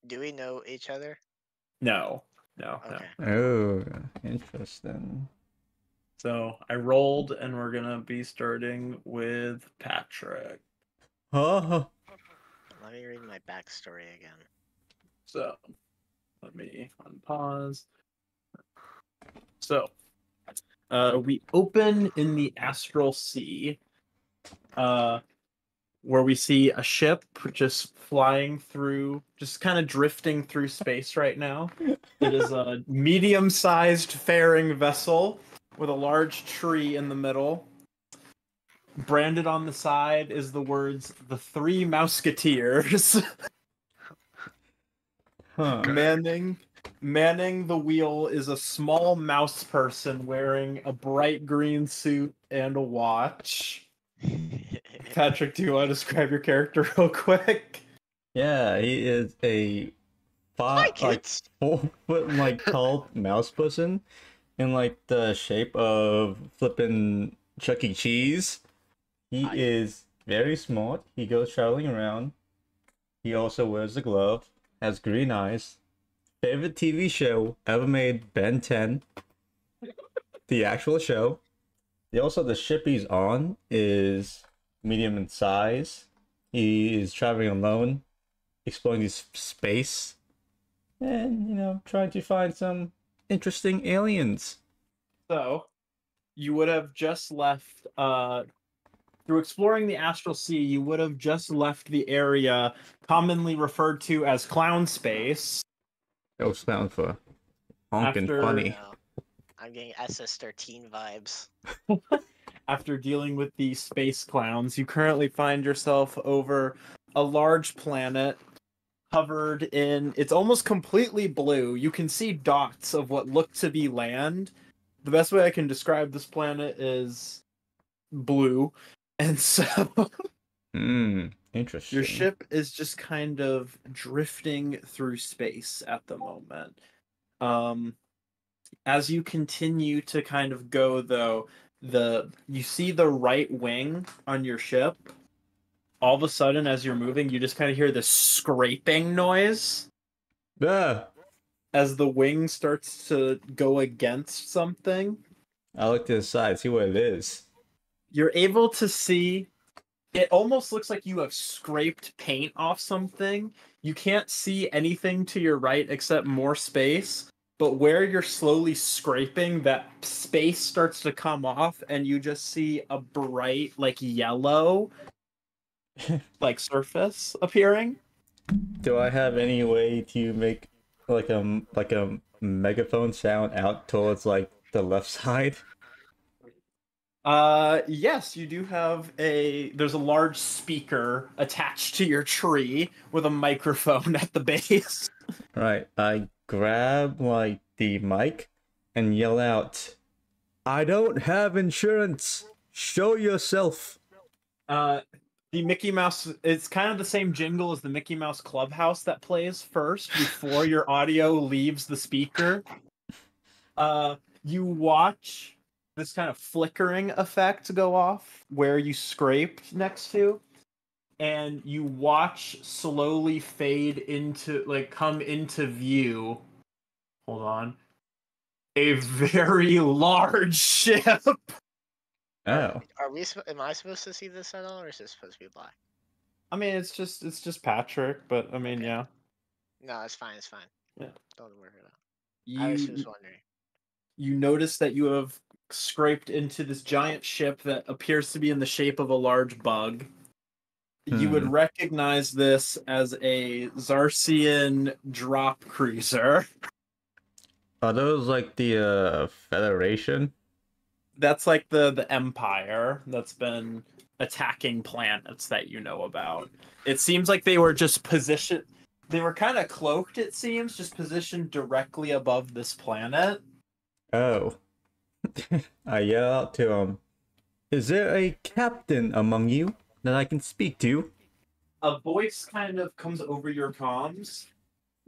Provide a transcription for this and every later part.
Do we know each other? No, no. Okay. Oh, interesting. So I rolled, and we're gonna be starting with Patrick. Oh, Let me read my backstory again. So let me unpause. So we open in the astral sea, where we see a ship just flying through, just kind of drifting through space right now. It is a medium-sized faring vessel with a large tree in the middle. Branded on the side is the words "The Three Musketeers." huh. Manning the wheel is a small mouse person wearing a bright green suit and a watch. Patrick, do you want to describe your character real quick? Yeah, he is a Like like it. 4 foot like tall mouse person in like the shape of flippin' Chuck E. Cheese. He Aye. is very smart. He goes traveling around. He also wears a glove, has green eyes. Favorite TV show ever made, Ben 10. The actual show. The ship he's on is medium in size. He is traveling alone, exploring this space, and trying to find some interesting aliens. So, you would have just left, through exploring the astral sea, you would have just left the area commonly referred to as clown space. Go sound for honking After- funny. No. I'm getting SS13 vibes. After dealing with the space clowns, you currently find yourself over a large planet covered in, it's almost completely blue. You can see dots of what look to be land. The best way I can describe this planet is blue. And so Interesting. your ship is just kind of drifting through space at the moment. As you continue to kind of go, though, you see the right wing on your ship. All of a sudden, as you're moving, you just kind of hear this scraping noise Ah, as the wing starts to go against something. I look to the side, see what it is. You're able to see, it almost looks like you have scraped paint off something. You can't see anything to your right except more space, but where you're slowly scraping, that space starts to come off, and you just see a bright, like, yellow, like, surface appearing. Do I have any way to make like a megaphone sound out towards like the left side? Yes, you do have there's a large speaker attached to your tree with a microphone at the base. Right. I grab like the mic and yell out, "I don't have insurance. Show yourself." The Mickey Mouse, it's kind of the same jingle as the Mickey Mouse Clubhouse that plays first before your audio leaves the speaker. You watch this kind of flickering effect go off where you scraped next to, and you watch slowly fade into, like, come into view. Hold on. A very large ship. Oh. Am I supposed to see this at all, or is it supposed to be black? I mean, it's just Patrick, but I mean, Okay. yeah. No, it's fine. It's fine. Yeah. Don't worry about it. I was just You wondering. you notice that you have scraped into this giant ship that appears to be in the shape of a large bug. You would recognize this as a Xaryxian drop cruiser. Are those like the Federation? That's like the Empire that's been attacking planets that you know about. It seems like they were just positioned. They were kind of cloaked, it seems, just positioned directly above this planet. Oh. I yell out to him, "Is there a captain among you that I can speak to?" A voice kind of comes over your comms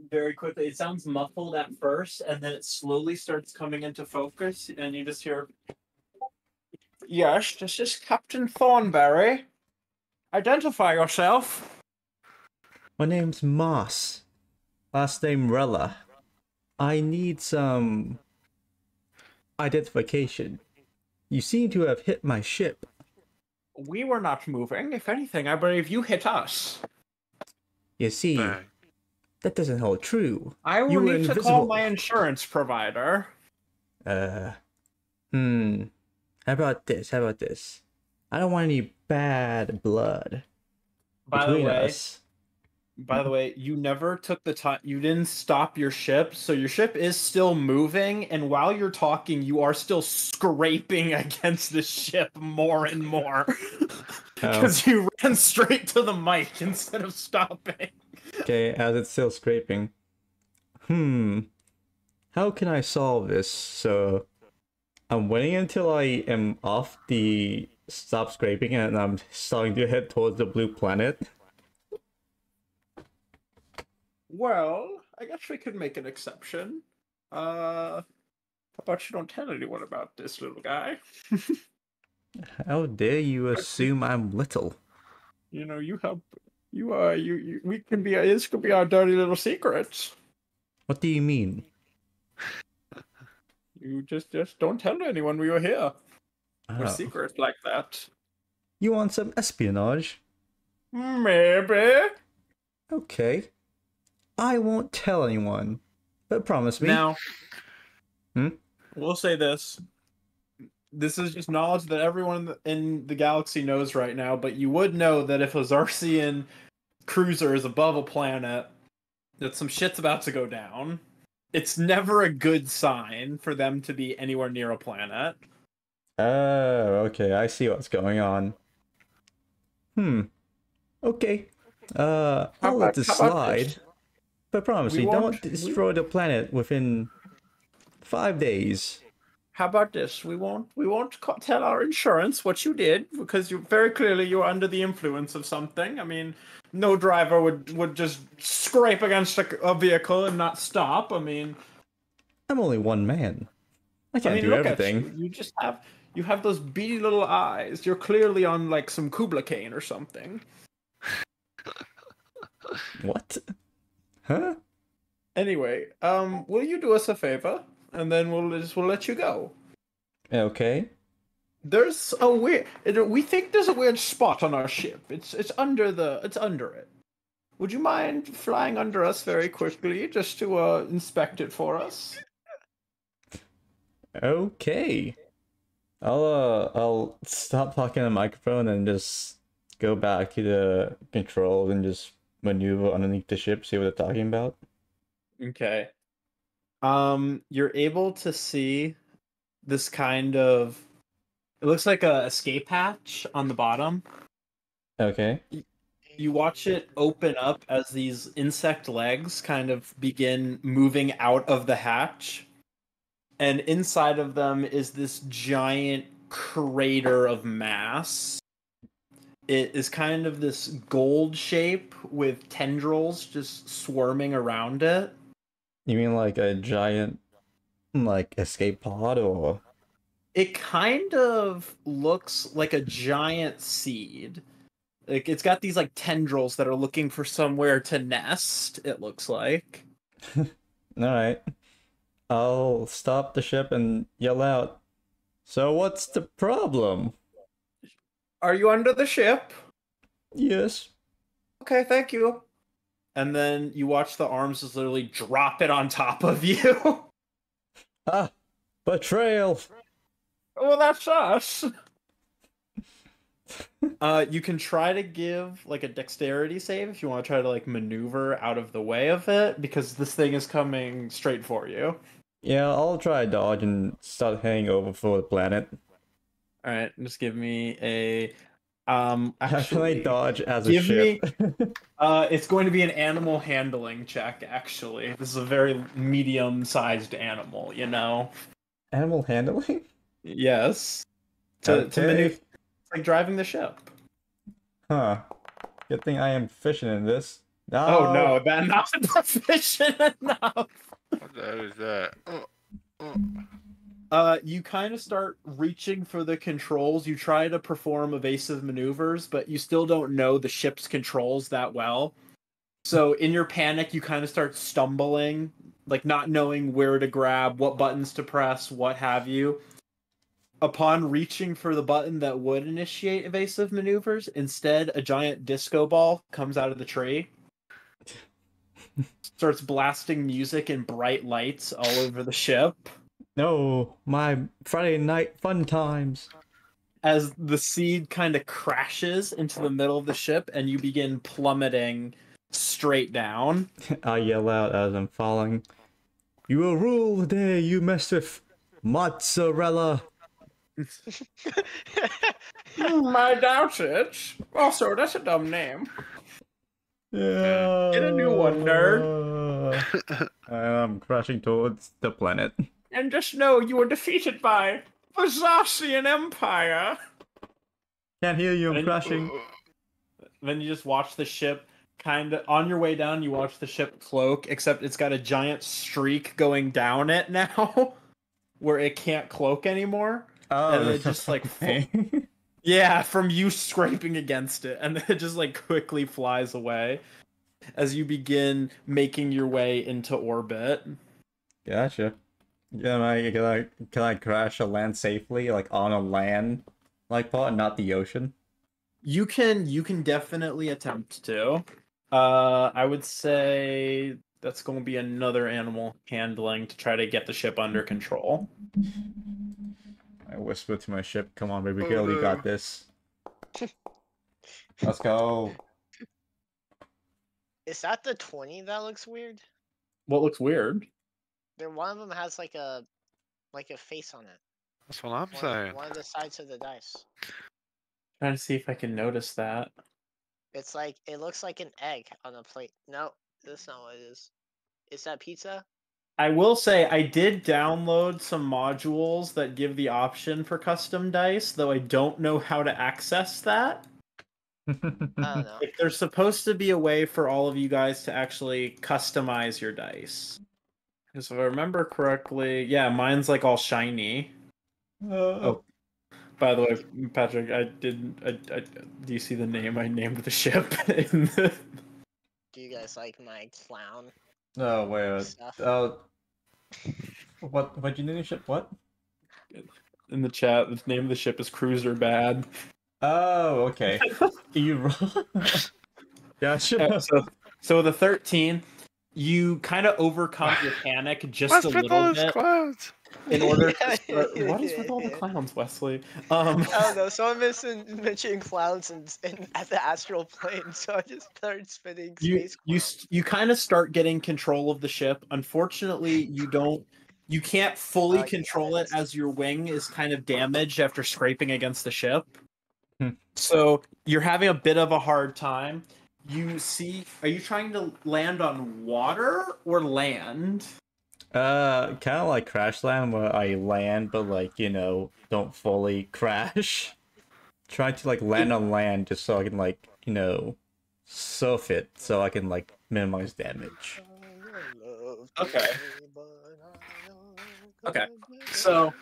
very quickly. It sounds muffled at first, and then it slowly starts coming into focus, and you just hear, "Yes, this is Captain Thornberry. Identify yourself." My name's Moss. Last name Rella. I need some identification. You seem to have hit my ship. We were not moving. If anything, I believe you hit us. You see, Bang. that doesn't hold true. I will You were need to call invisible. my insurance provider. How about this? How about this? I don't want any bad blood between us. By the way, you never took the time. You didn't stop your ship, so your ship is still moving. And while you're talking, you are still scraping against the ship more and more because you ran straight to the mic instead of stopping. Okay, as it's still scraping. How can I solve this? So, I'm waiting until I am off the stop scraping and I'm starting to head towards the blue planet. Well, I guess we could make an exception. How about you don't tell anyone about this little guy? How dare you assume I'm little? You know, we can be. This could be our dirty little secrets. What do you mean? You just don't tell anyone we were here. We're Oh. secret like that. You want some espionage? Maybe. Okay. I won't tell anyone, but promise me. Now, Hmm? we'll say this. This is just knowledge that everyone in the galaxy knows right now, but you would know that if a Xaryxian cruiser is above a planet, that some shit's about to go down. It's never a good sign for them to be anywhere near a planet. Oh, okay, I see what's going on. Okay. I'll let this slide. But promise me, don't destroy the planet within 5 days. How about this? We won't tell our insurance what you did because you very clearly you were under the influence of something. I mean, no driver would just scrape against a vehicle and not stop. I mean, I'm only one man. I can't do look everything. at you. You have those beady little eyes. You're clearly on like some Kubla Kane or something. What? Huh? Anyway, will you do us a favor, and then we'll let you go. Okay. There's a we think there's a weird spot on our ship. It's under it. Would you mind flying under us very quickly just to inspect it for us? Okay. I'll stop talking on the microphone and just go back to the controls and just maneuver underneath the ship, see what they're talking about. Okay. You're able to see this kind of. It looks like a escape hatch on the bottom. Okay. You watch it open up as these insect legs kind of begin moving out of the hatch. And inside of them is this giant crater of mass. It is kind of this gold shape with tendrils just swarming around it. You mean like a giant, like, escape pod, or? It kind of looks like a giant seed. Like it's got these like tendrils that are looking for somewhere to nest, it looks like. Alright. I'll stop the ship and yell out, "So what's the problem?" Are you under the ship? Yes. Okay, thank you. And then you watch the arms just literally drop it on top of you. Ah! Betrayal! Well, that's us. You can try to give like a dexterity save if you want to try to like maneuver out of the way of it because this thing is coming straight for you. Yeah, I'll try dodge and start heading over for the planet. All right, just give me a How can I actually dodge as a give ship? it's going to be an animal handling check actually. This is a very medium-sized animal, you know. Animal handling? Yes. To maneuver, it's like driving the ship. Huh. Good thing I am proficient in this. Oh no, that's not proficient enough. What the hell is that? You kind of start reaching for the controls. You try to perform evasive maneuvers, but you still don't know the ship's controls that well. So in your panic, you kind of start stumbling, like not knowing where to grab, what buttons to press, what have you. Upon reaching for the button that would initiate evasive maneuvers, instead a giant disco ball comes out of the tree, starts blasting music and bright lights all over the ship. No, my Friday night fun times. As the seed kind of crashes into the middle of the ship and you begin plummeting straight down. I yell out as I'm falling. You will rule the day you mess with mozzarella. I doubt it. Also, that's a dumb name. Yeah. Get a new one, nerd. I'm crashing towards the planet. And just know you were defeated by the Xaryxian Empire. Can't hear you, I'm And- crashing. Then you just watch the ship kind of on your way down. You watch the ship cloak, except it's got a giant streak going down it now, where it can't cloak anymore. Oh, and it just like yeah, from you scraping against it, and then it just like quickly flies away as you begin making your way into orbit. Gotcha. Yeah, can I crash or land safely, like on a land like part, not the ocean? You can definitely attempt to. I would say that's going to be another animal handling to try to get the ship under control. I whisper to my ship, "Come on, baby girl, you got this. Let's go." Is that the 20 that looks weird? What looks weird? Then one of them has like a face on it. That's what I'm One, saying. one of the sides of the dice. Trying to see if I can notice that. It's like it looks like an egg on a plate. No, that's not what it is. Is that pizza? I will say I did download some modules that give the option for custom dice, though I don't know how to access that. I don't know. Like, there's supposed to be a way for all of you guys to actually customize your dice. Because if I remember correctly, yeah, mine's like all shiny. Oh, by the way, Patrick, do you see the name I named the ship in the... Do you guys like my clown No, wait. stuff? What you name the ship? What? in the chat? The name of the ship is Cruiser Bad. Oh, okay. You. Gotcha. So the 13, you kind of overcome your panic just What's a with little those bit clouds? in order to start... What is with all the clowns, Wesley? I don't know. Someone mentioning clowns at the astral plane, so I just started spinning space clowns. you kind of start getting control of the ship. Unfortunately, you can't fully Oh, control it yes. as your wing is kind of damaged after scraping against the ship. Hmm. So you're having a bit of a hard time. Are you trying to land on water or land? Kind of like Crash Land, where I land, but like don't fully crash. Trying to like land on land just so I can like surf it, so I can like minimize damage. Okay. Okay. So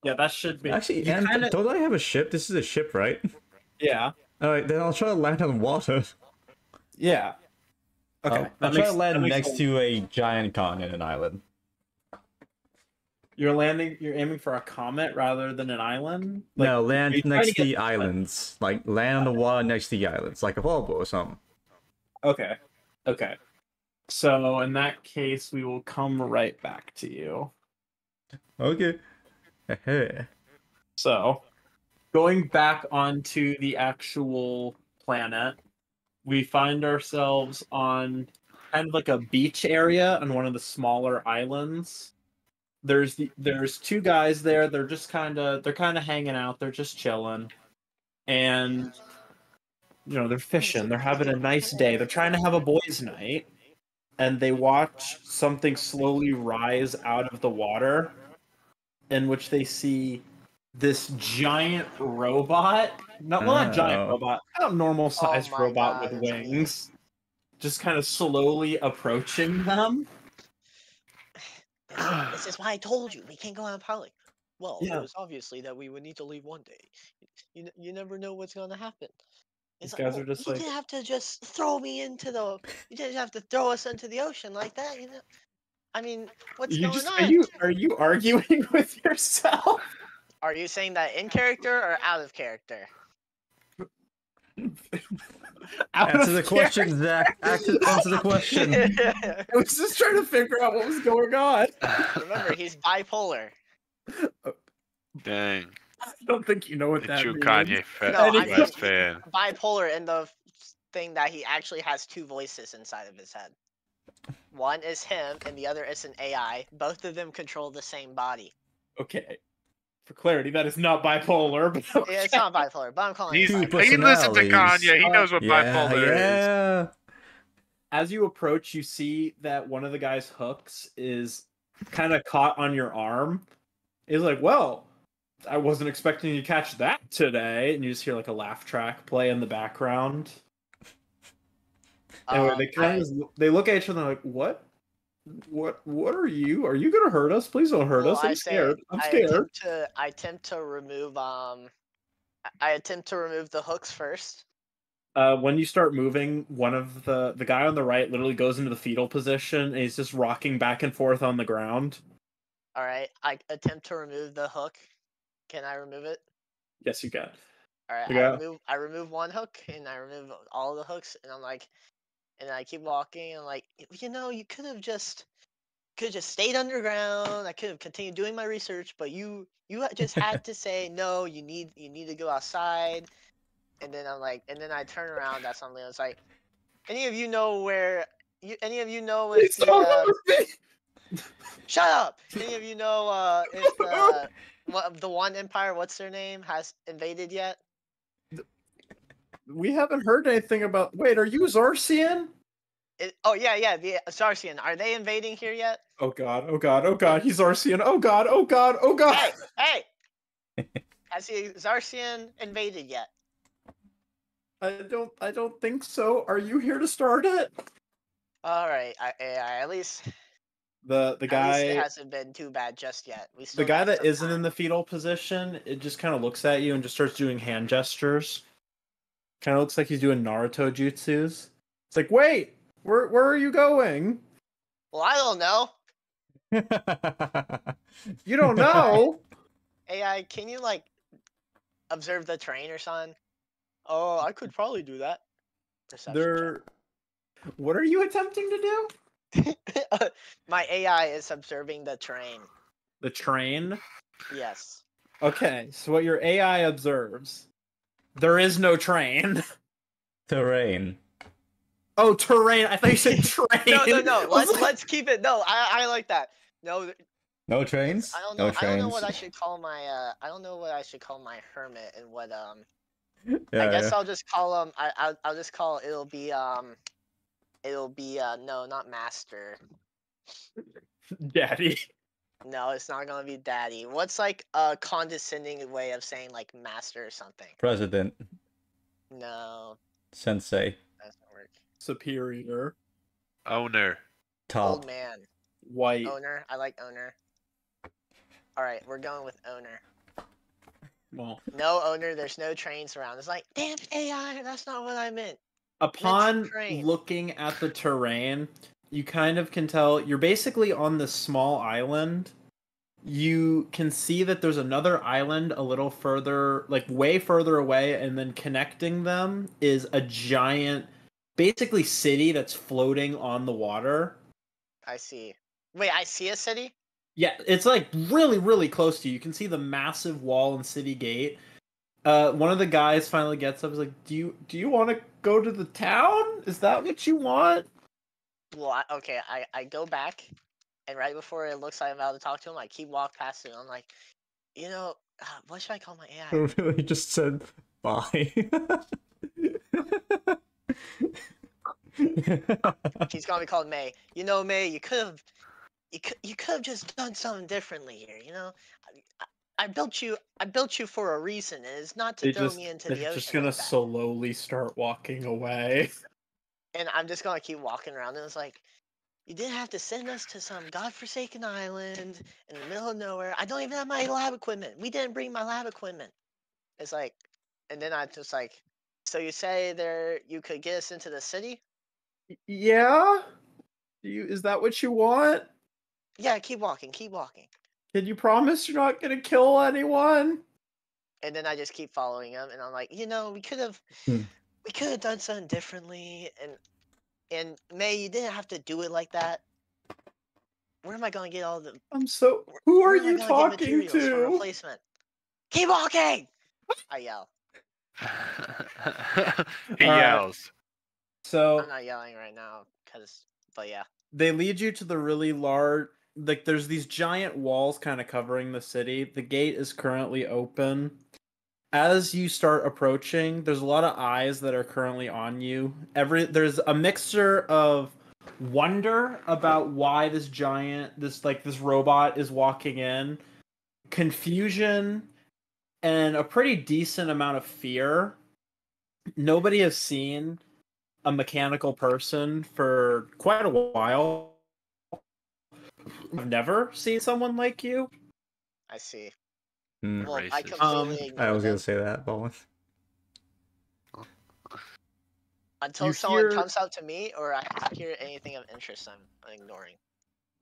yeah, that should be Actually, you and kinda- don't I have a ship? This is a ship, right? yeah. All right, then I'll try to land on water. Yeah. Okay. I'll try to land that makes next sense. to a giant continent and island. You're aiming for a comet rather than an island? No, are you land trying next to to the get- islands. Like land on the water next to the islands, like a bubble or something. Okay. Okay. So in that case, we will come right back to you. Okay. So, going back onto the actual planet, we find ourselves on kind of like a beach area on one of the smaller islands. There's two guys there. They're kind of hanging out. They're just chilling, and they're fishing. They're having a nice day. They're trying to have a boys' night, and they watch something slowly rise out of the water, in which they see this giant robot. Not giant Oh. robot, kind of normal sized my robot God, with it's me. wings, just kind of slowly approaching them. This is why I told you we can't go out in public. Well, Yeah. it was obviously that we would need to leave one day. You never know what's going to happen. He's These like, guys well, are just you like, didn't have to just throw me into the. You didn't have to throw us into the ocean like that, you know. I mean, what's you going just on? are you arguing with yourself? Are you saying that in character or out of character? Answer the question, Zach. Answer the question. I was just trying to figure out what was going on. Remember, he's bipolar. Dang. I don't think you know what The that true means. Kanye No, I mean West fan. bipolar in the thing that he actually has two voices inside of his head. One is him, and the other is an AI. Both of them control the same body. Okay. For clarity, that is not bipolar, but okay. Yeah, it's not bipolar, but I'm calling it Two bipolar. He listens to personalities. Kanye. He knows what bipolar is. Yeah. As you approach, you see that one of the guy's hooks is kind of caught on your arm. He's like, well, I wasn't expecting you to catch that today. And you just hear like a laugh track play in the background. Anyway, they kind of they look at each other like, what? What are you? Are you gonna hurt us? Please don't hurt us. I'm scared. I'm scared. I attempt to remove I attempt to remove the hooks first. When you start moving, one of the guy on the right literally goes into the fetal position and he's just rocking back and forth on the ground. All right, I attempt to remove the hook. Can I remove it? Yes, you can. All right, Yeah. I remove one hook and I remove all the hooks, and I'm like, and I keep walking and like, you know, you could have just stayed underground. I could have continued doing my research, but you just had to say no. You need to go outside. And then I'm like, and then I turn around. That's something. I was like, any of you know where? Any of you know if Please don't hurt me. Shut up! Any of you know if the one empire, what's their name, has invaded yet? We haven't heard anything about. Wait, are you Xaryxian? Oh yeah, the Xaryxian. Are they invading here yet? Oh god! Oh god! Oh god! He's Xaryxian! Oh god! Oh god! Oh god! Hey! Has the Xaryxian invaded yet? I don't think so. Are you here to start it? All right, at least the guy, it hasn't been too bad just yet. The guy that isn't in the fetal position, it just kind of looks at you and just starts doing hand gestures. Kind of looks like he's doing Naruto jutsus. It's like, wait, where are you going? Well, I don't know. You don't know? AI, can you like observe the train or something? Oh, I could probably do that. Perception check. What are you attempting to do? My AI is observing the train. The train? Yes. Okay, so what your AI observes, there is no train. Terrain. Oh, terrain. I thought you said train. No. Let's keep it. No, I like that. No. No trains? I don't know. No trains. I don't know what I should call my I don't know what I should call my hermit and what Yeah, I guess yeah. I'll just call him I'll just call it'll be no, not master. Daddy. No, it's not gonna be daddy. What's like a condescending way of saying like master or something? President. No, Sensei. that doesn't work. Superior. Owner. Top. Old man. White. Owner. I like owner. Alright, we're going with owner. Well, No owner, there's no trains around. It's like, damn it, AI, that's not what I meant. upon train. looking at the terrain, you kind of can tell you're basically on this small island. You can see that there's another island a little further, like way further away, and then connecting them is a giant, basically city that's floating on the water. I see. Wait, I see a city? Yeah, it's like really, really close to you. You can see the massive wall and city gate. One of the guys finally gets up. He's like, "Do you want to go to the town? Is that what you want?" Well, okay, I go back, and right before it looks like I'm about to talk to him, I keep walking past him. I'm like, you know, what should I call my AI? Really just said bye. She's gonna be called May. You know, May, you could have just done something differently here. You know, I built you for a reason, and it's not to throw me into the ocean. They're just gonna like that. slowly start walking away. And I'm just gonna keep walking around, and it's like, you didn't have to send us to some godforsaken island in the middle of nowhere. I don't even have my lab equipment. We didn't bring my lab equipment. It's like, and then I just like, So you say you could get us into the city? Yeah? Is that what you want? Yeah, keep walking, keep walking. Can you promise you're not gonna kill anyone? And then I just keep following him, and I'm like, we could have done something differently, and May, you didn't have to do it like that. Where am I gonna get all the? Who are Where am I you gonna get talking materials for to? replacement? Keep walking! I yell. He All right. yells. So I'm not yelling right now, but yeah. they lead you to the really large, like there's these giant walls kind of covering the city. The gate is currently open. As you start approaching, there's a lot of eyes that are currently on you. There's a mixture of wonder about why this robot is walking in, confusion, and a pretty decent amount of fear. Nobody has seen a mechanical person for quite a while. I've never seen someone like you. I see. Hmm. Well, I Racist. completely ignore I was gonna them say that, but until You someone hear- comes up to me or I hear anything of interest. I'm ignoring.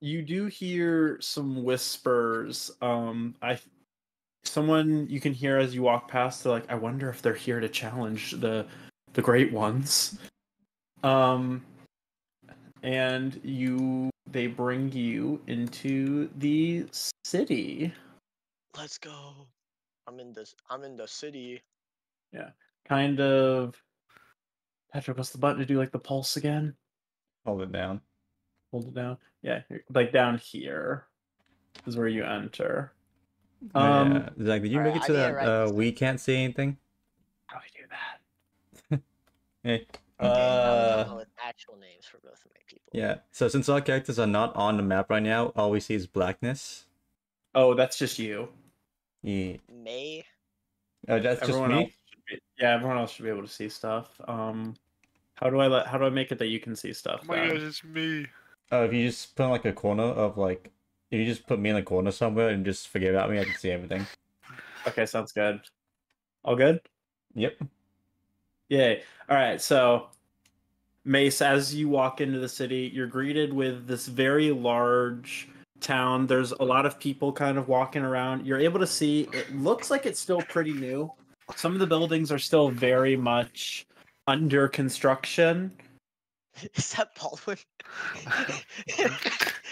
You do hear some whispers. Someone you can hear as you walk past. They're like, I wonder if they're here to challenge the great ones. And they bring you into the city. Let's go. I'm in the city. Yeah, kind of. Patrick, what's the button to do like the pulse again? hold it down. Hold it down. Yeah, like down here is where you enter. Yeah, Zach, did you make Alright, it I to need to that? write this We down. can't see anything. How do I do that? Hey. Okay, now we come up with actual names for both of my people. Yeah. So since our characters are not on the map right now, all we see is blackness. Oh, that's just you. Yeah. May. That's Everyone just else me. everyone else should be able to see stuff. How do I make it that you can see stuff? Oh my then? gosh, it's me. If you just put like a corner of like, if you just put me in a corner somewhere and just forget about me, I can see everything. Okay, sounds good. All good? Yep. Yay. All right, so Mace, as you walk into the city, you're greeted with this very large town. There's a lot of people kind of walking around. You're able to see, it looks like it's still pretty new. Some of the buildings are still very much under construction. Is that Baldwin?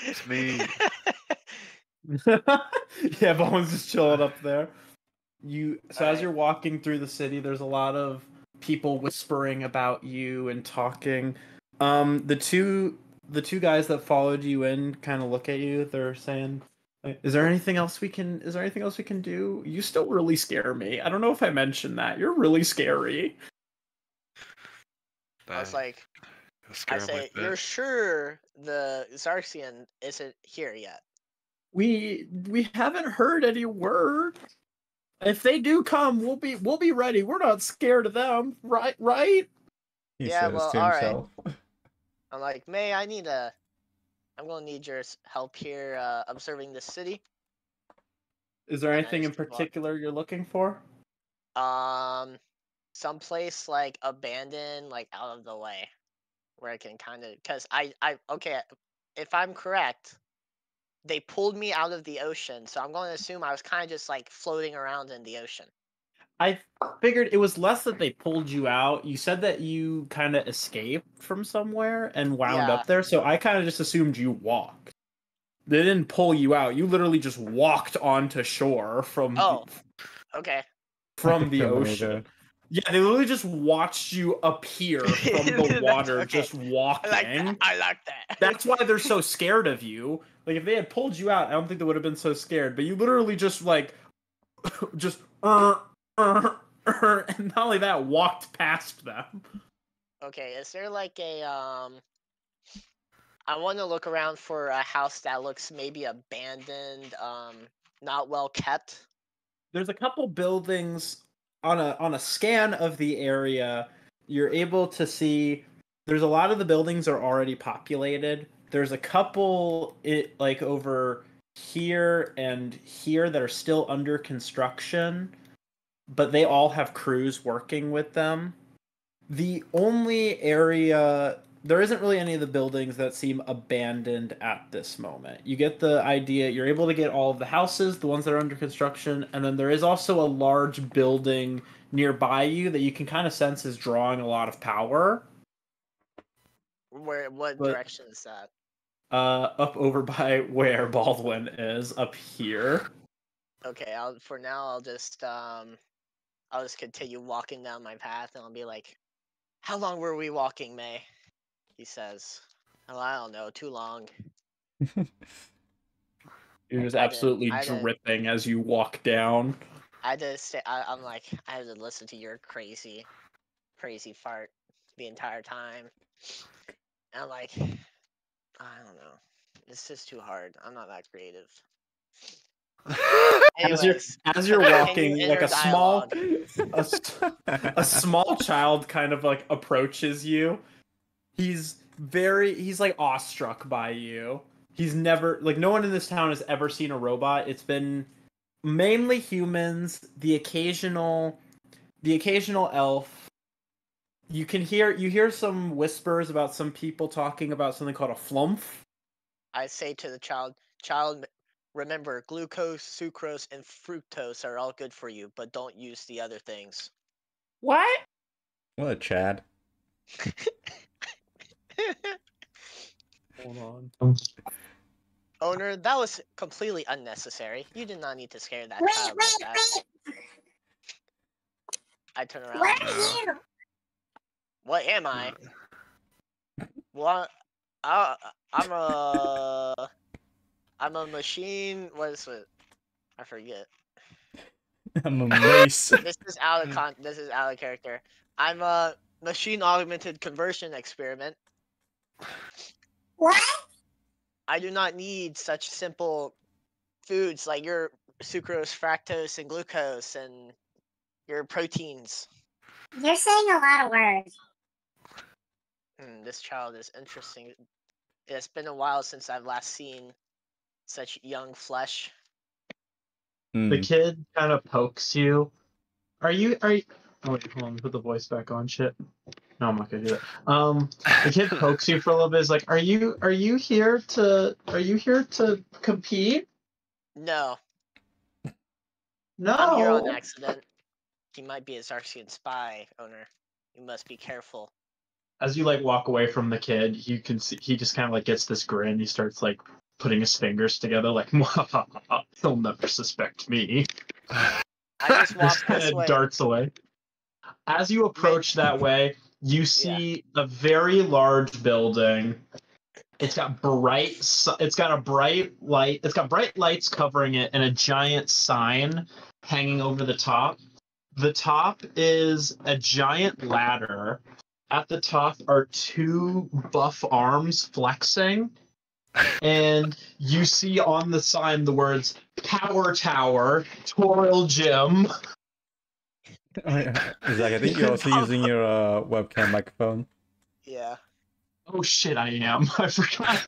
It's me. Yeah, Bowen's just chilling up there. As Alright. you're walking through the city, there's a lot of people whispering about you and talking. The two guys that followed you in kind of look at you. They're saying, Is there anything else we can do? You still really scare me. I don't know if I mentioned that. You're really scary." I was like, Scare I him say, like that. you're sure the Xaryxian isn't here yet? We haven't heard any word. If they do come, we'll be ready. We're not scared of them, right? He Yeah, says well, to alright. himself. I'm like, May, I'm gonna need your help here observing the city. Is there And I anything in just keep walking. particular you're looking for? Someplace like abandoned, like out of the way, where I can kind of, cause okay, if I'm correct, they pulled me out of the ocean, so I'm going to assume I was kind of just like floating around in the ocean. I figured it was less that they pulled you out. You said that you kind of escaped from somewhere and wound Yeah. up there, so I kind of just assumed you walked. They didn't pull you out. You literally just walked onto shore from Okay. from the From ocean. Yeah, they literally just watched you appear from the That's water, okay. just walking. I like that. That's why they're so scared of you. Like, if they had pulled you out, I don't think they would have been so scared. But you literally just, like, just, and not only that, walked past them. Okay, is there like a, I want to look around for a house that looks maybe abandoned, not well kept. There's a couple buildings on a scan of the area. You're able to see there's a lot of the buildings are already populated. There's a couple like over here and here that are still under construction, but they all have crews working with them. The only area, there isn't really any of the buildings that seem abandoned at this moment. You get the idea, you're able to get all of the houses, the ones that are under construction, and then there is also a large building nearby you that you can kind of sense is drawing a lot of power. What But- direction is that? Up over by where Baldwin is, up here. Okay, for now I'll just continue walking down my path, and I'll be like, "How long were we walking, May?" He says, "Oh, I don't know, too long." You're just I absolutely didn't- dripping as you walk down. I'm like, I had to listen to your crazy fart the entire time. And I'm like, I don't know. It's just too hard. I'm not that creative. Anyways, As you're continue walking, like inner dialogue. a small child kind of like approaches you. He's like awestruck by you. He's never, like, no one in this town has ever seen a robot. It's been mainly humans, the occasional elf. You hear some whispers about some people talking about something called a flumph. I say to the child, remember, glucose, sucrose, and fructose are all good for you, but don't use the other things. What? What a Chad. Hold on. Owner, that was completely unnecessary. You did not need to scare that child like that. I turn around. What are you? What am I? What? I'm a machine. What is it? I forget. I'm a mace. This is out of character. I'm a machine augmented conversion experiment. What? I do not need such simple foods like your sucrose, fructose, and glucose, and your proteins. You're saying a lot of words. This child is interesting. It's been a while since I've last seen such young flesh. The Hmm. kid kind of pokes you. Are you? Oh wait, hold on. Put the voice back on. Shit. No, I'm not gonna do that. The kid pokes you for a little bit. Is like, are you here to compete? No, No. I'm here on accident. He might be a Xaryxian spy, owner. You must be careful. As you like walk away from the kid, you can see he just kind of like gets this grin. He starts like putting his fingers together, like, he'll never suspect me. I just walk this And way. darts away. As you approach that way, you see a very large building. It's got bright lights covering it and a giant sign hanging over the top. The top is a giant ladder. At the top are two buff arms flexing. And you see on the sign the words Power Tower, Toil Gym. Zach, I think you're also using your webcam microphone. Yeah. Oh shit, I am. I forgot.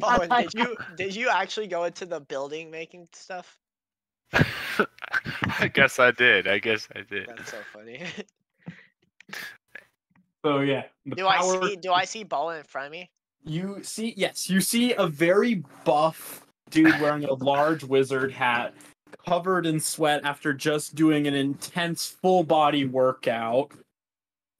Oh, and did you actually go into the building making stuff? I guess I did. That's so funny. So yeah, Do I see Ball in front of me? You see a very buff dude wearing a large wizard hat, covered in sweat after just doing an intense full body workout.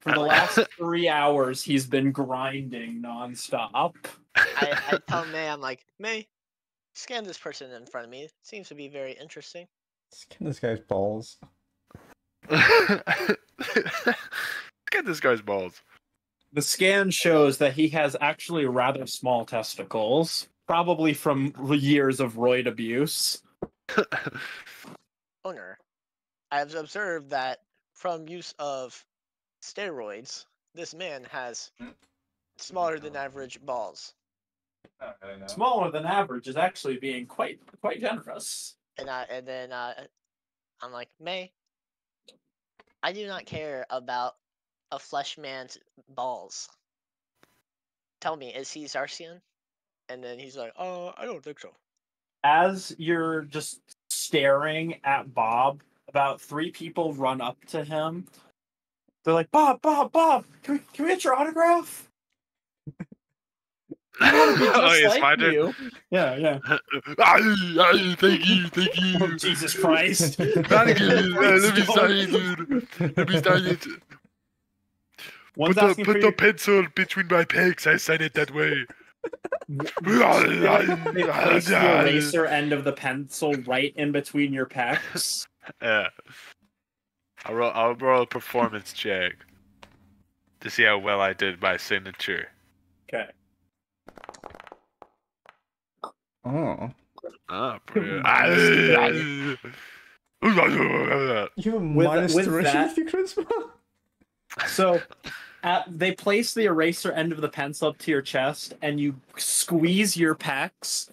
For the last 3 hours, he's been grinding nonstop. I tell May, I'm like, May, scan this person in front of me. Seems to be very interesting. Skin this guy's balls. Look at this guy's balls. The scan shows that he has actually rather small testicles, probably from years of roid abuse. Owner, I have observed that from use of steroids, this man has smaller than average balls. Smaller than average is actually being quite generous. And then I'm like, May, I do not care about a flesh man's balls. Tell me, is he Xaryxian? And then he's like, oh, I don't think so. As you're just staring at Bob, about 3 people run up to him. They're like, Bob, can we get your autograph? I want to be just it's like my turn. you. Yeah. Thank you. Oh, Jesus Christ. Let me Please sign don't. it, dude. Let me sign it. One's Put asking for the your... pencil between my pecs. I sign it that way. They place the eraser end of the pencil right in between your pecs. Yeah. I'll roll a performance check to see how well I did my signature. Okay. Oh. You're minus with 3 that- with your charisma? So, they place the eraser end of the pencil up to your chest, and you squeeze your pecs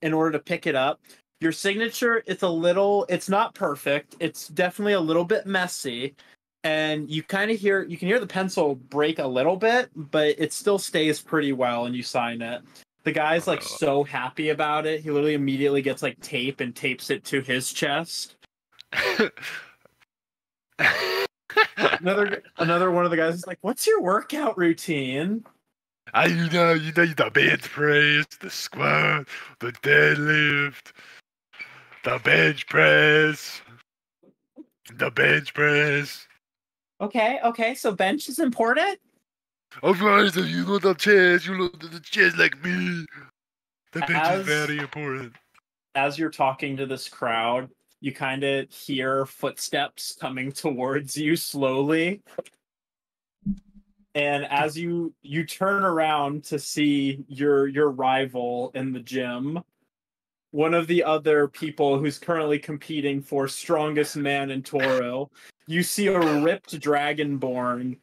in order to pick it up. Your signature, it's not perfect. It's definitely a little bit messy, and you can hear the pencil break a little bit, but it still stays pretty well, and you sign it. The guy's like so happy about it. He literally immediately gets like tape and tapes it to his chest. Another one of the guys is like, "What's your workout routine?" You know the bench press, the squat, the deadlift, the bench press, the bench press. Okay, so bench is important? Of course, if you know the chest, you know the chest like me. The bench is very important. As you're talking to this crowd, you kind of hear footsteps coming towards you slowly. And as you turn around to see your rival in the gym, one of the other people who's currently competing for strongest man in Toro, you see a ripped dragonborn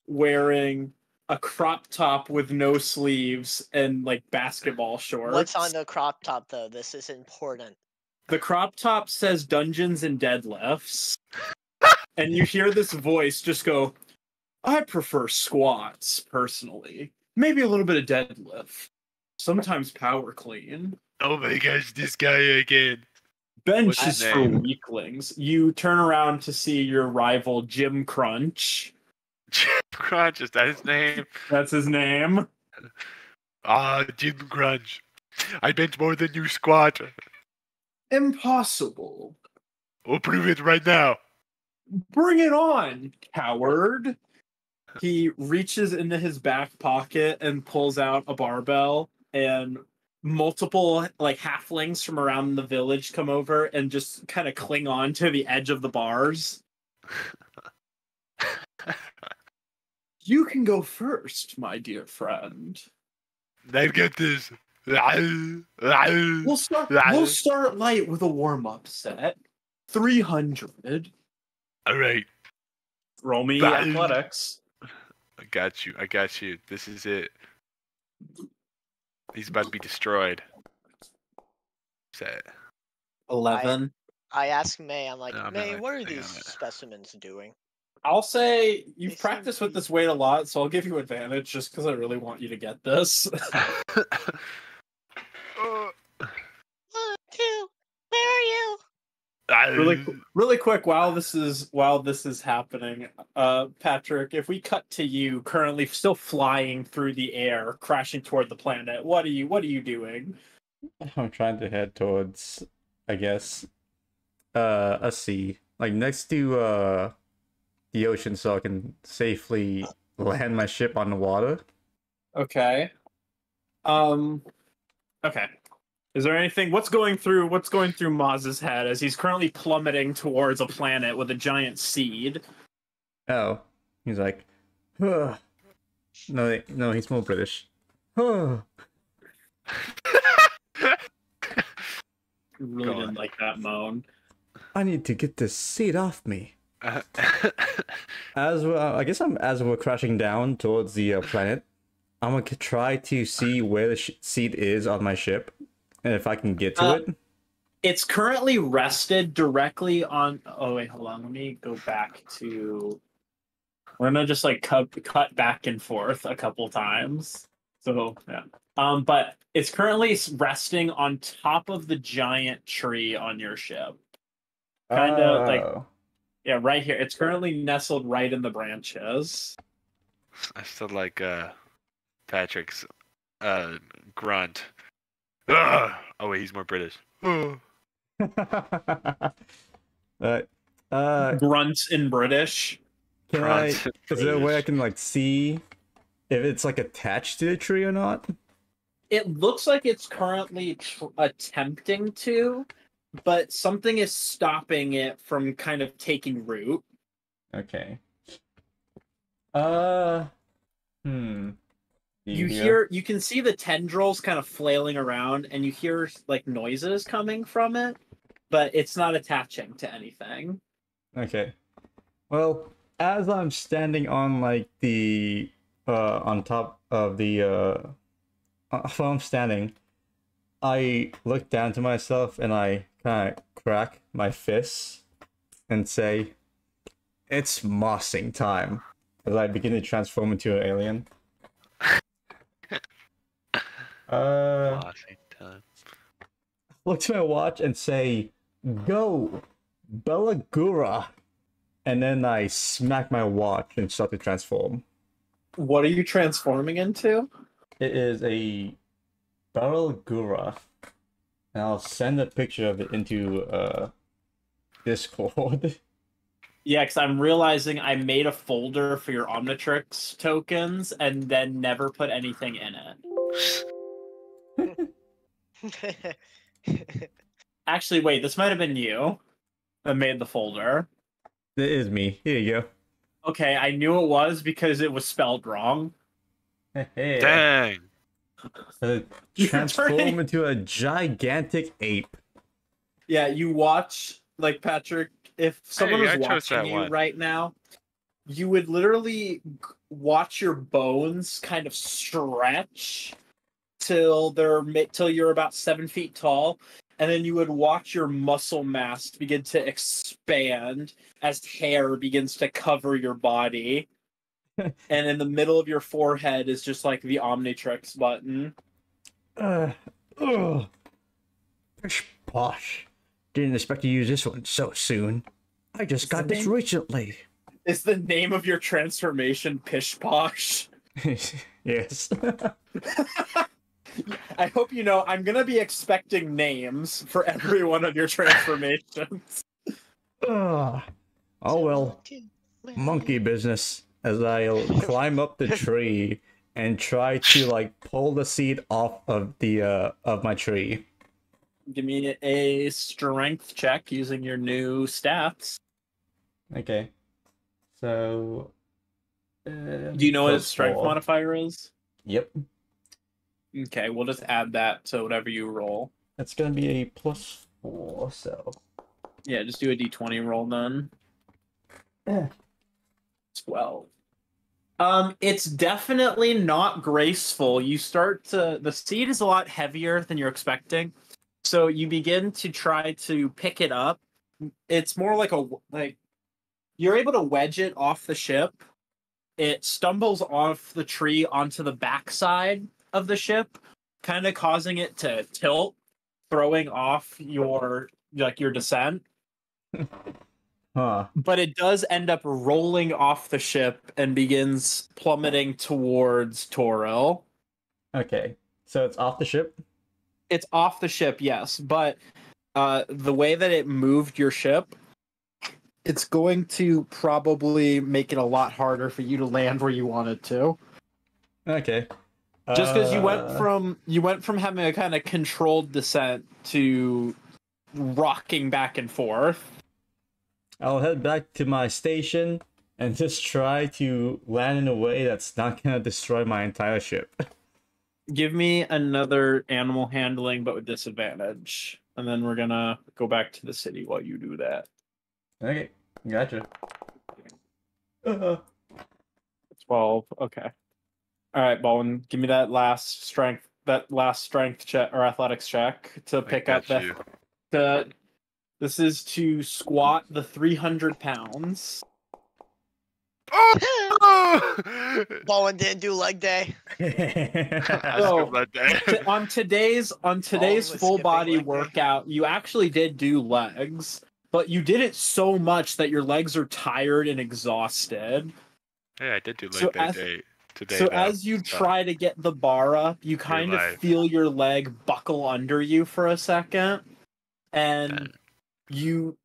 wearing a crop top with no sleeves and like basketball shorts. What's on the crop top though? This is important. The crop top says Dungeons and Deadlifts. And you hear this voice just go, I prefer squats, personally. Maybe a little bit of deadlift. Sometimes power clean. Oh my gosh, this guy again. Bench What's is his for name? weaklings. You turn around to see your rival, Jim Crunch. Jim Crunch, is that his name? That's his name. Jim Crunch. I bench more than you squat. Impossible. We'll prove it right now. Bring it on, coward. He reaches into his back pocket and pulls out a barbell, and multiple like halflings from around the village come over and just kind of cling on to the edge of the bars. You can go first, my dear friend. I've got this. We'll start light with a warm-up set. 300. All right. Roll me Bye. athletics. I got you. This is it. He's about to be destroyed. Set. 11. I ask May, I'm like, No, I'm May, not what are clicking these on it. specimens doing? I'll say you've They seem practiced to with be- this weight a lot, so I'll give you advantage just because I really want you to get this. 1, 2, where are you? Really quick, while this is happening, Patrick, if we cut to you currently still flying through the air, crashing toward the planet, what are you doing? I'm trying to head towards, I guess, a sea. Like next to the ocean so I can safely land my ship on the water. Okay. Okay. Is there anything what's going through Maz's head as he's currently plummeting towards a planet with a giant seed? Oh. He's like, "Ugh." No, he's more British. "Ugh." Really didn't like that moan. I need to get this seed off me. As we're crashing down towards the planet, I'm gonna try to see where the seed is on my ship, and if I can get to it. It's currently rested directly on. Oh wait, hold on. Let me go back to. We're gonna just like cut back and forth a couple times. So yeah. But it's currently resting on top of the giant tree on your ship. Kind of like Yeah, right here. It's currently nestled right in the branches. I still like Patrick's grunt. Ugh! Oh wait, he's more British. uh, Grunts in British. can I? Grunts in Is there a way I British. can like see if it's like attached to the tree or not? It looks like it's currently attempting to, but something is stopping it from kind of taking root. Okay. You can see the tendrils kind of flailing around, and you hear like noises coming from it, but it's not attaching to anything. Okay. Well, as I'm standing on like the on top of the while I'm standing, I look down to myself and I kind of crack my fists and say, "It's mossing time," as I begin to transform into an alien. Mossing time. Look to my watch and say, "Go, Belagura," and then I smack my watch and start to transform. What are you transforming into? It is a Belagura, and I'll send a picture of it into Discord. Yeah, because I'm realizing I made a folder for your Omnitrix tokens and then never put anything in it. Actually, wait, this might have been you that made the folder. It is me. Here you go. Okay, I knew it was because it was spelled wrong. Hey. Dang. You're Transform turning- into a gigantic ape. Yeah, you watch, like, Patrick, if someone Hey, was I chose watching that you one. right now, you would literally watch your bones kind of stretch till you're about 7 feet tall, and then you would watch your muscle mass begin to expand as hair begins to cover your body. And in the middle of your forehead is just like the Omnitrix button. Ugh. Pish posh. Didn't expect to use this one so soon. I just got this recently. Is the name of your transformation Pish Posh? Yes. I hope you know I'm gonna be expecting names for every one of your transformations. Ugh. Oh well. Monkey business. As I'll climb up the tree and try to like pull the seed off of the of my tree. Give me a strength check using your new stats. Okay. So. Do you know what his strength +4. modifier is? Yep. Okay, we'll just add that to whatever you roll. That's gonna be a +4. So. Yeah, just do a d20 roll then. 12. It's definitely not graceful. The seed is a lot heavier than you're expecting. So you begin to try to pick it up. It's more like you're able to wedge it off the ship. It stumbles off the tree onto the backside of the ship, kind of causing it to tilt, throwing off your descent. Huh. But it does end up rolling off the ship and begins plummeting towards Toril. Okay. So it's off the ship? It's off the ship, yes, but the way that it moved your ship, it's going to probably make it a lot harder for you to land where you wanted to. Okay. Just because you went from having a kind of controlled descent to rocking back and forth. I'll head back to my station and just try to land in a way that's not gonna destroy my entire ship. Give me another animal handling, but with disadvantage. And then we're gonna go back to the city while you do that. Okay, gotcha. 12. Okay. All right, Bowen, give me that last strength check or athletics check to pick up got you. This is to squat the 300 pounds. Oh! Bowen didn't do leg day. So, That day. on today's was full skipping body leg day. workout, you actually did do legs, but you did it so much that your legs are tired and exhausted. Hey, I did do like So that as- today. So though. as you try to get the bar up, you kind of life. feel your leg buckle under you for a second, and you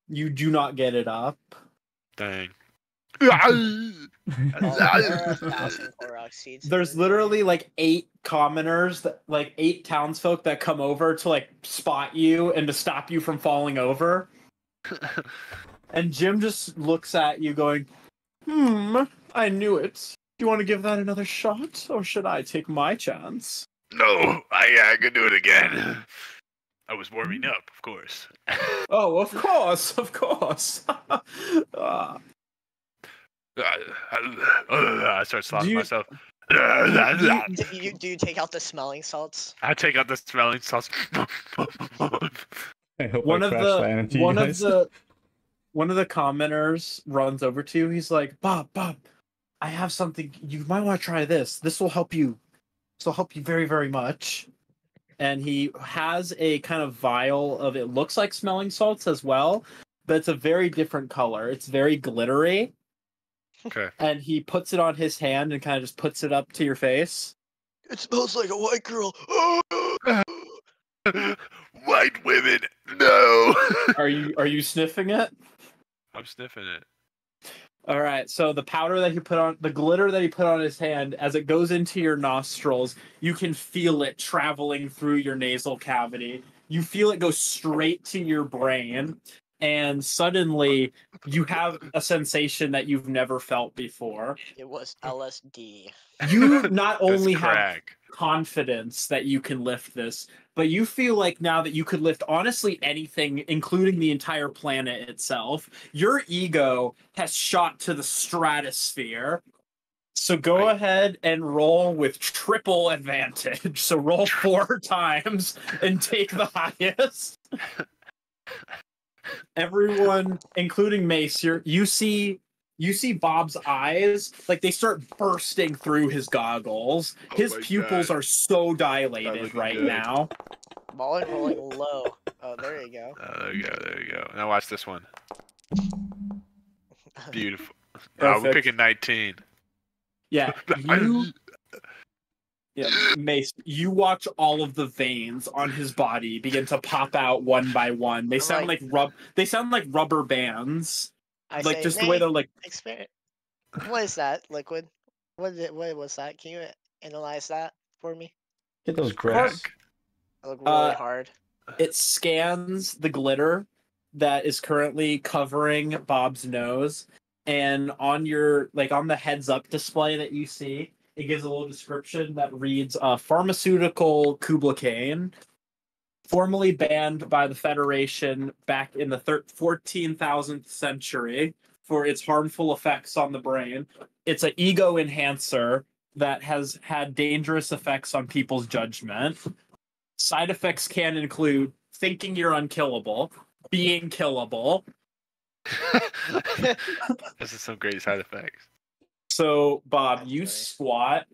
do not get it up. Dang. Oh, there are 1,000 Korok seeds. There's literally like 8 commoners, like 8 townsfolk that come over to like spot you and to stop you from falling over. And Jim just looks at you going, I knew it. Do you want to give that another shot, or should I take my chance? No, I can do it again. I was warming up, of course. Oh, of course. I start slapping myself. Do you take out the smelling salts? I take out the smelling sauce. I hope One I of crash the land into you guys. one of the commoners runs over to you. He's like, Bob, I have something. You might want to try this. This will help you. This will help you very, very much. And he has a kind of vial of, it looks like smelling salts as well, but it's a very different color. It's very glittery. Okay. And he puts it on his hand and kind of just puts it up to your face. It smells like a white girl. White women, no. Are you sniffing it? I'm sniffing it. All right, so the powder that he put on, the glitter that he put on his hand, as it goes into your nostrils, you can feel it traveling through your nasal cavity. You feel it go straight to your brain, and suddenly you have a sensation that you've never felt before. It was LSD. You not only That's have crack. confidence that you can lift this, but you feel like now that you could lift honestly anything, including the entire planet itself. Your ego has shot to the stratosphere. So go ahead and roll with triple advantage. So roll 4 times and take the highest. Everyone, including Mace, you see Bob's eyes, like they start bursting through his goggles. His pupils are so dilated right now. Balling rolling low. Oh, there you go. There you go. Now watch this one. Beautiful. Perfect. We're picking 19. Yeah, Mace, you watch all of the veins on his body begin to pop out one by one. They sound like rubber bands. I Like say, just the way they're like. What is that liquid? What was that? Can you analyze that for me? Get those breasts. I look really hard. It scans the glitter that is currently covering Bob's nose, and on the heads up display that you see, it gives a little description that reads pharmaceutical Kubla-Kane, formerly banned by the Federation back in the 14,000th century for its harmful effects on the brain. It's an ego enhancer that has had dangerous effects on people's judgment. Side effects can include thinking you're unkillable, being killable. This is some great side effects. So, Bob, That's you funny. squat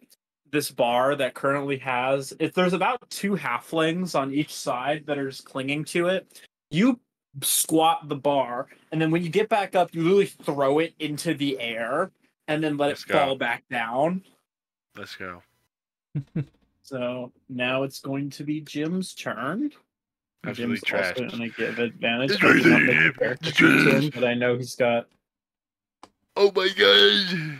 this bar that currently has... There's about 2 halflings on each side that are just clinging to it. You squat the bar, and then when you get back up, you literally throw it into the air, and then let it fall back down. Let's go. So, now it's going to be Jim's turn. Absolutely Jim's also trashed. going to give advantage. I did not make a character sheet to him, but I know he's got Oh my god!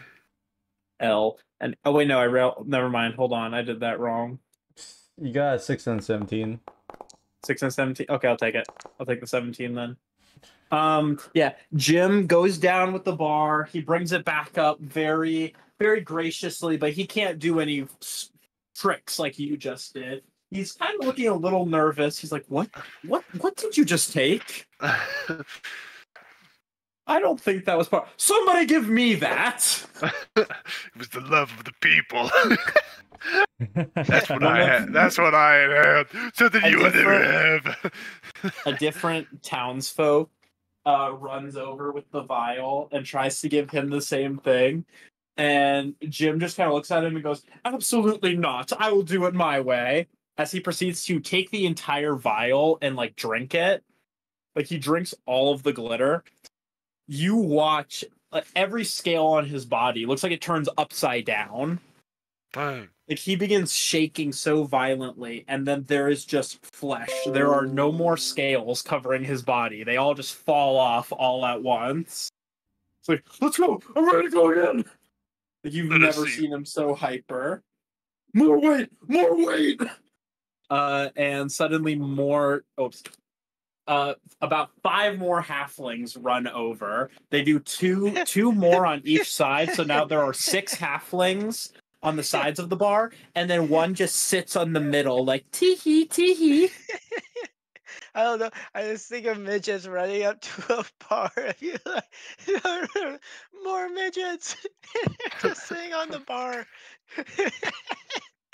L. And oh wait, no, never mind. Hold on, I did that wrong. You got 6 and 17. 6 and 17. Okay, I'll take it. I'll take the 17 then. Yeah, Jim goes down with the bar. He brings it back up very, very graciously, but he can't do any tricks like you just did. He's kind of looking a little nervous. He's like, "What did you just take? I don't think that was part. Somebody give me that." It was the love of the people. That's what I had. That's what I had. Something you would never have. A different townsfolk runs over with the vial and tries to give him the same thing. And Jim just kind of looks at him and goes, "Absolutely not. I will do it my way." As he proceeds to take the entire vial and like drink it. Like, he drinks all of the glitter. You watch every scale on his body. Looks like it turns upside down. Dang. Like, he begins shaking so violently, and then there is just flesh. There are no more scales covering his body. They all just fall off all at once. It's like, let's go! I'm ready to go again! Like, you've Let us never see. seen him so hyper. More weight! More weight! And suddenly about 5 more halflings run over. They do two more on each side, so now there are 6 halflings on the sides of the bar, and then one just sits on the middle, like tee-hee, tee-hee. I don't know. I just think of midgets running up to a bar. And you're like, more midgets, just sitting on the bar.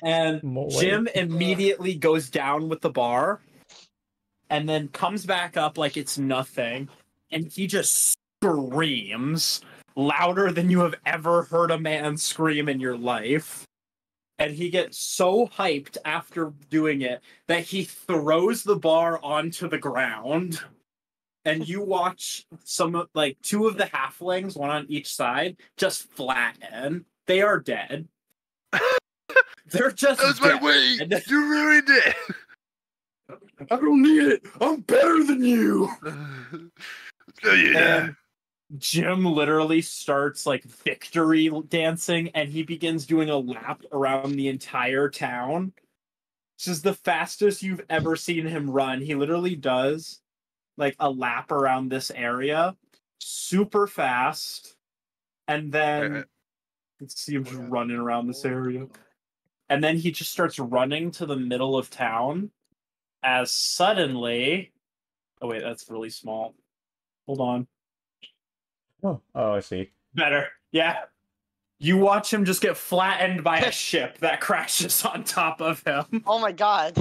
And More Jim weight. immediately goes down with the bar, and then comes back up like it's nothing, and he just screams louder than you have ever heard a man scream in your life. And he gets so hyped after doing it that he throws the bar onto the ground. And you watch 2 of the halflings, one on each side, just flatten. They are dead. They're just That was dead. my weight! You ruined it! I don't need it. I'm better than you. No, you're not. And Jim literally starts like victory dancing, and he begins doing a lap around the entire town. This is the fastest you've ever seen him run. He literally does like a lap around this area super fast, and then let's see him just running around this area, and then he just starts running to the middle of town as suddenly, oh wait, that's really small, hold on. Oh, I see. Better. Yeah. You watch him just get flattened by a ship that crashes on top of him. Oh my god.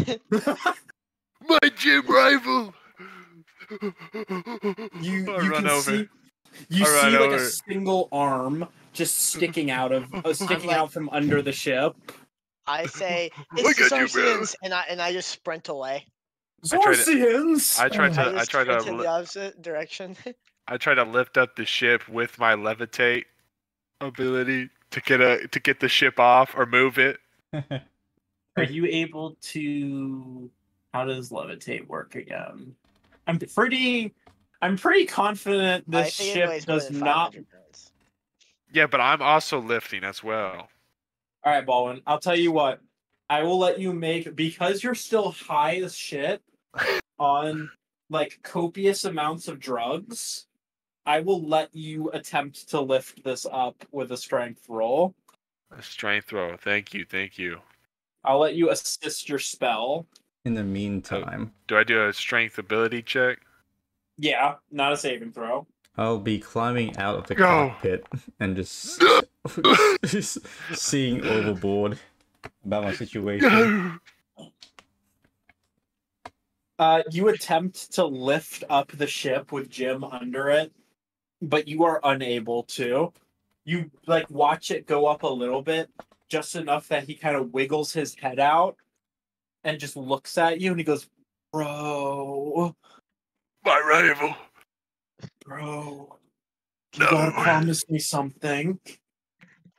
My gym rival! You I run can over. see you I see run like over. a single arm just sticking out from under the ship. I say, I it's got you, bro. Xaryxians, and I just sprint away. Zorsians! I tried I to just sprint in the opposite direction. I try to lift up the ship with my levitate ability to get the ship off or move it. Are you able to? How does levitate work again? I'm pretty confident I this think it ship weighs more does than not. 500 pounds. Yeah, but I'm also lifting as well. All right, Baldwin. I'll tell you what. I will let you make, because you're still high as shit on like copious amounts of drugs. I will let you attempt to lift this up with a strength roll. A strength throw. Thank you. I'll let you assist your spell. In the meantime, Do I do a strength ability check? Yeah, not a saving throw. I'll be climbing out of the Go. cockpit and just seeing overboard about my situation. You attempt to lift up the ship with Jim under it, but you are unable to. You like watch it go up a little bit, just enough that he kind of wiggles his head out and just looks at you, and he goes, "Bro, My rival. bro, you gotta promise me something.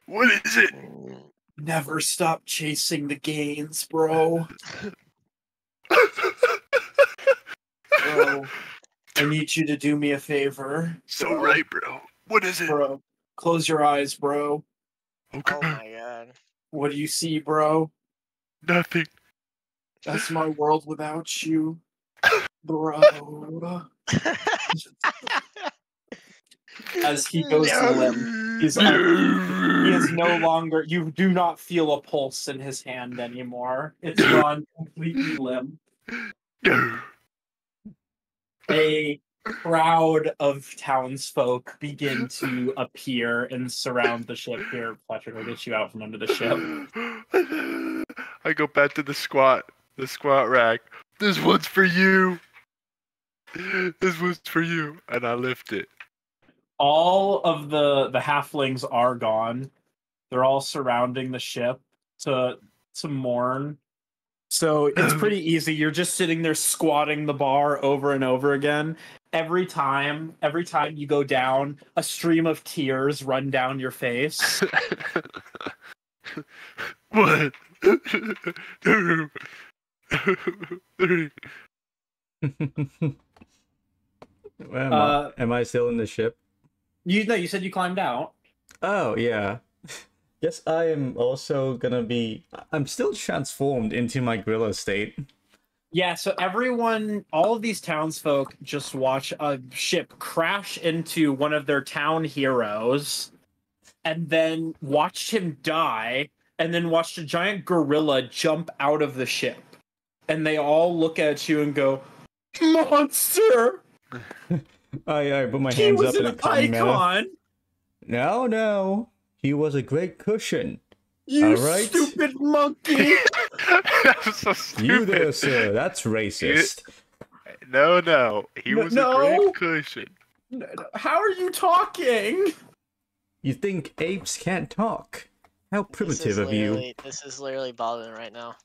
What is it? Never stop chasing the gains, bro. Bro, I need you to do me a favor. So right, bro. What is it? Bro, close your eyes, bro. Okay. Oh my god. What do you see, bro? Nothing. That's my world without you, bro." As he goes limp, he is no longer. You do not feel a pulse in his hand anymore. It's gone completely limp. A crowd of townsfolk begin to appear and surround the ship. Here, Fletcher, will get you out from under the ship. I go back to the squat rack. This one's for you. This one's for you. And I lift it. All of the halflings are gone. They're all surrounding the ship to mourn. So it's pretty easy. You're just sitting there squatting the bar over and over again. Every time you go down, a stream of tears run down your face. One, two, three. Am I still in the ship? You said you climbed out. Oh, yeah. Yes, I am also gonna be... I'm still transformed into my gorilla state. Yeah, so all of these townsfolk just watch a ship crash into one of their town heroes, and then watched him die, and then watched a giant gorilla jump out of the ship. And they all look at you and go, "Monster! I put my He hands was up in an a calm manner. icon! No. He was a great cushion. You All right. stupid monkey!" That was so stupid. You there, sir. That's racist. No. He was a great cushion. How are you talking? You think apes can't talk? How primitive of you. This is literally bothering right now.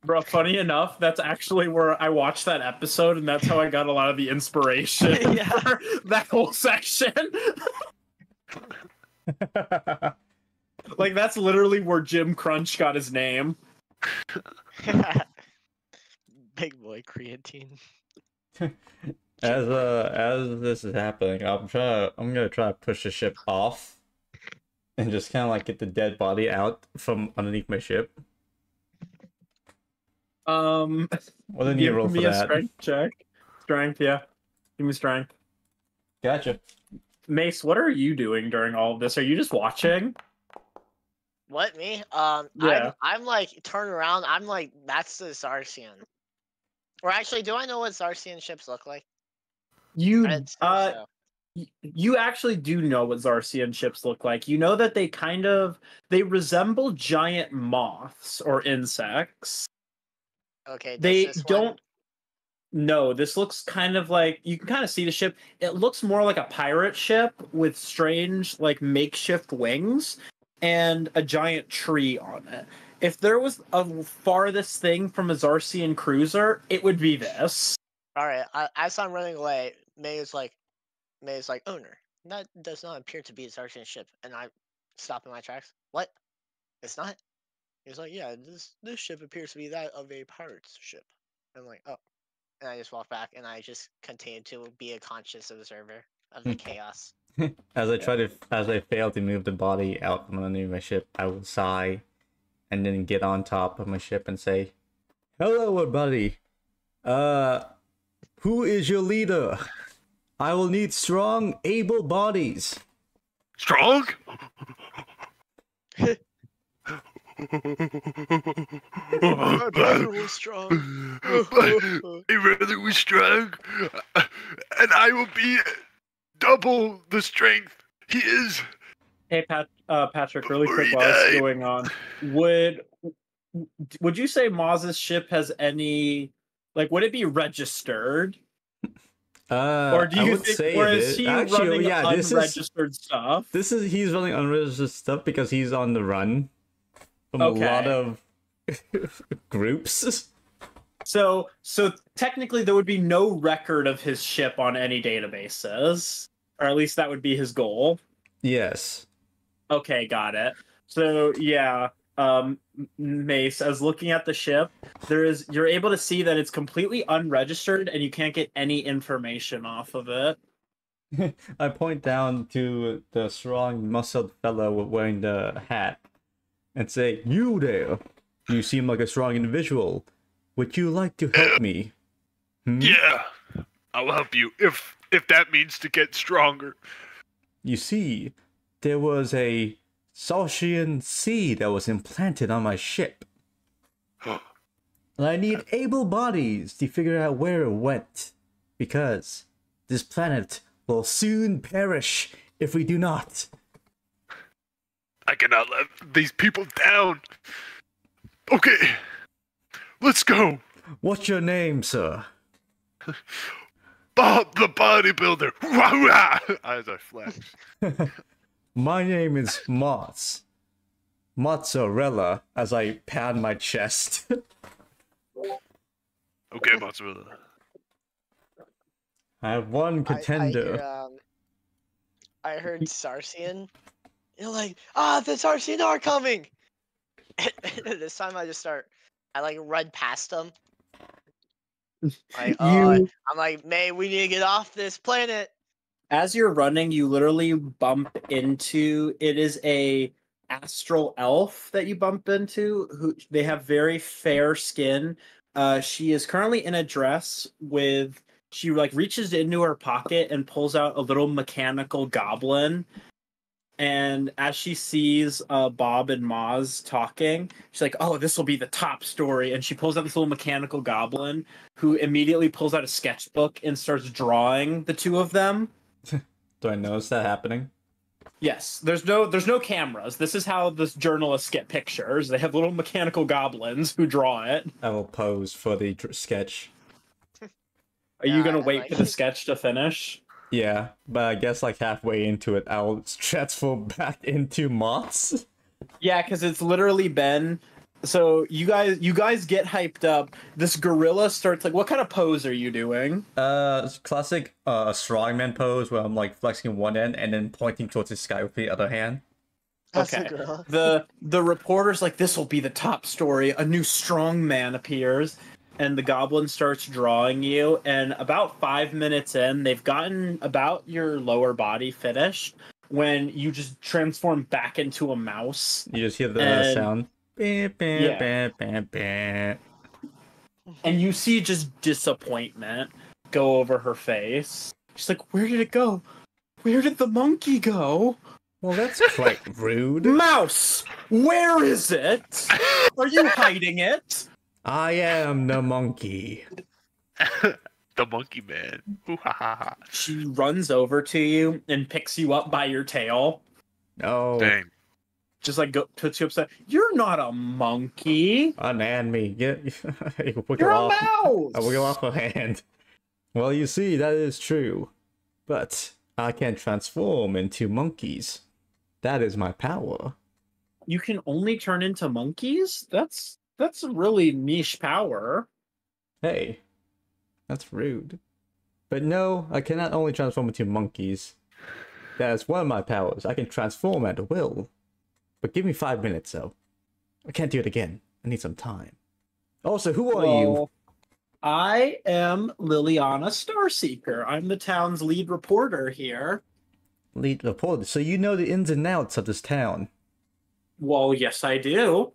Bro, funny enough, that's actually where I watched that episode, and that's how I got a lot of the inspiration for that whole section. Like, that's literally where Jim Crunch got his name. Big boy creatine. As this is happening, I'm gonna try to push the ship off and just kind of like get the dead body out from underneath my ship. Well, then you roll for Give me a that. strength check. Strength, yeah. Give me strength. Gotcha. Mace, what are you doing during all of this? Are you just watching? What, me? Yeah. I'm like turned around. I'm like, that's the Xaryxian. Or actually, do I know what Xaryxian ships look like? You I didn't think so. you actually do know what Xaryxian ships look like. You know that they resemble giant moths or insects. Okay. Does They this don't. one- No, this looks kind of like, you can kind of see the ship. It looks more like a pirate ship with strange, like, makeshift wings and a giant tree on it. If there was a farthest thing from a Xaryxian cruiser, it would be this. All right. As I'm running away, May is like, owner, that does not appear to be a Xaryxian ship. And I stop in my tracks. What? It's not. He's like, yeah, this ship appears to be that of a pirate's ship. I'm like, oh. And I just walk back, and I just continue to be a conscious observer of the chaos. As I fail to move the body out from underneath my ship, I will sigh and then get on top of my ship and say, "Hello, everybody. Who is your leader? I will need strong, able bodies." Strong? My brother was strong. My brother was strong, and I will be double the strength he is. Hey, Patrick, really quick while this is going on, would you say Maz's ship has any, like, would it be registered? Or do you think, or is he running unregistered stuff? He's running unregistered stuff because he's on the run from a lot of groups. So technically there would be no record of his ship on any databases, or at least that would be his goal. Yes. Okay, got it. So yeah, Mace, as looking at the ship, you're able to see that it's completely unregistered and you can't get any information off of it. I point down to the strong, muscled fellow wearing the hat and say, "You there? You seem like a strong individual. Would you like to help me?" Yeah, I'll help you if that means to get stronger. You see, there was a Xaryxian seed that was implanted on my ship. And I need able bodies to figure out where it went, because this planet will soon perish if we do not. I cannot let these people down. Okay, let's go. What's your name, sir? Bob the bodybuilder. As I flex. My name is Moss. mozzarella as I pad my chest. Okay, mozzarella. I have one contender. I heard Xaryxian. You're like, the Xaryxian are coming. This time I like run past them. Like, I'm like, May, we need to get off this planet. As you're running, you literally bump into it is a astral elf that you bump into. Who they have very fair skin. She is currently in a dress with. She like reaches into her pocket and pulls out a little mechanical goblin. And as she sees Bob and Maz talking, she's like, "Oh, this will be the top story." And she pulls out this little mechanical goblin, who immediately pulls out a sketchbook and starts drawing the two of them. Do I notice that happening? Yes, there's no cameras. This is how the journalists get pictures. They have little mechanical goblins who draw it. I will pose for the sketch. Are you gonna wait for the sketch to finish? Yeah, but I guess like halfway into it, I'll transform back into moths. Yeah, because it's literally been. So you guys get hyped up. This gorilla starts like, what kind of pose are you doing? Classic strongman pose where I'm like flexing one end and then pointing towards the sky with the other hand. Okay. The reporter's like, this will be the top story. A new strongman appears, and the goblin starts drawing you. And about 5 minutes in, they've gotten about your lower body finished when you just transform back into a mouse. You just hear the sound. And you see just disappointment go over her face. She's like, where did it go? Where did the monkey go? Well, that's quite rude. Mouse! Where is it? Are you hiding it? I am the monkey. The monkey man. Ooh-ha-ha-ha. She runs over to you and picks you up by your tail. No. Dang. Just like puts you upside. You're not a monkey. Unhand me. Get You're a mouse. I wiggle off a hand. Well, you see, that is true. But I can transform into monkeys. That is my power. You can only turn into monkeys? That's a really niche power. Hey, that's rude. But no, I cannot only transform into monkeys. That is one of my powers. I can transform at will. But give me 5 minutes, though. I can't do it again. I need some time. Also, who are you? I am Liliana Starseeker. I'm the town's lead reporter here. Lead reporter? So you know the ins and outs of this town? Well, yes, I do.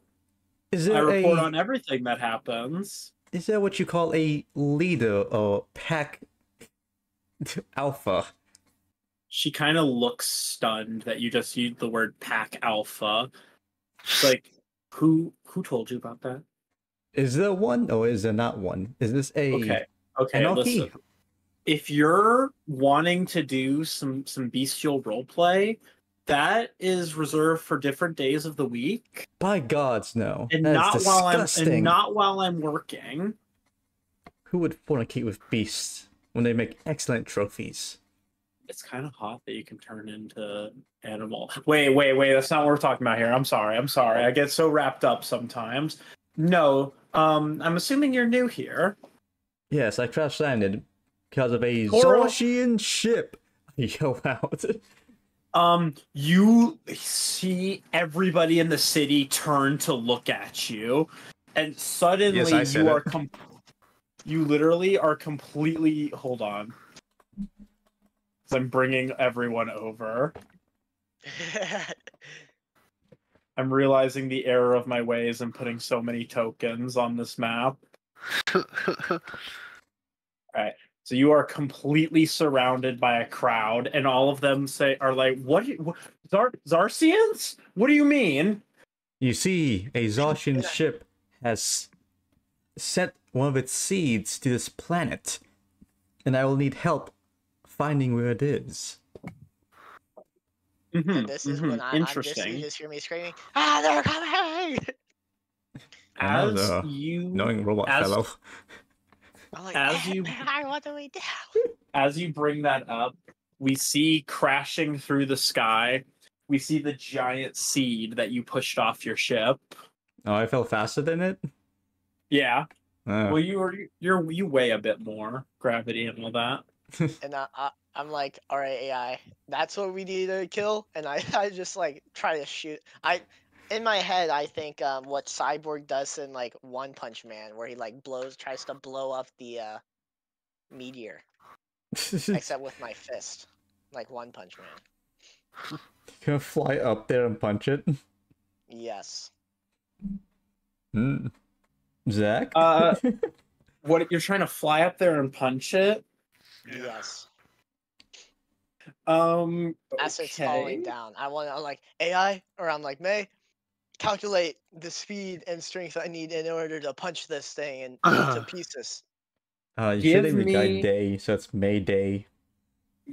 Is there I report on everything that happens. Is there what you call a leader or pack alpha? She kind of looks stunned that you just used the word pack alpha. It's like, who told you about that? Is there one or is there not one? Is this a okay? Listen, if you're wanting to do some bestial roleplay, that is reserved for different days of the week. By gods, no. And not while I'm working. Who would fornicate with beasts when they make excellent trophies? It's kind of hot that you can turn into animal. Wait. That's not what we're talking about here. I'm sorry. I get so wrapped up sometimes. No, I'm assuming you're new here. Yes, I crash landed because of a Xaryxian ship. I yell out. You see everybody in the city turn to look at you, and suddenly you literally are completely. Hold on. I'm bringing everyone over. I'm realizing the error of my ways and putting so many tokens on this map. Alright, so you are completely surrounded by a crowd, and all of them are like, Xaryxians? What do you mean? You see, a Xaryxian ship has sent one of its seeds to this planet, and I will need help finding where it is. And this is when you just hear me screaming, they're coming! Knowing robot fellow. I'm like, what do we do? As you bring that up, we see crashing through the sky we see the giant seed that you pushed off your ship. Oh, I fell faster than it. Yeah. Uh, Well, you weigh a bit more gravity and all that. And I'm like, all right, AI, that's what we need to kill. And I just like try to shoot. In my head, I think what Cyborg does in like One Punch Man, where he like tries to blow up the meteor, except with my fist, like One Punch Man. Gonna fly up there and punch it. Yes. Hmm. Zach? What, you're trying to fly up there and punch it? Yes. As As it's falling down, I want to like AI, or I'm like May, calculate the speed and strength I need in order to punch this thing into pieces. You Give should have me- day, so it's Mayday.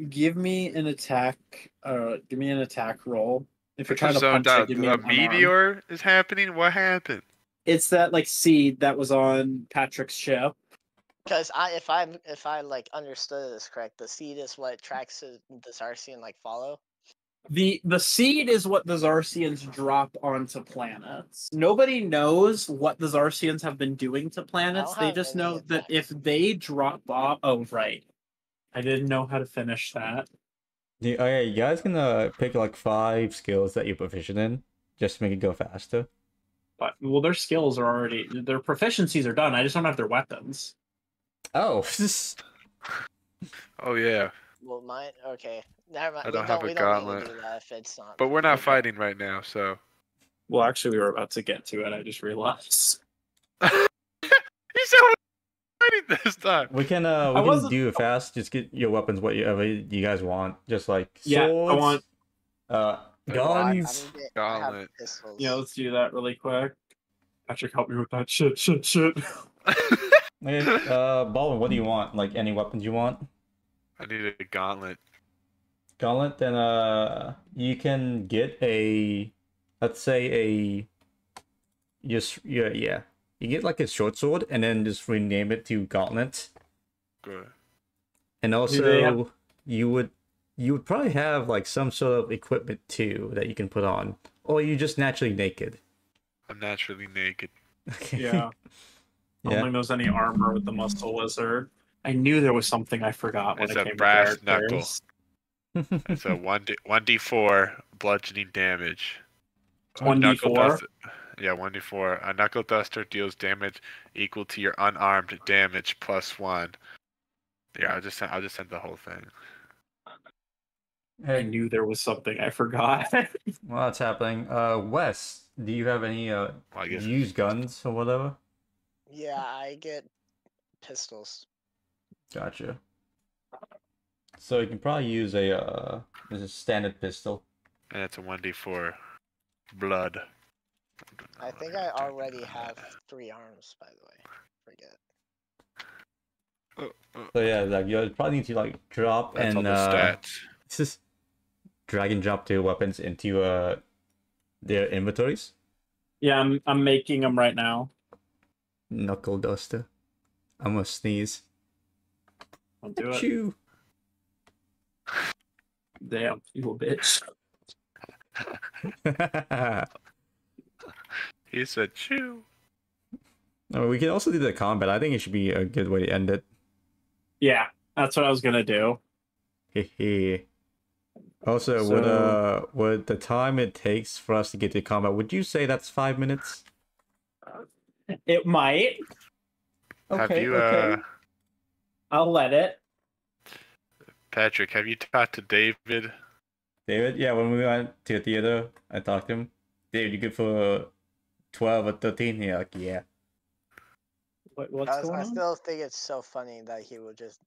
Give me an attack. Give me an attack roll. If you're trying to zoned punch it, out. give me A an unarmed. meteor is happening. What happened? It's that like seed that was on Patrick's ship. Because if I like understood this correct, the seed is what tracks the Xaryxian like follow. The seed is what the Xaryxians drop onto planets. Nobody knows what the Xaryxians have been doing to planets. They have just any know of that that. if they drop off. Oh, right. I didn't know how to finish that. Okay, you guys can pick like 5 skills that you're proficient in, just to make it go faster. But well, their skills are already, their proficiencies are done. I just don't have their weapons. Oh, Oh yeah, Well, mine. Okay, never mind. I don't have a we don't need gauntlet. to do that if it's not. but we're not Okay. fighting right now, so. Well, actually, we were about to get to it. I just realized. You said we're fighting this time. we can wasn't- do it fast. Just get your weapons whatever you guys want. Just like Yeah, I swords, want- guns. I have Gauntlet. pistols. Yeah, let's do that really quick. Patrick, help me with that shit. Okay, Baldwin, what do you want? Like any weapons you want? I need a gauntlet. Gauntlet, then you can get a, let's say yeah. You get like a short sword and then just rename it to Gauntlet. Good. And they also have- you would probably have like some sort of equipment too that you can put on. Or you just naturally naked. I'm naturally naked. Okay. Yeah. I don't Yeah. think there's any armor with the muscle lizard. I knew there was something I forgot when It's it a came brass to characters. It's a 1d4 bludgeoning damage. A 1d4? knuckle duster- Yeah, 1d4. A knuckle duster deals damage equal to your unarmed damage plus 1. Yeah, I'll just send the whole thing. I Hey, knew there was something I forgot. while that's happening, Wes, do you have any Well, I guess used guns or whatever? Yeah, I get pistols. Gotcha. So you can probably use a standard pistol. and it's a 1d4 blood. I think I already have 3 arms, by the way. Forget. So yeah, like you probably need to like drop That's all and the stats. just drag and drop their weapons into their inventories. Yeah, I'm making them right now. Knuckle duster. I'm gonna sneeze. I'll do it. Chew. Damn, you a bitch. He said, chew. Oh, we can also do the combat. I think it should be a good way to end it. Yeah, that's what I was gonna do. Hehe. Also, So- would the time it takes for us to get to combat, would you say that's 5 minutes? It might. Have Okay, you, okay. I'll let it. Patrick, have you talked to David? David, yeah, when we went to the theater, I talked to him. David, you good for 12 or 13? Yeah, like, yeah. What's going I on? still think it's so funny that he would just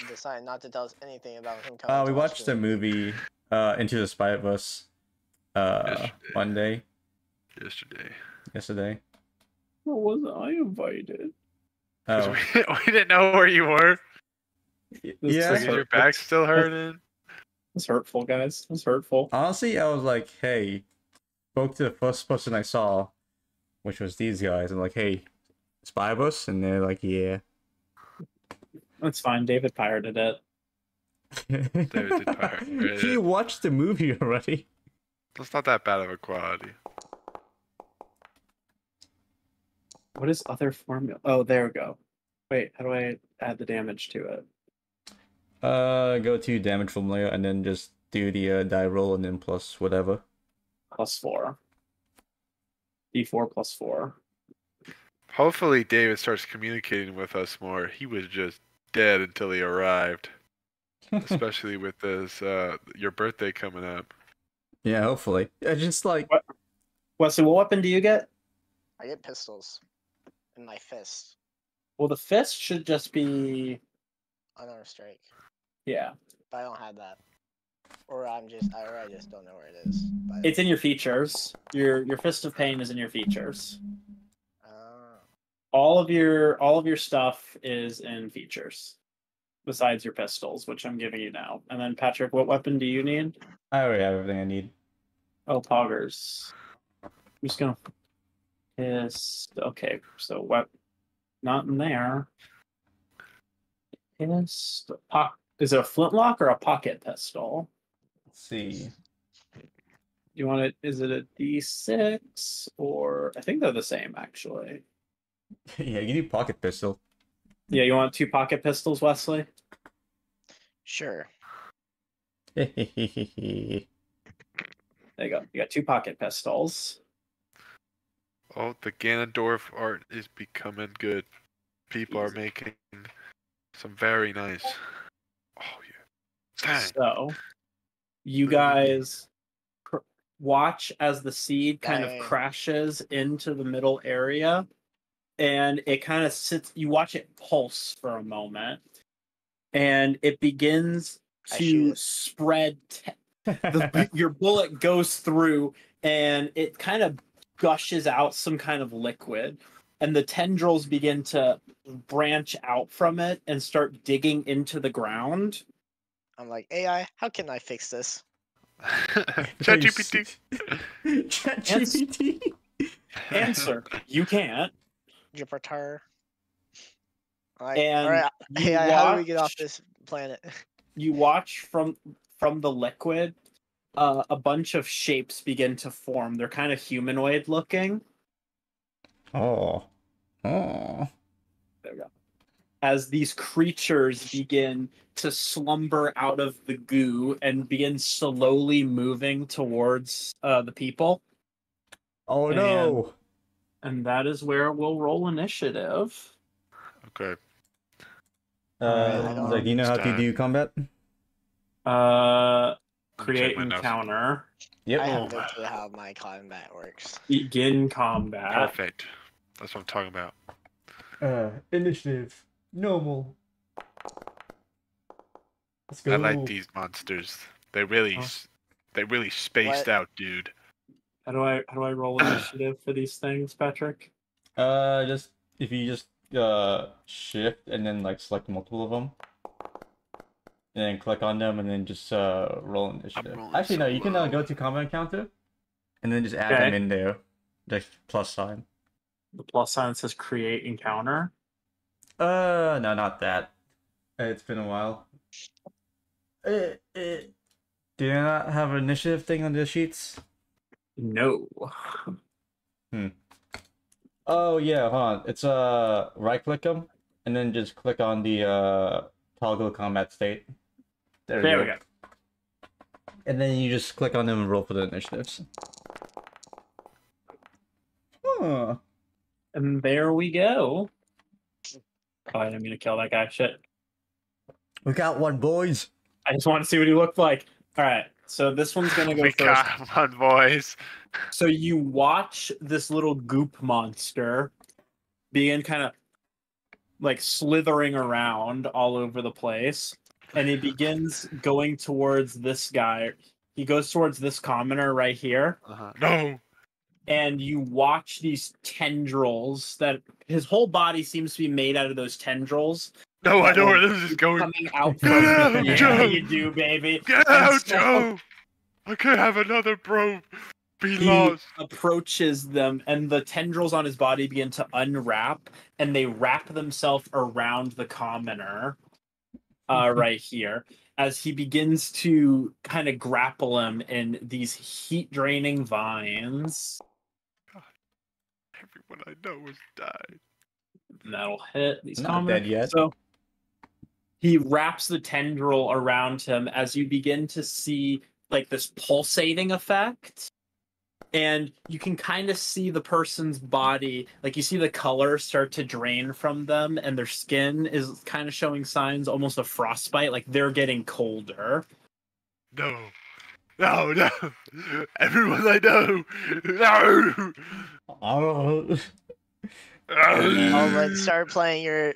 decide not to tell us anything about him coming. We to watch watched the movie Into the Spider-Verse Monday, yesterday. Or was I invited? 'Cause Oh, we didn't know where you were. This yeah. Is your back still hurting? It's hurtful, guys. It's hurtful. Honestly, I was like, hey, spoke to the first person I saw, which was these guys. I'm like, hey, Spider-Verse? And they're like, yeah. That's fine. David pirated it. David did pirate it. He watched the movie already. That's not that bad of a quality. What is other formula? Oh, there we go. Wait, how do I add the damage to it? Go to damage formula and then just do the die roll and then plus whatever. +4. D4 +4. Hopefully David starts communicating with us more. He was just dead until he arrived. Especially with this your birthday coming up. Yeah, hopefully. I just like Wesley, what weapon do you get? I get pistols in my fist. Well, the fist should just be Unarmed strike. yeah. But I don't have that. Or I just don't know where it is. But It's in your features. Your fist of pain is in your features. All of your stuff is in features. Besides your pistols, which I'm giving you now. And then Patrick, what weapon do you need? I already have everything I need. Oh, poggers. I'm just gonna okay, so what not in there. Is it a flintlock or a pocket pistol? Let's see. You want it? Is it a D6 or I think they're the same actually. Yeah, you need pocket pistol. Yeah, you want 2 pocket pistols, Wesley? Sure. There you go. You got 2 pocket pistols. Oh, the Ganondorf art is becoming good. People are making some very nice. Oh yeah. Dang. So, you guys watch as the seed kind of crashes into the middle area, and it kind of sits. You watch it pulse for a moment, and it begins to spread. Your bullet goes through, and it kind of gushes out some kind of liquid, and the tendrils begin to branch out from it and start digging into the ground. I'm like, AI, how can I fix this? ChatGPT. ChatGPT. Answer: you can't. Jupiter. Like, And all right, you AI, how do we get off watch- this planet? You watch from the liquid, a bunch of shapes begin to form. They're kind of humanoid looking. Oh. There we go. As these creatures begin to slumber out of the goo and begin slowly moving towards the people. Oh no. And that is where we'll roll initiative. Okay. Zach, do you know how to do combat? Create my notes. encounter. Yep. I have no clue how my combat works. Begin combat. Perfect. That's what I'm talking about. Initiative. Normal. Let's go. I like these monsters. They really spaced What? out, dude. How do I roll initiative for these things, Patrick? Just if you just shift and then like select multiple of them, and then click on them and then just roll initiative. rolling Actually, no, you can slow. go to combat encounter, and then just add Okay. them in there, like plus sign. The plus sign says create encounter. No, not that. It's been a while. Do you not have an initiative thing on the sheets? No. Oh yeah, hold on. It's right click them and then just click on the toggle combat state. There There we we go. And then you just click on them and roll for the initiatives. Huh. And there we go. Oh, I didn't mean to kill that guy. Shit. We got one, boys. I just want to see what he looked like. All right. So this one's going to go We first. got one, boys. So you watch this little goop monster begin kind of like slithering around all over the place. And he begins going towards this guy. He goes towards this commoner right here. No. And you watch these tendrils that his whole body seems to be made out of those tendrils. No, I know where this is going. Coming out Get out, from Joe! you do, baby. Get And out, so Joe! I can't have another bro be He lost. approaches them, and the tendrils on his body begin to unwrap, and they wrap themselves around the commoner right here. as he begins to kind of grapple him in these heat-draining vines. God, everyone I know has died. And that'll hit these Not commoners. dead yet. So he wraps the tendril around him as you begin to see like this pulsating effect. And you can kind of see the person's body, like you see the color start to drain from them, and their skin is kind of showing signs almost of frostbite, like they're getting colder. No. No, no. Everyone I know. No. Oh. Alvin, start playing your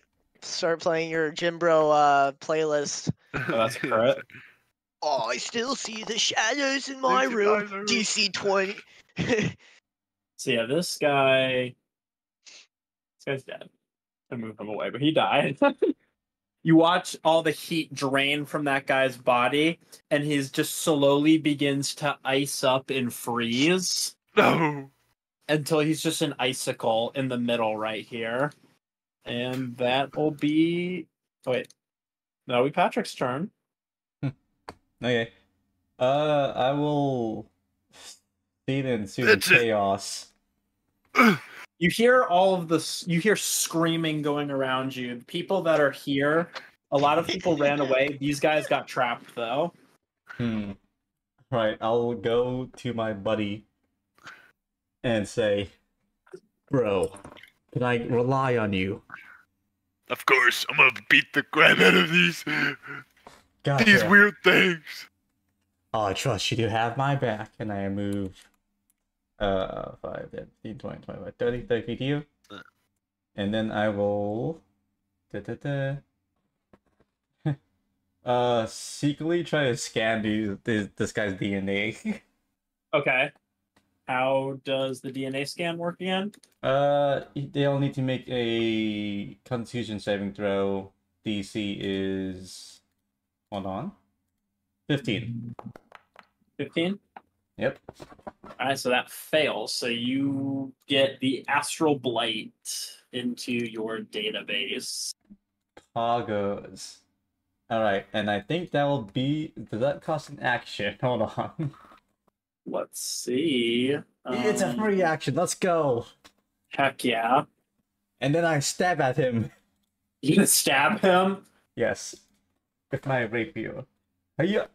Jim Bro playlist. Oh, that's correct. Oh, I still see the shadows in my room. DC 20. So yeah, this guy's dead. I moved him away, but he died. You watch all the heat drain from that guy's body, and he just slowly begins to ice up and freeze No. until he's just an icicle in the middle right here. And that will be... Oh, wait. That'll be Patrick's turn. Okay. I will feed into the That's it. chaos. You hear all of this. You hear screaming going around you. The people that are here, a lot of people ran away. These guys got trapped, though. Right, I'll go to my buddy and say, bro, can I rely on you? Of course, I'm gonna beat the crap out of these Gotcha. weird things. Oh, I trust you to have my back. And I move 5, 10, 15, 20, 25, 30 feet to you. And then I will secretly try to scan this guy's DNA. Okay. How does the DNA scan work again? They'll need to make a Constitution saving throw. DC is... Hold on. 15. 15? Yep. Alright, so that fails. So you get the Astral Blight into your database. Poggers. Alright, and I think that will be... Does that cost an action? Hold on. Let's see. It's a free action, let's go! Heck yeah. And then I stab at him. You gonna stab him? Yes. With my rapier. Hiya!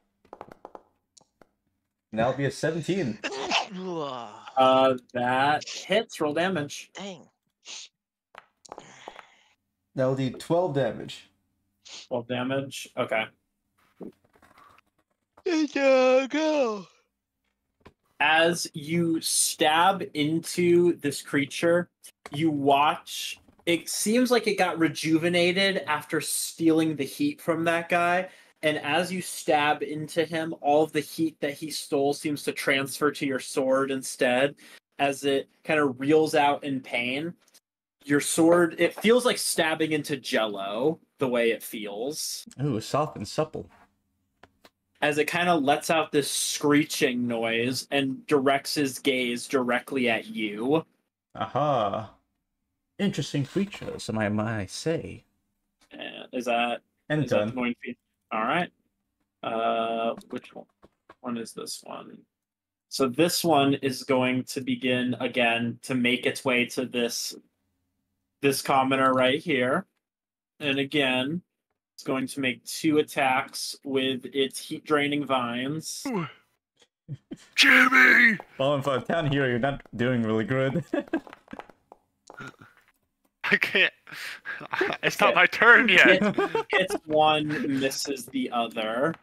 That'll be a 17. That hits. Roll damage. Dang. That'll do 12 damage. 12 damage. Okay. Go. As you stab into this creature, you watch. It seems like it got rejuvenated after stealing the heat from that guy. And as you stab into him, all of the heat that he stole seems to transfer to your sword instead, as it kind of reels out in pain. Your sword, it feels like stabbing into jello, the way it feels. Ooh, soft and supple. As it kind of lets out this screeching noise and directs his gaze directly at you. Aha. Interesting creatures, I might say. Is that And done. going to be... All right. Which one is this one? So this one is going to begin again to make its way to this commoner right here. And again, it's going to make 2 attacks with its heat draining vines. Jimmy! Well, for a town hero, you're not doing really good. I can't. It's not my turn yet. Hits one, misses the other.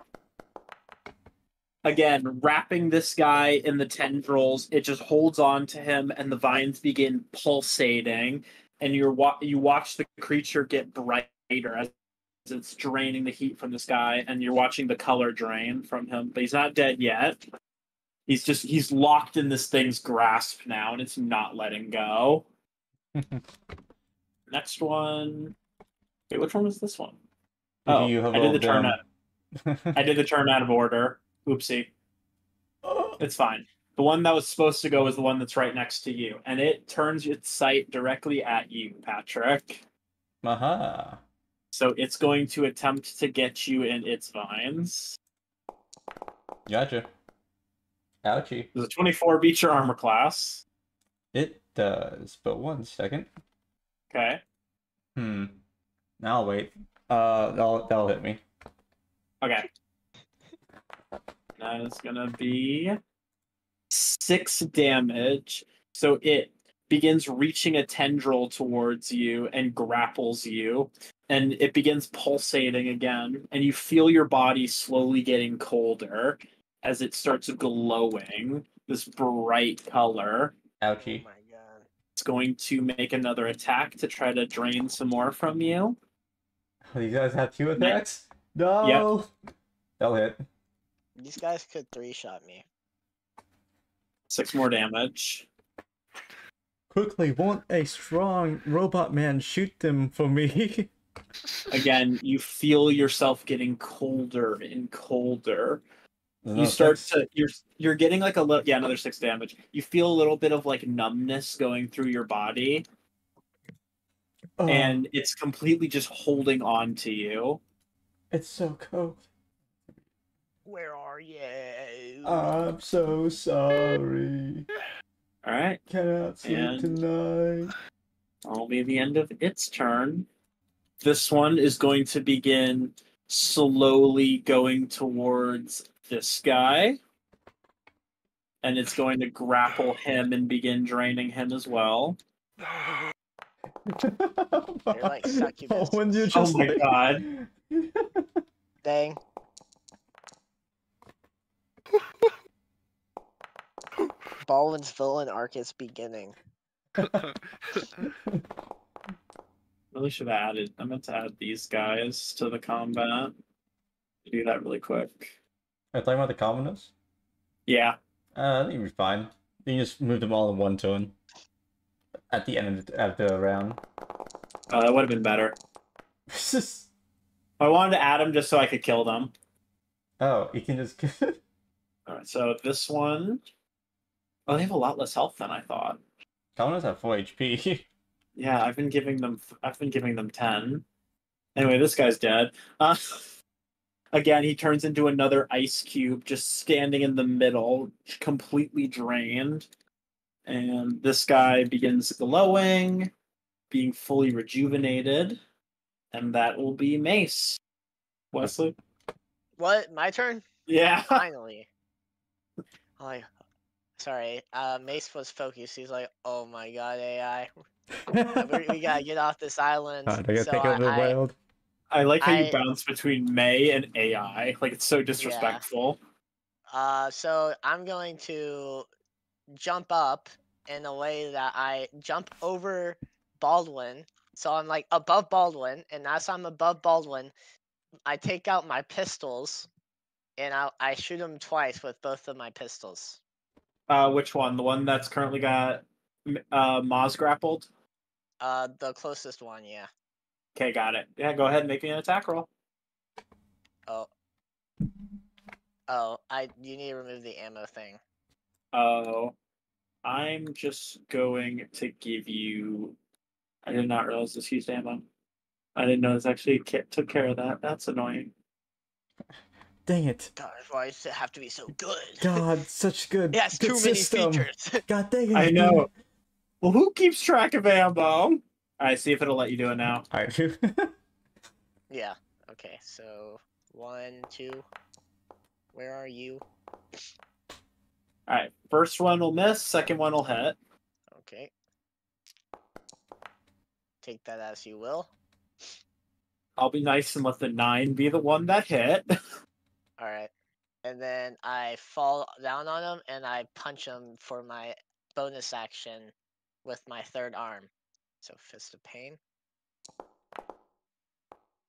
Again, wrapping this guy in the tendrils, it just holds on to him, and the vines begin pulsating. And you watch the creature get brighter as it's draining the heat from this guy, and you're watching the color drain from him. But he's not dead yet. He's locked in this thing's grasp now, and it's not letting go. Next one. Wait, which one was this one? Oh, I did the turn I did the turn out of order. Oopsie. It's fine. The one that was supposed to go is the one that's right next to you, and it turns its sight directly at you, Patrick. Aha. So it's going to attempt to get you in its vines. Gotcha. Ouchie. Does a 24 beat your armor class? It does, but 1 second. Okay. Now I'll wait. That'll hit me. Okay. That is gonna be 6 damage. So it begins reaching a tendril towards you and grapples you, and it begins pulsating again, and you feel your body slowly getting colder as it starts glowing this bright color. Ouchie. Oh my god. It's going to make another attack to try to drain some more from you. These guys have 2 attacks? No! That'll hit. These guys could 3-shot me. 6 more damage. Quickly, won't a strong robot man shoot them for me? Again, you feel yourself getting colder and colder. No, You start six. to you're getting like a little another 6 damage. You feel a little bit of like numbness going through your body, Oh, and it's completely just holding on to you. it's so cold. Where are you? I'm so sorry. All right, Cannot sleep And- tonight. that'll be the end of its turn. This one is going to begin slowly going towards this guy, and it's going to grapple him and begin draining him as well. They're like succubuses. When you Oh just my like... god. Dang. Baldwin's villain arc is beginning. Really should have added. I meant to add these guys to the combat. Do that really quick. Are you talking about the commoners? Yeah. I think you'll be fine. You just move them all in 1 turn. At the end of the round. That would have been better. I wanted to add them just so I could kill them. Oh, you can just... Alright, so this one... Oh, they have a lot less health than I thought. Commoners have 4 HP. Yeah, I've been giving them 10. Anyway, this guy's dead. Again, he turns into another ice cube, just standing in the middle, completely drained. And this guy begins glowing, being fully rejuvenated, and that will be Mace. Wesley? What? My turn? Yeah. Finally. Oh, sorry. Mace was focused. He's like, "Oh my god, AI, we gotta get off this island." They gotta So take over the world. I like how you I- bounce between May and AI. Like, it's so disrespectful. So I'm going to jump up in a way that I jump over Baldwin. So I'm like above Baldwin, and as I'm above Baldwin, I take out my pistols, and I shoot him twice with both of my pistols. Which one? The one that's currently got Maz grappled? The closest one, yeah. Okay, got it. Yeah, go ahead and make me an attack roll. You need to remove the ammo thing. Oh, I'm just going to give you... I did not realize this used ammo. I didn't know this actually took care of that. That's annoying. Dang it. God, why does it have to be so good? God, such good. It has good too many system. features. God dang it. I know. Well, who keeps track of ammo? Alright, see if it'll let you do it now. Alright. Yeah. Okay. So 1, 2. Where are you? Alright, first one will miss, second one will hit. Okay. Take that as you will. I'll be nice and let the 9 be the one that hit. All right. And then I fall down on him and I punch him for my bonus action with my third arm. So Fist of Pain.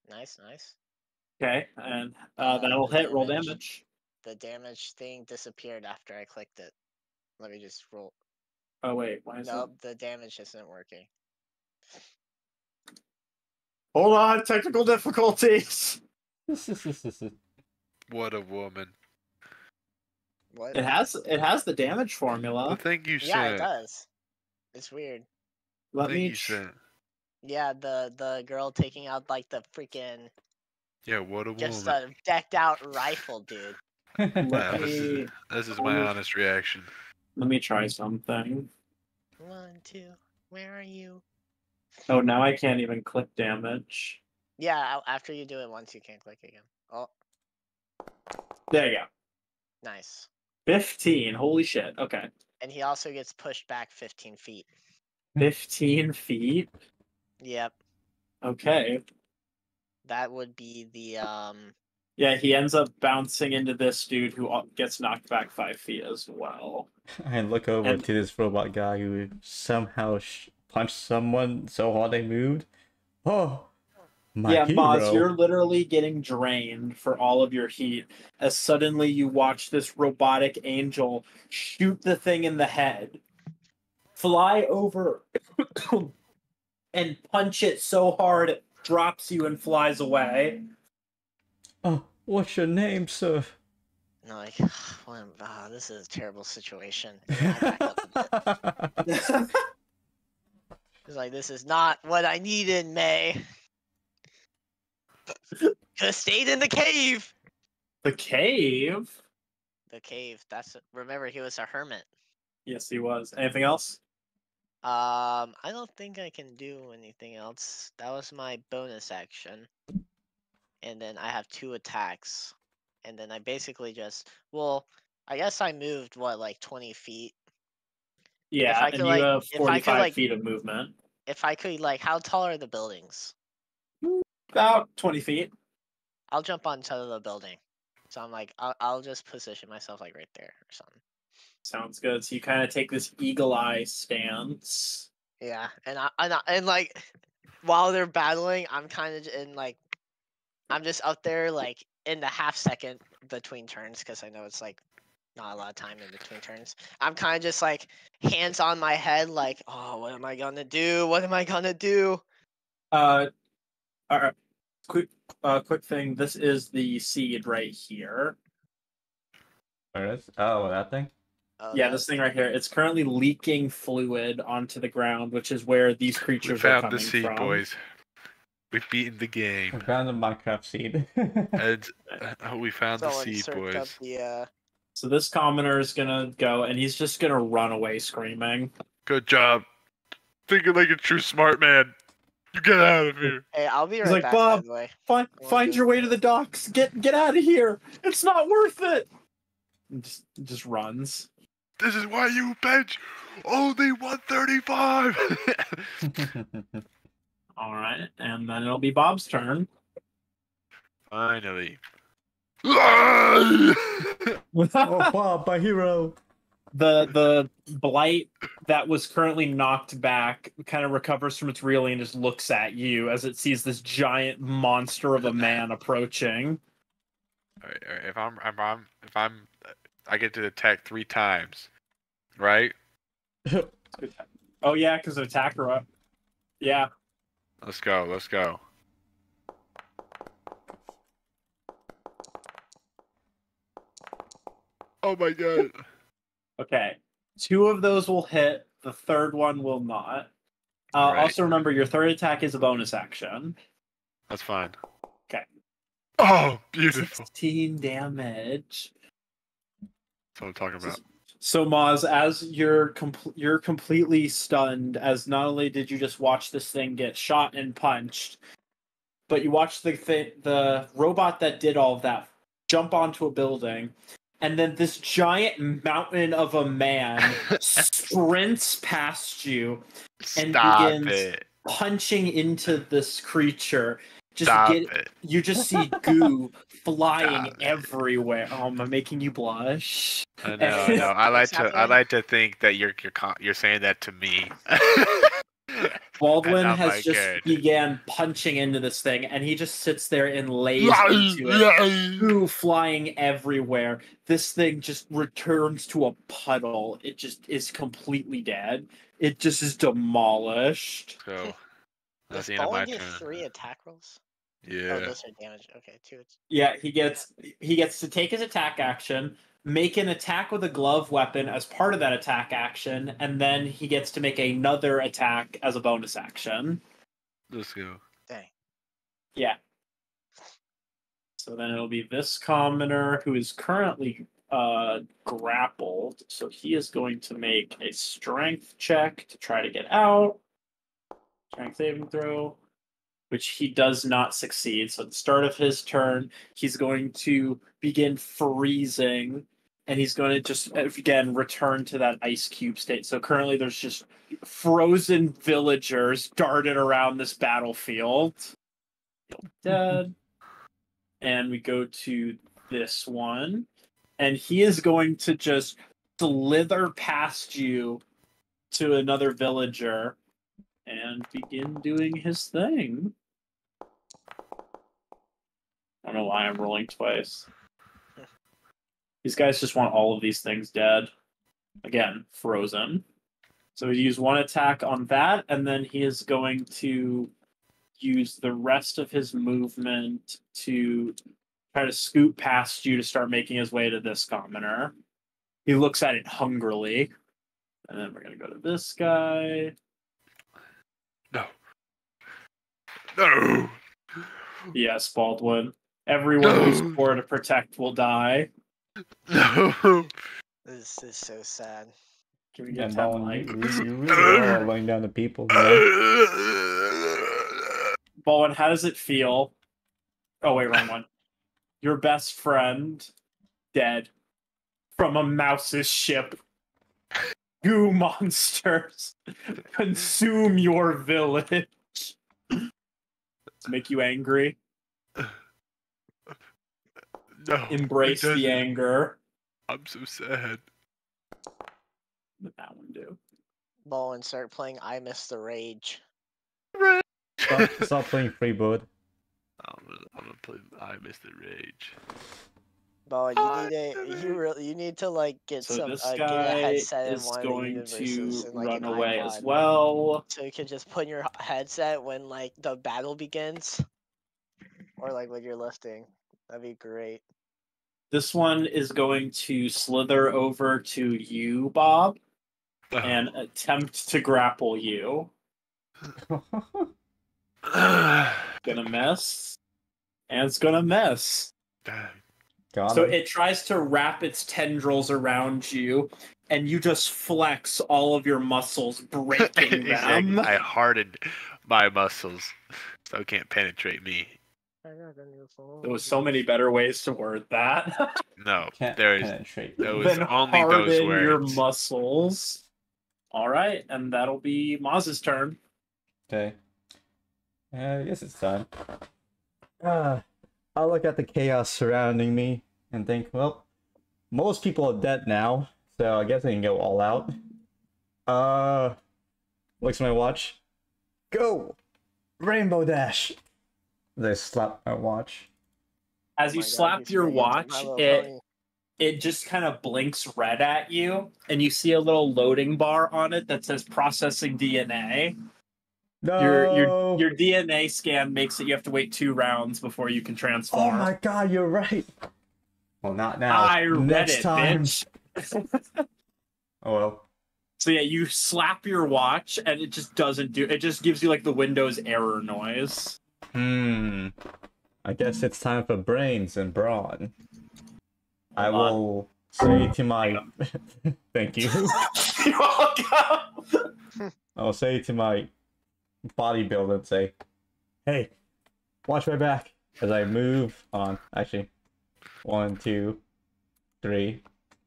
Nice, nice. Okay, and Uh, that'll the hit. Roll damage. damage. The damage thing disappeared after I clicked it. Let me just roll. Oh wait, why is Nope, the damage isn't working. Hold on, technical difficulties. What a woman. What? It has the damage The formula. thing you Yeah, it said. does. It's weird. Let The thing me. you said. Yeah, the girl taking out like the freaking Yeah, what a just woman. a decked out rifle, dude. Let This is, me this is my honest reaction. try something. 1, 2, where are you? Oh, now I can't even click damage. Yeah, after you do it once, you can't click again. Oh, There you go. nice. 15. Holy shit. Okay. And he also gets pushed back 15 feet. 15 feet. Yep, Okay. that would be the Yeah, he ends up bouncing into this dude who gets knocked back 5 feet as well. I look over And- to this robot guy who somehow punched someone so hard they moved. Oh, my yeah, hero. Maz, you're literally getting drained for all of your heat as suddenly you watch this robotic angel shoot the thing in the head, fly over, and punch it so hard it drops you and flies away. Oh, what's your name, sir? no, like, this is a terrible situation. Yeah, I back up a bit. It's like this is not what I needed, May. Could have stayed in the cave. The cave? The cave. Remember he was a hermit. Yes, he was. Anything else? I don't think I can do anything else. That was my bonus action. And then I have 2 attacks. And then I basically just, well, I guess I moved, what, like 20 feet? Yeah, I and could, you like- have if I could, 45 like- feet of movement. If I could, like, how tall are the buildings? About 20 feet. I'll jump on top of the building. So I'm like, I'll just position myself, like, right there or something. Sounds good. So you kind of take this eagle eye stance. Yeah, and like, while they're battling, I'm kind of in, like, I'm just up there, like, in the half second between turns, because I know it's, like, not a lot of time in between turns. I'm kind of just, like, hands on my head, like, oh, what am I gonna do? What am I gonna do? All right. Quick thing. This is the seed right here. Where is? Oh, that thing? Oh, Yeah, that- this thing right here. It's currently leaking fluid onto the ground, which is where these We creatures are found coming the seed, from. boys. We've beaten the I game. found a Minecraft seed. And we found the Someone seed, searched up boys. the, So this commoner is gonna go, and he's just gonna run away screaming. Good job. Thinking like a true smart man. You get out of here. Hey, I'll be He's right like, back, "Bob, by the way. Find your way to the docks. Get out of here. It's not worth it." And just runs. This is why you bench only 135. All right, and then it'll be Bob's turn. Finally. Oh, wow, my hero. The blight that was currently knocked back kind of recovers from its reeling and just looks at you as it sees this giant monster of a man approaching. Alright, if I get to attack 3 times, right? Oh yeah, because of attacker up. Yeah. Let's go. Oh my god. Okay. 2 of those will hit. The third one will not. Right. Also remember, your third attack is a bonus action. That's fine. Okay. Oh, beautiful. 16 damage. That's what I'm talking about. So Maz, as you're completely stunned, as not only did you just watch this thing get shot and punched, but you watched the robot that did all of that jump onto a building, and then this giant mountain of a man sprints past you and Stop begins it. punching into this creature. Stop it. You just see goo flying Stop it. everywhere. Oh, am I making you blush? I know. I What's like happening? to think that you're saying that to me. Baldwin And I'm has like, just good. began punching into this thing, and he just sits there and lays into it. Goo flying everywhere. This thing just returns to a puddle. It just is completely dead. It just is demolished. So that's Does the end of my Bowen get turn. 3 attack rolls? Oh, Yeah. those are damage. Okay, 2. Yeah, he gets to take his attack action, make an attack with a glove weapon as part of that attack action, and then he gets to make another attack as a bonus action. Let's go. Dang. Yeah. So then it'll be this commoner who is currently grappled. So he is going to make a strength check to try to get out. Strength saving throw, which he does not succeed. So at the start of his turn, he's going to begin freezing, and he's going to just, again, return to that ice cube state. So currently there's just frozen villagers darted around this battlefield. Dead. And we go to this one, and he is going to just slither past you to another villager and begin doing his thing. I don't know why I'm rolling twice. These guys just want all of these things dead. Again, frozen. So we use one attack on that, and then he is going to use the rest of his movement to try to scoot past you to start making his way to this commoner. He looks at it hungrily. And then we're going to go to this guy. No. No. Yes, Baldwin. Everyone who's core to protect will die. No. This is so sad. Can we Yeah, get 10 Baldwin, likes? you really are laying down the people. Man. Baldwin, how does it feel? Oh, wait, wrong one. Your best friend dead from a mouse's ship. Goo monsters consume your village. To make you angry. No. Embrace it the doesn't. anger. I'm so sad. What that one do? Ball and start playing I Miss the Rage. Stop playing Freeboard. I'm gonna play I Miss the Rage. Ball, you need to like get So some this get a guy headset in is one of the going universes to and like run an away iPod. as well. So you can just put in your headset when like the battle begins, or like when you're lifting. That'd be great. This one is going to slither over to you, Bob, Oh. and attempt to grapple you. Gonna miss. And it's gonna miss. Dang. Got So him. it tries to wrap its tendrils around you, and you just flex all of your muscles, breaking Exactly. them. I hardened my muscles, so it can't penetrate me. There was so many better ways to word that. No, Can't there is penetrate. those Then only those harden your words. muscles. All right, and that'll be Maz's turn. Okay. I guess it's time. I'll look at the chaos surrounding me and think, well, most people are dead now, so I guess I can go all out. Looks at my watch. Go! Rainbow Dash! They slap my watch. As you Oh my God, slap he's your really into watch, My Little it Pony. it just kind of blinks red at you, and you see a little loading bar on it that says processing DNA. No! Your DNA scan makes it you have to wait 2 rounds before you can Oh transform. my god, you're right! Well, not now. I read Next it, time. bitch. Oh well. So yeah, you slap your watch, and it just doesn't do. It just gives you like the Windows error noise. I guess it's time for brains and brawn. I Hold on. will say to my... Thank you. You're welcome. I'll say to my bodybuilder and say, hey, watch my back as I move on. Actually, 1, 2, 3.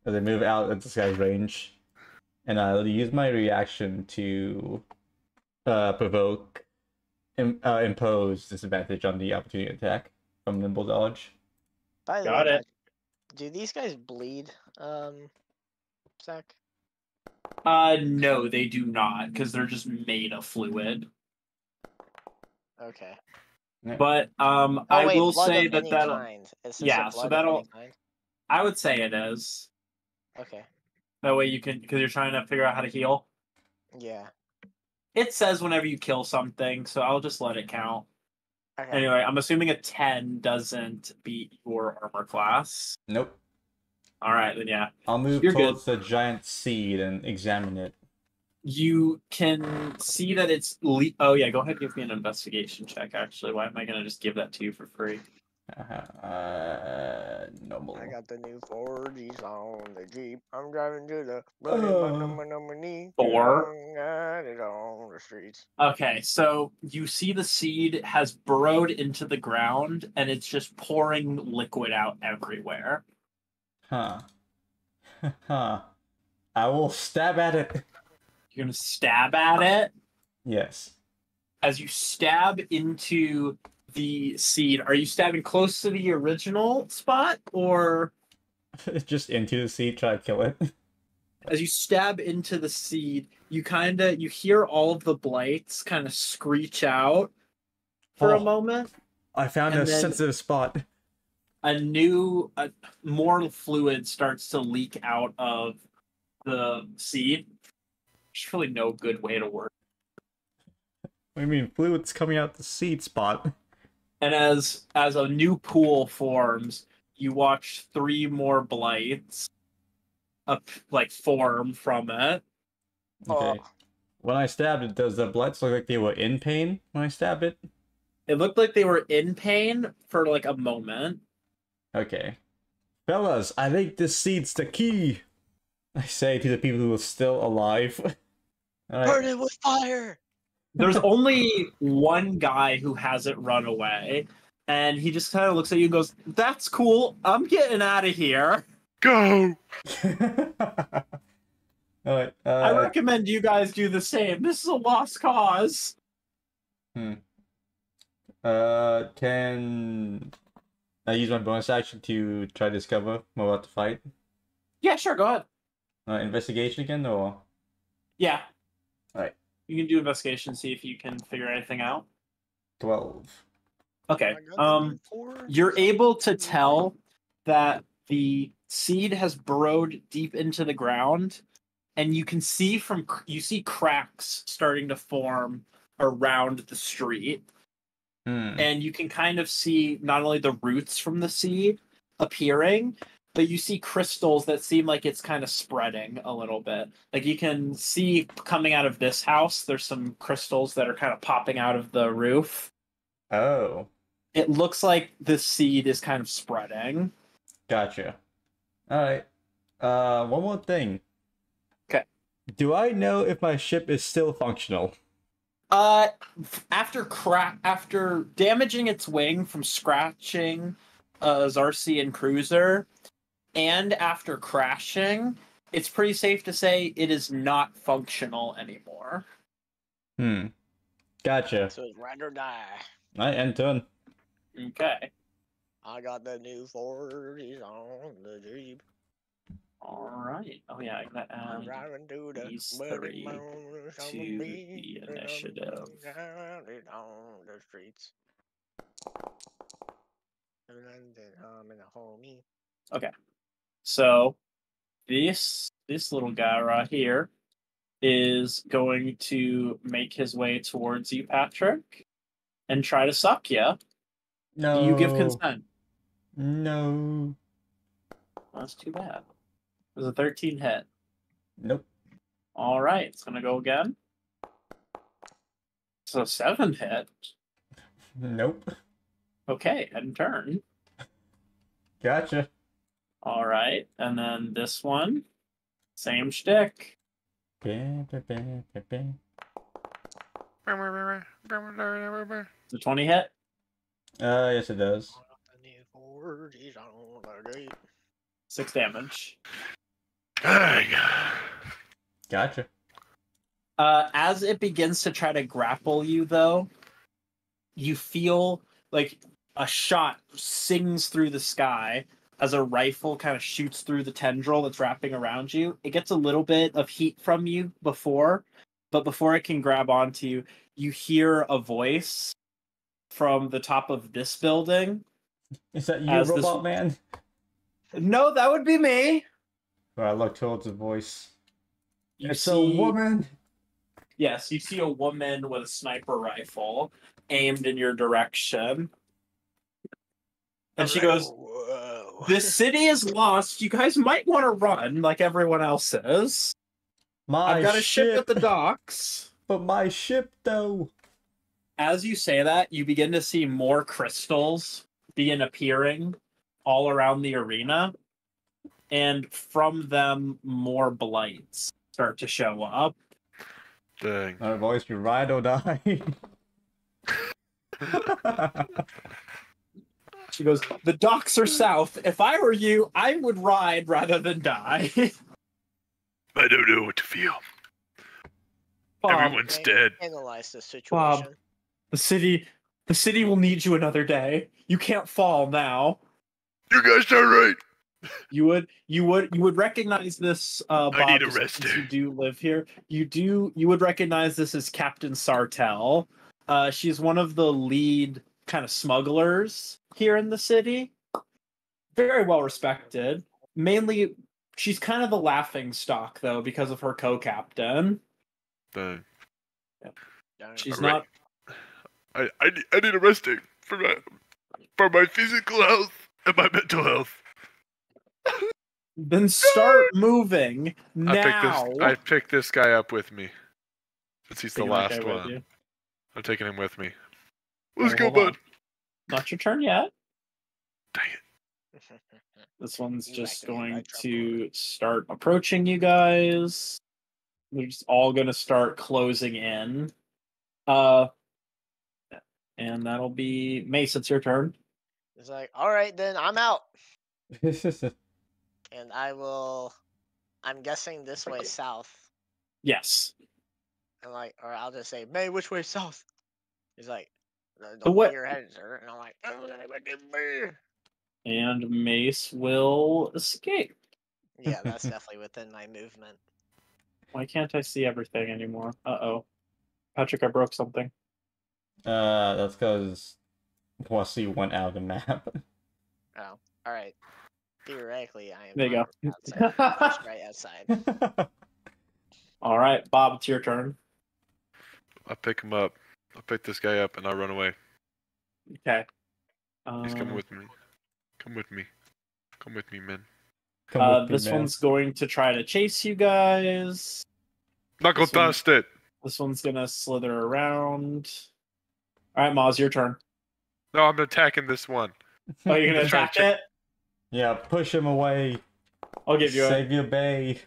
As I move out of this guy's range. And I'll use my reaction to impose disadvantage on the opportunity attack from Nimble Dodge. By the Got way, it. do these guys bleed? Zach? No, they do not, because they're just made of fluid. Okay. But Oh, I wait, will blood say of that any that'll. kind. It says Yeah, a so blood of any that'll. kind. I would say it is. Okay. That way you can, because you're trying to figure out how to heal. Yeah. It says whenever you kill something, so I'll just let it count. Okay. Anyway, I'm assuming a 10 doesn't beat your armor class. Nope. All right, then yeah. I'll move You're towards the giant seed and examine it. you can see that it's... Oh, yeah, go ahead and give me an investigation check, actually. Why am I going to just give that to you for free? Normal. I got the new 4Gs on the Jeep. I'm driving to the money. 4. Got it on the streets. Okay, so you see the seed has burrowed into the ground, and it's just pouring liquid out everywhere. Huh. Huh. I will stab at it. You're going to stab at it? Yes. As you stab into the seed, are you stabbing close to the original spot, or... Just into the seed, try to kill it. As you stab into the seed, you hear all of the blights kind of screech out for a moment. I found a sensitive spot. More fluid starts to leak out of the seed. There's really no good way to work. I mean, fluid's coming out the seed spot. And as a new pool forms, you watch 3 more blights form from it. Okay. When I stabbed it, does the blights look like they were in pain when I stabbed it? It looked like they were in pain for like a moment. Okay. Fellas, I think this seed's the key. I say to the people who are still alive. Burn it with fire! There's only one guy who hasn't run away, and he just kind of looks at you and goes, "That's cool. I'm getting out of here." Go! Alright, I recommend you guys do the same. This is a lost cause. Can I use my bonus action to try to discover more about the fight? Yeah, sure. Go ahead. Investigation again, or? Yeah. Alright. You can do investigation, see if you can figure anything out. 12. Okay. You're able to tell that the seed has burrowed deep into the ground, and you can see cracks starting to form around the street. And you can kind of see not only the roots from the seed appearing, but you see crystals that seem like it's kind of spreading a little bit. Like you can see coming out of this house, there's some crystals that are kind of popping out of the roof. Oh. It looks like this seed is kind of spreading. Gotcha. Alright. One more thing. Okay. Do I know if my ship is still functional? After damaging its wing from scratching a Xaryxian cruiser, and after crashing, it's pretty safe to say it is not functional anymore. Gotcha. So it's ride or die. I end turn. Okay. I got the new 4Gs on the Jeep. Alright. Oh yeah, I gotta I'm add driving to the these muddy 3 mountains on to the beach, the and I'm initiative. driving on the streets. I'm in a homie. Okay. So this little guy right here is going to make his way towards you, Patrick, and try to suck you. No. Do you give consent? No. That's too bad. It was a 13 hit. Nope. All right, it's gonna go again. So 7 hit. Nope. Okay, end turn. Gotcha. All right, and then this one, same shtick. The 20 hit. Yes it does. 6 damage. Gotcha. As it begins to try to grapple you, though, you feel like a shot sings through the sky as a rifle kind of shoots through the tendril that's wrapping around you. It gets a little bit of heat from you but before it can grab onto you, you hear a voice from the top of this building. Is that you, Robot Man? No, that would be me. I look towards the voice. It's a woman. Yes, you see a woman with a sniper rifle aimed in your direction. And she goes, "The city is lost. You guys might want to run like everyone else is." My I've got a ship at the docks. But my ship, though. As you say that, you begin to see more crystals begin appearing all around the arena. And from them, more blights start to show up. Dang. Our boys, you ride or die. She goes, the docks are south. If I were you, I would ride rather than die. I don't know what to feel. Bob, Everyone's dead. Analyze the situation. Bob, the city will need you another day. You can't fall now. You guys are right. You would recognize this, Bob, I need a just rest since day. you do live here. You would recognize this as Captain Sartell. She's one of the lead kind of smugglers here in the city. Very well respected. Mainly, she's kind of the laughing stock though because of her co-captain. Dang. She's Alright. not. I need a rest day for my physical health and my mental health. Then start moving now. I picked this guy up with me. Since he's the Taking that last guy with one. you. I'm taking him with me. Let's Oh, go, hold bud. on. Not your turn yet. Dang it. This one's You just might be in going my trouble. to start approaching you guys. They're just all going to start closing in. And that'll be Mace. It's your turn. It's like, all right, then I'm out, and I'm guessing this way south, Yes. and like, or I'll just say, May, which way south? He's like, the The way what- you're headed, sir. And I'm like, oh, look at me. And Mace will escape. Yeah, that's definitely within my movement. Why can't I see everything anymore? Uh-oh. Patrick, I broke something. That's because Wesley went out of the map. Oh, all right. Theoretically, I am. There you not go. outside. Just right outside. All right, Bob, it's your turn. I'll pick him up. I'll pick this guy up and I'll run away. Okay. He's coming with me. Come with me. Come with me, man. Come with me, This man. one's going to try to chase you guys. Knuckle This one- dust it. This one's gonna slither around. All right, Maz, your turn. No, I'm attacking this one. Oh, you're gonna Let's try to attack it? Yeah, push him away. I'll give you a. Save your bay.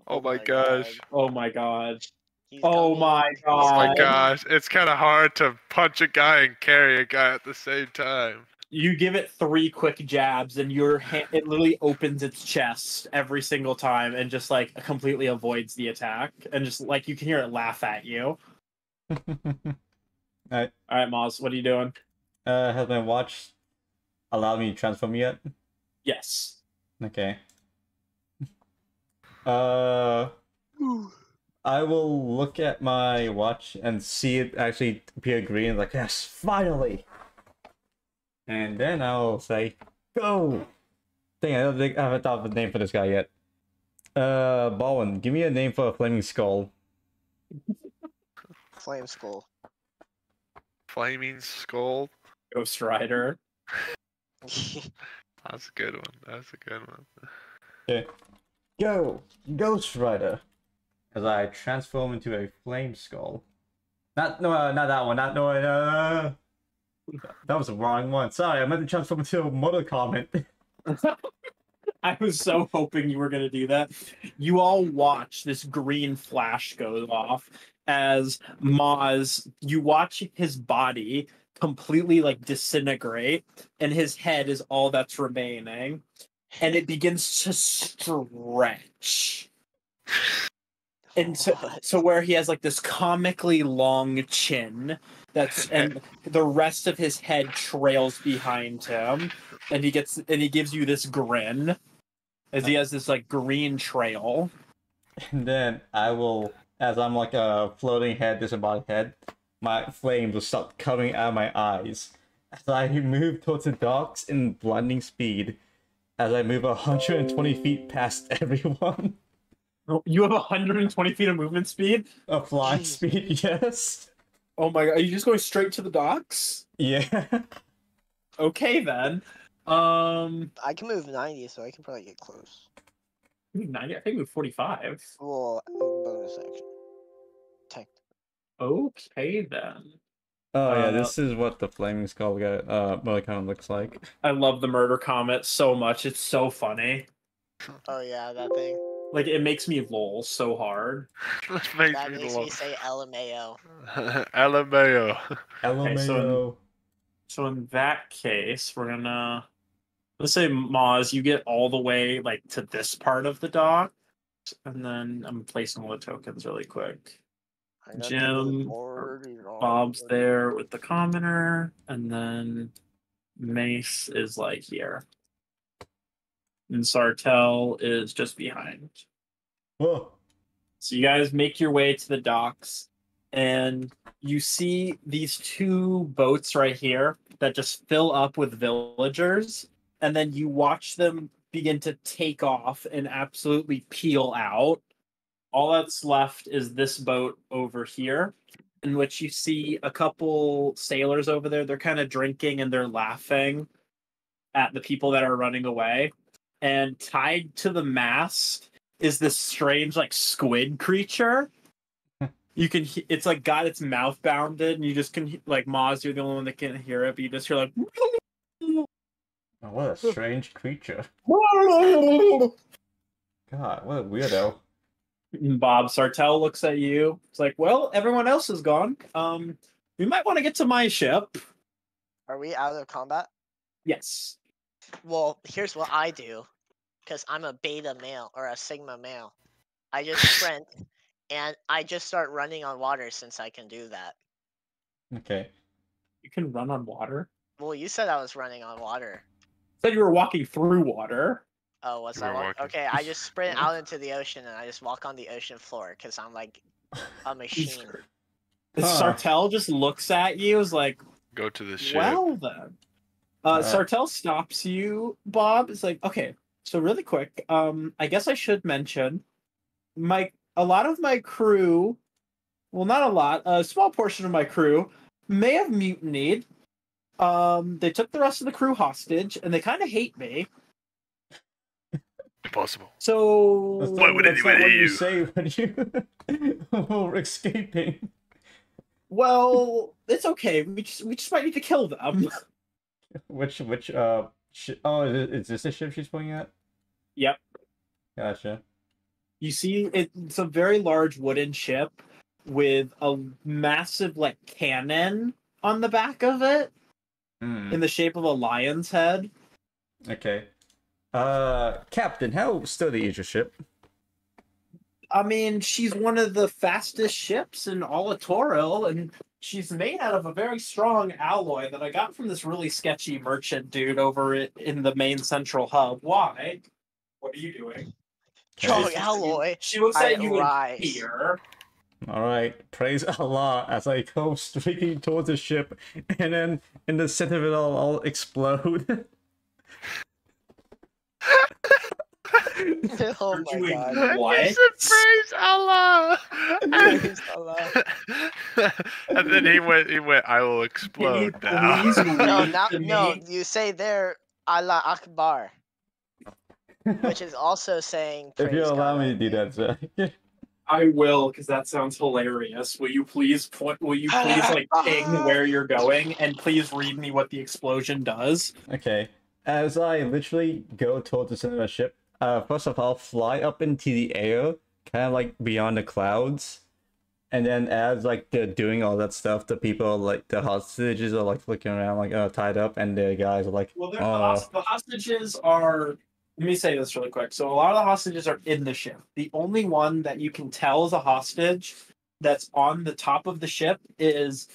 Oh my gosh. Oh my god. He's Oh coming. my He's god. Oh my coming. gosh. It's kind of hard to punch a guy and carry a guy at the same time. You give it 3 quick jabs, and your hand, it literally opens its chest every single time, and just like completely avoids the attack, and just like you can hear it laugh at you. Alright. All right, Maz, what are you doing? Has my watch allowed me to transform yet? Yes. Okay. I will look at my watch and see it actually appear green, like, yes, finally! And then I'll say, go! Dang, I don't think I haven't thought of a name for this guy yet. Baldwin, give me a name for a flaming skull. Flame Skull. Flaming skull. Ghost Rider. That's a good one. That's a good one. Okay. Go! Ghost Rider! As I transform into a flame skull. Not that one, that was the wrong one. Sorry, I meant to transform into a Mortal Kombat. I was so hoping you were going to do that. You all watch this green flash go off as Maz, you watch his body completely like disintegrate, and his head is all that's remaining, and it begins to stretch. And so where he has like this comically long chin and the rest of his head trails behind him, and he gives you this grin as he has this like green trail. And then I will, as I'm like a floating head, disembodied head, my flames will start coming out of my eyes. As I move towards the docks in blinding speed, as I move 120 feet past everyone. You have 120 feet of movement speed? A flying Jeez. speed, yes. Oh my god, are you just going straight to the docks? Yeah. Okay then. I can move 90, so I can probably get close. 90. I think we're 45. Well, bonus action. Tank. Okay then. Oh yeah, this is what the flaming skull guy well, it kind of looks like. I love the murder comet so much. It's so funny. Oh yeah, that thing. Like it makes me lol so hard. That makes me say LMAO. LMAO. LMAO. So in that case, we're gonna let's say Moz, you get all the way like to this part of the dock, and then I'm placing all the tokens really quick. Jim, Bob's there with the commoner, and then Mace is like here. And Sartell is just behind. Whoa. So you guys make your way to the docks, and you see these two boats right here that just fill up with villagers, and then you watch them begin to take off and absolutely peel out. All that's left is this boat over here, in which you see a couple sailors over there. They're kind of drinking and they're laughing at the people that are running away. And tied to the mast is this strange, like, squid creature. You can, it's like got its mouth bounded, and you just can, like, Moz, you're the only one that can hear it, but you just hear, like, Oh, what a strange creature. God, what a weirdo. Bob Sartell looks at you. It's like, well, everyone else is gone. We might want to get to my ship. Are we out of combat? Yes. Well, here's what I do, because I'm a beta male or a sigma male. I just sprint, and I just start running on water since I can do that. Okay. You can run on water? Well, you said I was running on water. Said you were walking through water. Oh, was You I were walking? walking. Okay, I just sprint out into the ocean, and I just walk on the ocean floor, because I'm like a machine. Sartell just looks at you, is like, Go to the ship. well then. Sartell stops you, Bob. It's like, okay, so really quick, I guess I should mention a lot of my crew, well, not a lot, a small portion of my crew may have mutinied. They took the rest of the crew hostage, and they kind of hate me. Impossible. So Why would that's not anyone what hate you you? say when you were escaping. well, it's okay. We just might need to kill them. Which oh, is this the ship she's pointing at? Yep. Gotcha. You see, it's a very large wooden ship with a massive, like, cannon on the back of it in the shape of a lion's head. Okay. Captain, how sturdy is your ship? I mean, she's one of the fastest ships in all of Toril, and she's made out of a very strong alloy that I got from this really sketchy merchant dude over in the main central hub. Why? What are you doing? Strong alloy. She looks I at you in rise. fear. Alright, praise Allah as I go streaking towards the ship, and then in the center of it all, I'll explode. Oh You're my doing god. what? He said, praise Allah. Praise Allah. And then he went, I will explode now. please No, read now, to no, me? you say there, Allah Akbar, which is also saying If you praise allow God me to do only. that, Zach. I will, because that sounds hilarious. Will you please like ping where you're going, and please read me what the explosion does? Okay. As I literally go towards the center of the ship, first of all, fly up into the air, kind of like beyond the clouds. And then as like they're doing all that stuff, the people, like the hostages are like looking around like tied up, and the guys are like, Well, the hostages are. Let me say this really quick. So a lot of the hostages are in the ship. The only one that you can tell is a hostage that's on the top of the ship is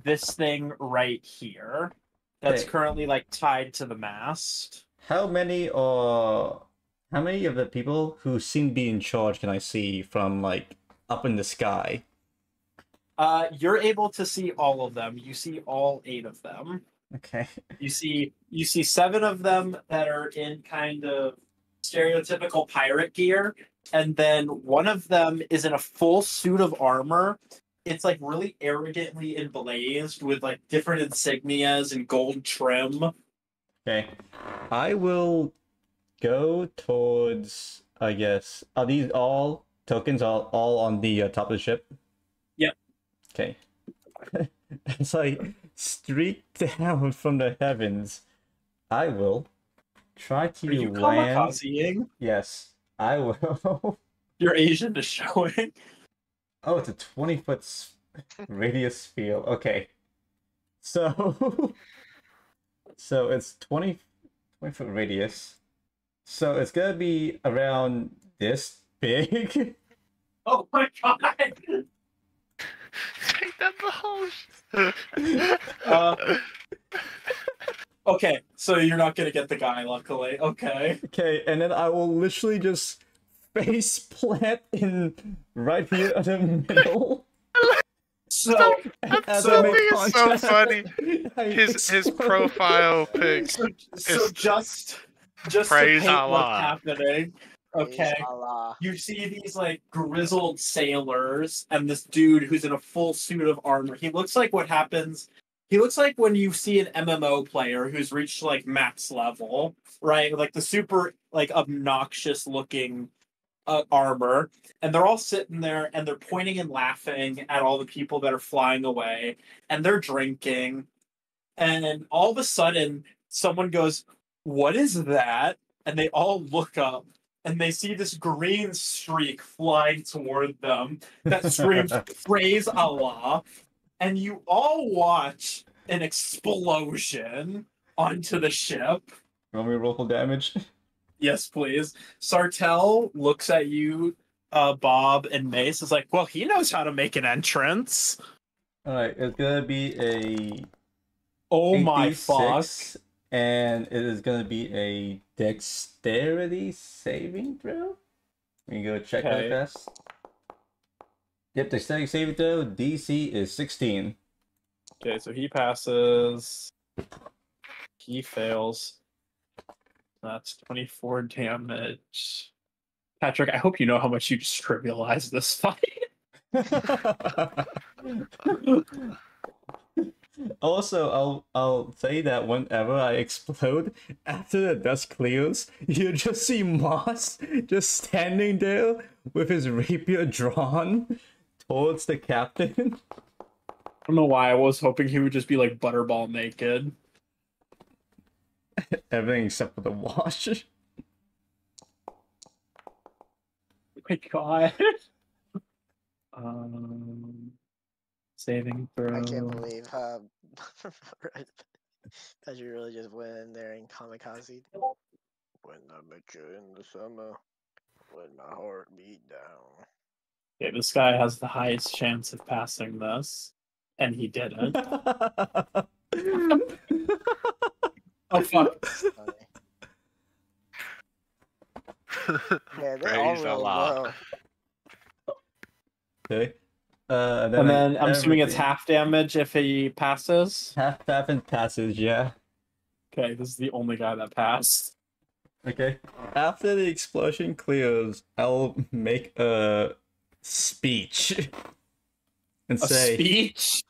this thing right here. That's Okay. currently like tied to the mast. how many of the people who seem to be in charge can I see from like up in the sky? You're able to see all of them. You see all 8 of them. Okay. You see 7 of them that are in kind of stereotypical pirate gear, and then one of them is in a full suit of armor. It's like really arrogantly emblazed with like different insignias and gold trim. Okay. I will go towards I guess. Are these all tokens all on the top of the ship? Yep. Okay. It's like streak down from the heavens. I will try to Are you land. kamikazeing? Yes, I will. Your Asian is showing. Oh, it's a 20-foot radius field. Okay. So so it's 20-foot radius. So it's gonna be around this big. Oh my god! Take that balls. Okay, so you're not gonna get the guy, luckily. Okay. Okay, and then I will literally just face plant in right here in the middle. So, As That I make thing is so contact, funny. I His explode. profile pic. so It's- just Praise to paint Allah. what's happening. Okay. Praise Allah. You see these like grizzled sailors and this dude who's in a full suit of armor. He looks like what happens. He looks like when you see an MMO player who's reached like max level, right? Like the super like obnoxious looking armor, and they're all sitting there and they're pointing and laughing at all the people that are flying away, and they're drinking, and all of a sudden someone goes, "What is that?" And they all look up and they see this green streak flying toward them that screams praise Allah, and you all watch an explosion onto the ship. Want me to roll for damage? Yes, please. Sartell looks at you, Bob, and Mace is like, well, he knows how to make an entrance. Alright, it's gonna be a Oh my fuck. 8d6, and it is gonna be a dexterity saving throw. We can go check Okay. that fast. Yep, dexterity saving throw. DC is 16. Okay, so he passes. He fails. That's 24 damage. Patrick, I hope you know how much you just trivialized this fight. Also, I'll say that whenever I explode, after the dust clears, you just see Moss just standing there with his rapier drawn towards the captain. I don't know why I was hoping he would just be like Butterball naked. Everything except for the wash. Oh my god. Saving throw. I can't believe that you really just went in there and kamikaze. When I met you in the summer, when my heart beat down. Okay, this guy has the highest chance of passing this, and he didn't. Oh fuck. Funny. Yeah, they're all Praise really Allah. low. Okay. And then I'm assuming it's half damage if he passes. half and passes, yeah. Okay, this is the only guy that passed. Okay. After the explosion clears, I'll make a speech and A say, speech?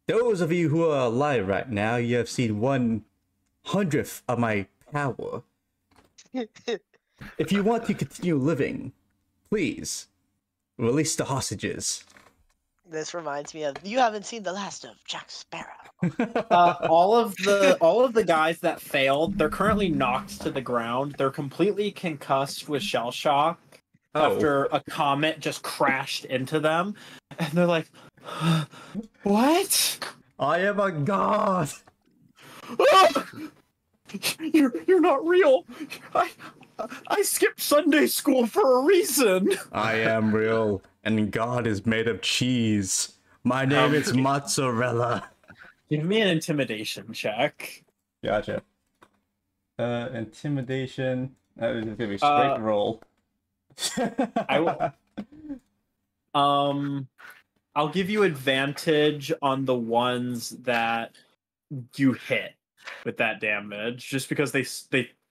those of you who are alive right now, you have seen 1/100th of my power. If you want to continue living, please release the hostages. This reminds me of you haven't seen the last of Jack Sparrow. All of the guys that failed, they're currently knocked to the ground. They're completely concussed with shell shock after a comet just crashed into them, and they're like, "What? I am a god. You're not real. I skipped Sunday school for a reason." I am real, and God is made of cheese. My name is mozzarella. Give me an intimidation check. Gotcha. Intimidation. That is gonna be a straight roll. I'll give you advantage on the ones that you hit with that damage, just because they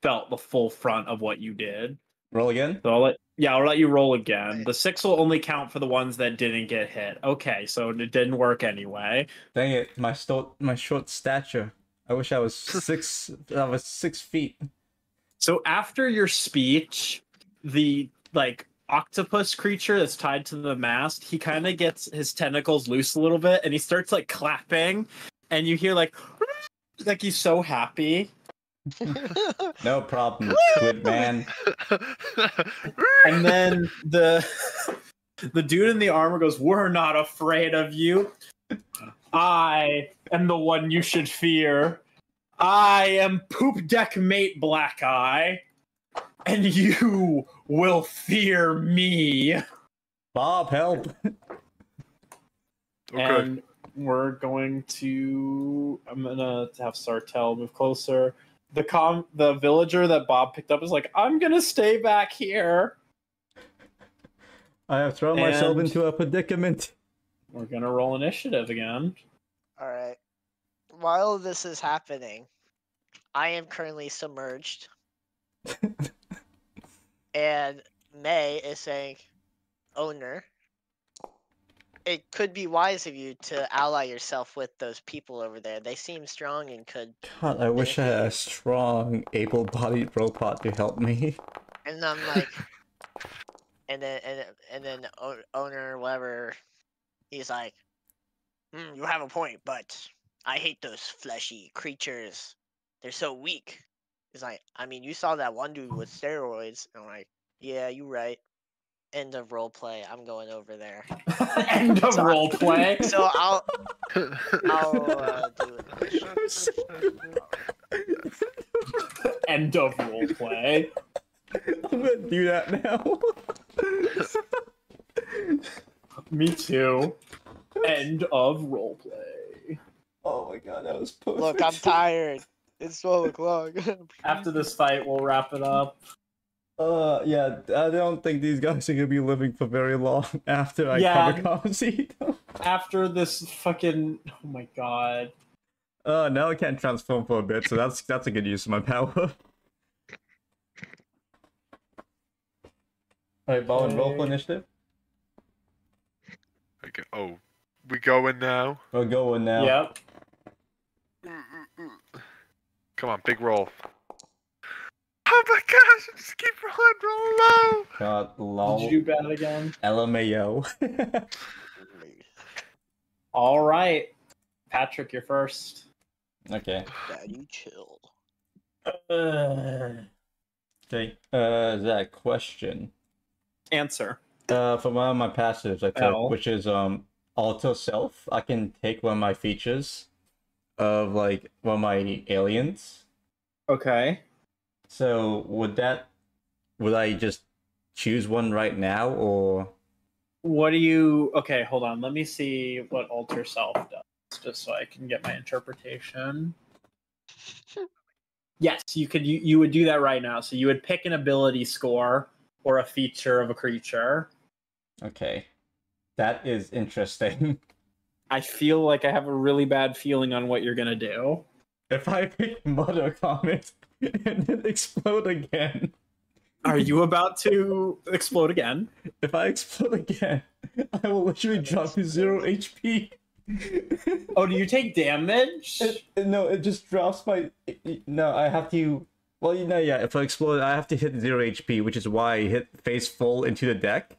felt the full front of what you did. Roll again. So I'll let you roll again. The 6 will only count for the ones that didn't get hit. Okay, so it didn't work anyway. Dang it! My short stature. I wish I was 6. I was 6 feet. So after your speech, the like octopus creature that's tied to the mast, he kind of gets his tentacles loose a little bit, and he starts like clapping, and you hear like he's so happy. No problem, Squid Man. And then the dude in the armor goes, "We're not afraid of you. I am the one you should fear. I am Poop Deck Mate Black Eye, and you will fear me." Bob, help! Okay. And we're going to... I'm gonna have Sartell move closer. The villager that Bob picked up is like, "I'm gonna stay back here." I have thrown myself And- into a predicament. We're gonna roll initiative again. All right. While this is happening, I am currently submerged, and May is saying, "Owner, it could be wise of you to ally yourself with those people over there. They seem strong and could." God, I wish I had a strong, able-bodied robot to help me. And I'm like, and then owner, whatever, he's like, "You have a point, but I hate those fleshy creatures. They're so weak." He's like, "I mean, you saw that one dude with steroids." And I'm like, "Yeah, you're right. End of roleplay. I'm going over there." End of So- roleplay. So I'll do it. End of roleplay. I'm gonna do that now. Me too. End of roleplay. Oh my god, that was perfect. Look, I'm tired. It's 12 o'clock. After this fight, we'll wrap it up. Yeah, I don't think these guys are gonna be living for very long after I Yeah. cover Kamasi. After this fucking... Oh my god. Now I can't transform for a bit, so that's a good use of my power. Alright, Bowen, roll for initiative. Okay. Oh, we going now? We're going now. Yep. Come on, big roll. Oh my gosh! I just keep rolling low. God, lol. Did you do bad again? LMAO. All right. Patrick, you're first. Okay. Daddy, chill. Okay. Zach, question. Answer. For one of my passives I took, L. which is Alter Self, I can take one of my features of like one of my aliens. Okay. So would I just choose one right now, or What do you... Okay, hold on. Let me see what Alter Self does, just so I can get my interpretation. Yes, you would do that right now. So you would pick an ability score or a feature of a creature. okay, that is interesting. I feel like I have a really bad feeling on what you're gonna do. If I pick Mother Comet and then explode again, Are you about to explode again? if I explode again, I will literally drop to 0 HP. Oh, do you take damage? No, it just drops my. No, I have to. Well, yeah. If I explode, I have to hit 0 HP, which is why I hit face full into the deck.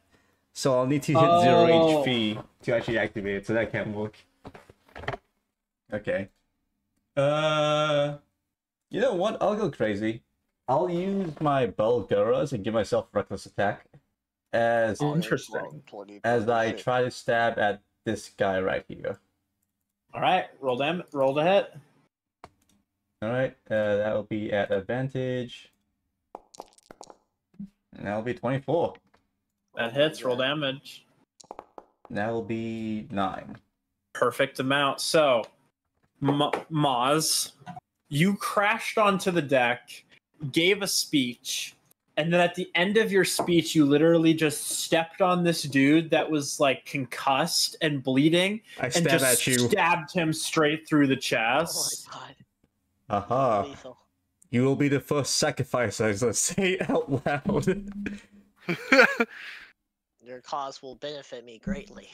So I'll need to hit 0 Oh. HP to actually activate it, so that can't work. Okay. You know what? I'll go crazy. I'll use my Bulguras and give myself reckless attack as Interesting. as I try to stab at this guy right here. All right, roll to hit. All right, that will be at advantage. And that'll be 24. That hits. Roll damage. That will be 9. Perfect amount. So, Maz, you crashed onto the deck, gave a speech, and then at the end of your speech, you literally just stepped on this dude that was like concussed and bleeding, I and stab just at you. stabbed him straight through the Oh chest. my god. Aha. Lethal. You will be the first sacrifice, as I say it out loud. Your cause will benefit me greatly.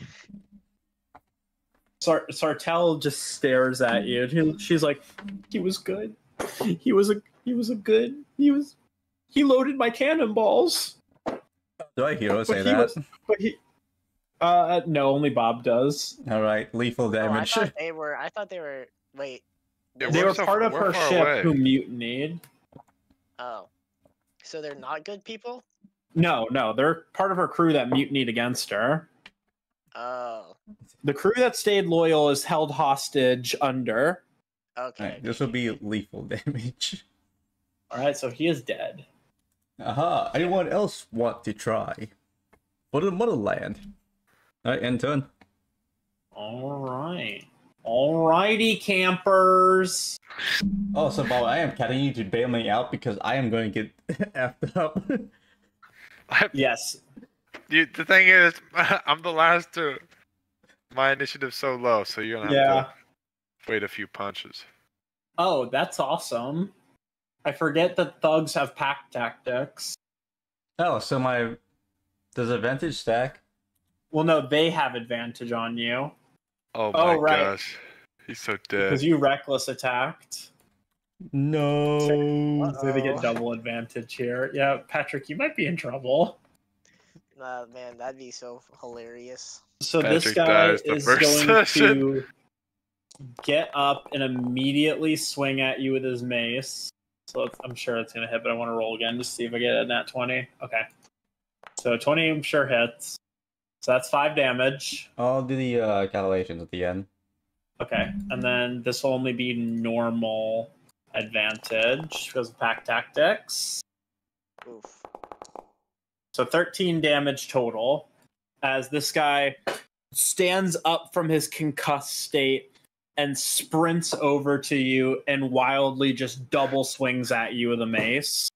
Sartell just stares at you. And she's like, "He was good. He loaded my cannonballs." Do I hear her say he that? was- But he, no, only Bob does. All right, lethal Oh, I damage. thought they were. I thought they were. Wait. Yeah, They we're were so- part of we're her far ship away. who mutinied. Oh. So they're not good people? No, they're part of her crew that mutinied against her. Oh. The crew that stayed loyal is held hostage under. Okay. Alright, this will be lethal damage. All right, so he is dead. Aha! Anyone else want to try? For the motherland. Alright, end turn. All right. Alrighty, campers. Oh, so Bob, I am counting you to bail me out because I am going to get effed up. Yes. The thing is, I'm the last to. My initiative's so low, so you're gonna have to wait a few punches. Oh, that's awesome. I forget that thugs have pack tactics. Oh, so my... Does advantage stack? Well, no, they have advantage on you Oh Oh, my right. gosh, he's so dead. because you reckless attacked. No. So they get double advantage here. Yeah, Patrick, you might be in trouble. Man, that'd be so hilarious. So this Patrick guy dies the is first going session. to get up and immediately swing at you with his mace. So I'm sure it's going to hit, but I want to roll again just to see if I get a nat 20. Okay. So 20 I'm sure hits. So that's 5 damage. I'll do the calculations at the end. Okay. And then this will only be normal advantage because of pack tactics. Oof. So 13 damage total as this guy stands up from his concussed state and sprints over to you and wildly just double swings at you with a mace.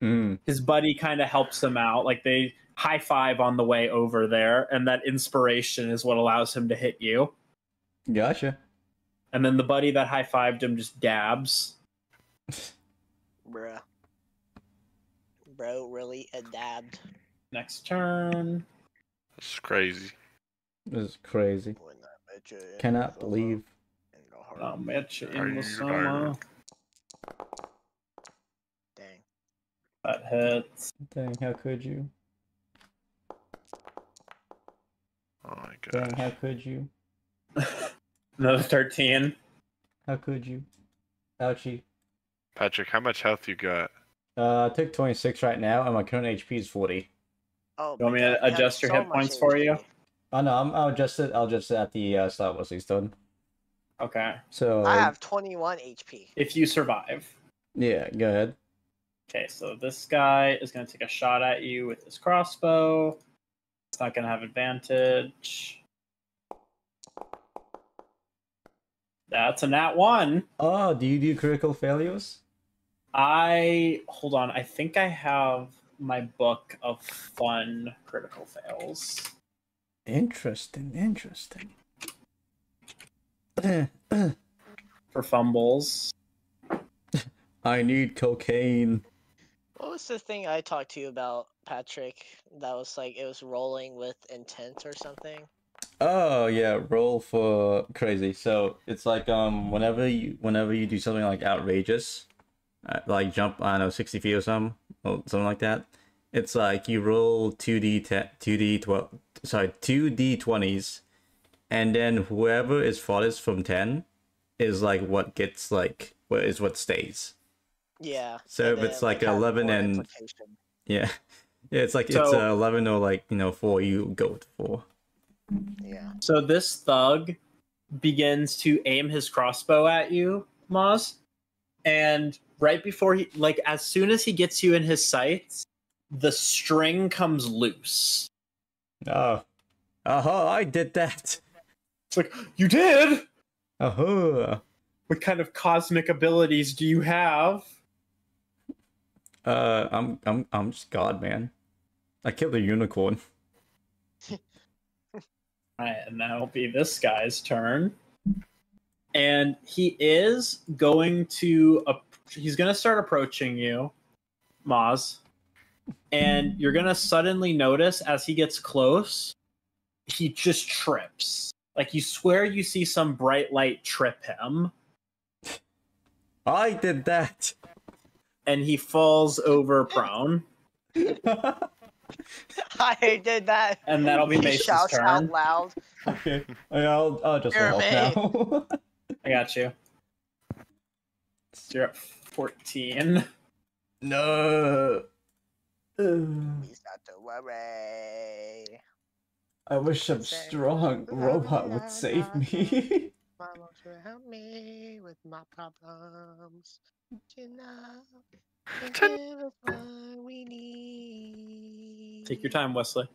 Mm. His buddy kind of helps him out. Like they high five on the way over there, and that inspiration is what allows him to hit you. Gotcha. And then the buddy that high fived him just dabs. Bruh. Bro really adapt. Next turn. That's crazy. This is crazy. When I met you in Cannot the believe. in the heart. I'll met you Are in the you summer. Dang. That hits. Dang, how could you? Oh my Dang, gosh. how could you? Another 13. How could you? Ouchie. Patrick, how much health you got? I took 26 right now, and my current HP is 40. Oh, You want me my to God, you have adjust your so hit much points for you? HP. Oh no, I'll adjust it. I'll adjust it at the start once he's done. Okay. So I have 21 HP. If you survive. yeah, go ahead. Okay, so this guy is going to take a shot at you with his crossbow. It's not going to have advantage. That's a nat 1. Oh, do you do critical failures? Hold on. I think I have my book of fun critical fails. Interesting. For fumbles. I need cocaine. What was the thing I talked to you about, Patrick? That was like it was rolling with intent or something. Oh yeah, roll for crazy. So it's like whenever you do something like outrageous, like jump I don't know 60 feet or something like that. It's like you roll 2d20s, and then whoever is farthest from 10 is like what gets like what stays. Yeah. So and if it's then, like has 11 more and implication. yeah, it's like it's So- 11 or like 4. You go with 4. Yeah. So this thug begins to aim his crossbow at you, Maz. And right before he, like, as soon as he gets you in his sights, the string comes loose. Oh, I did that. It's like, you did? Oh, What kind of cosmic abilities do you have? I'm just God, man. I killed a unicorn. Alright, and that'll be this guy's turn. And he is going to he's going to start approaching you, Maz. And you're going to suddenly notice as he gets close, he just trips. Like you swear you see some bright light trip him, I did that. and he falls over prone. I did that. And that'll be He Mace's shouts turn. out loud. Okay. I'll just You're roll now. I got you. So you're at 14. No. Please not to worry. I wish a strong robot would save me. Mama should help me with my problems. You know, and give us what we need. Take your time, Wesley.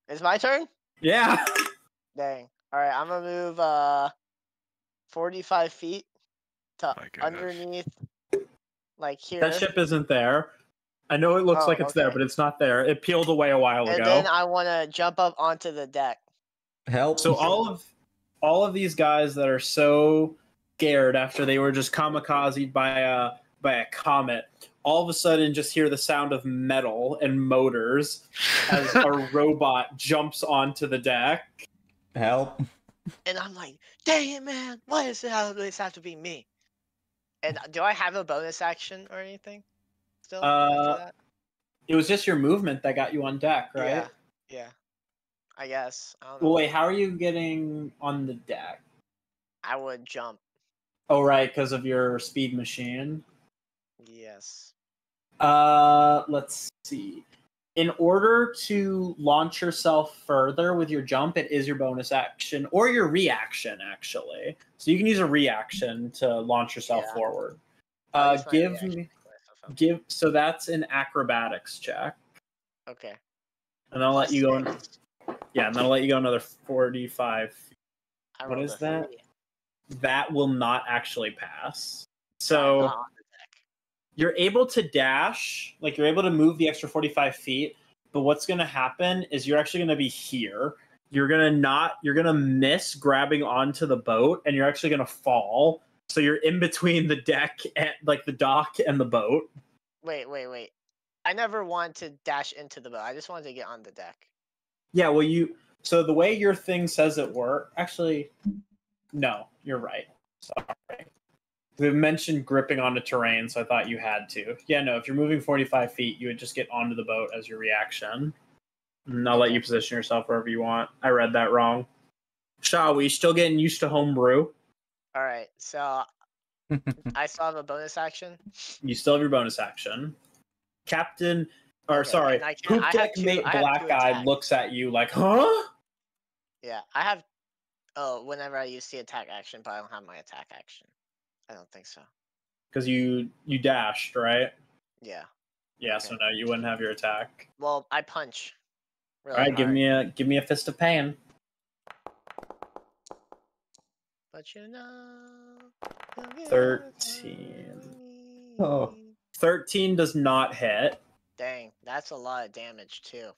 It's my turn? Yeah. Dang. Alright, I'm gonna move 45 feet to My gosh. underneath, like here. That ship isn't there. I know it looks Oh, like it's there, okay. but it's not there. It peeled away a while And ago. then I want to jump up onto the deck. Help. So all of these guys that are so scared after they were just kamikazed by a comet, all of a sudden just hear the sound of metal and motors as a robot jumps onto the deck. Help. And I'm like, dang it, man. Why does it always have to be me? And do I have a bonus action or anything still after that? It was just your movement that got you on deck, right? Yeah. Yeah. I guess. I don't know. Well, wait, how are you getting on the deck? I would jump. Oh, right, because of your speed machine. Yes. Let's see. In order to launch yourself further with your jump, it is your bonus action or your reaction, actually. So you can use a reaction to launch yourself Yeah. forward. I'll use my Give reaction me to pull myself up. so that's an acrobatics check, Okay. and I'll let you go. Plus six. Yeah, and then I'll let you go another 45. I What rolled is a that? 3. That will not actually pass. I'm So not on the deck. you're able to dash, like you're able to move the extra 45 feet, but what's going to happen is you're actually going to be here. You're going to miss grabbing onto the boat, and you're actually going to fall. So you're in between the deck and like the dock and the boat. Wait. I never wanted to dash into the boat. I just wanted to get on the deck. Yeah, well, so the way your thing says it works, actually, no, you're right. Sorry. We mentioned gripping onto terrain, so I thought you had to. Yeah, no, if you're moving 45 feet, you would just get onto the boat as your reaction. And I'll let you position yourself wherever you want. I read that wrong. Shall we? Still getting used to homebrew. All right. So I still have a bonus action. You still have your bonus action. Captain, or Okay, sorry, and I have Poop Deck two- Mate I have Black two Guy attacks. looks at you like, huh? Yeah, I have. Oh, whenever I use the attack action, but I don't have my attack action. I don't think so. Because you dashed, right? Yeah. Yeah, so no, you wouldn't have your attack. Well, I punch. Really All right, give hard. me a fist of pain. But you know. 13. Oh. 13 does not hit. Dang, that's a lot of damage too.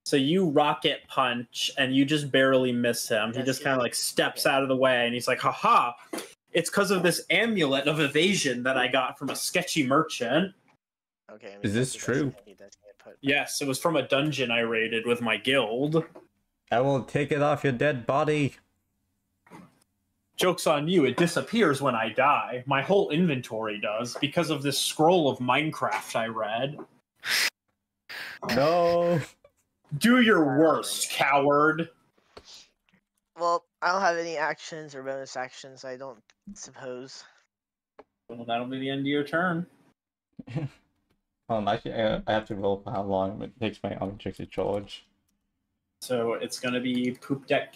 So you rocket punch and you just barely miss him. He Does just kind of he- like steps okay. out of the way and he's like, haha, it's because of this amulet of evasion that I got from a sketchy merchant. Okay. Is this true? He does get put. Yes, it was from a dungeon I raided with my guild. I will take it off your dead body. Joke's on you, it disappears when I die. My whole inventory does, because of this scroll of Minecraft I read. No. Do your worst, coward. Well, I don't have any actions or bonus actions. I don't suppose. Well, that'll be the end of your turn. Actually, I have to roll for how long it takes my object to charge. So it's gonna be Poop Deck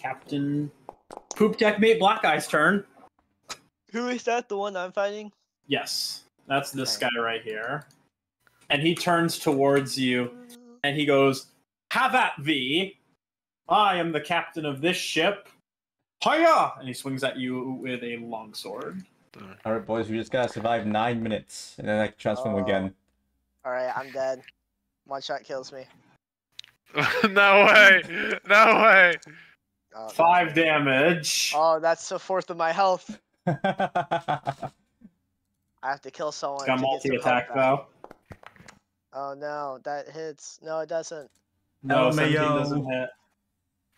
Mate Black Eye's turn. Who is that? The one I'm fighting? Yes, that's this Okay. guy right here. And he turns towards you and he goes, "Have at thee! I am the captain of this ship. Hiya!" And he swings at you with a longsword. Alright, boys, we just gotta survive 9 minutes, and then I can transform Oh. again. All right, I'm dead. One shot kills me. No way! No way! Oh, 5 damage. Oh, that's a fourth of my health. Oh, I have to kill someone It's got to get some multi-attack health back. though. Oh no, that hits. No, it doesn't. No, LMAO. 17 doesn't hit.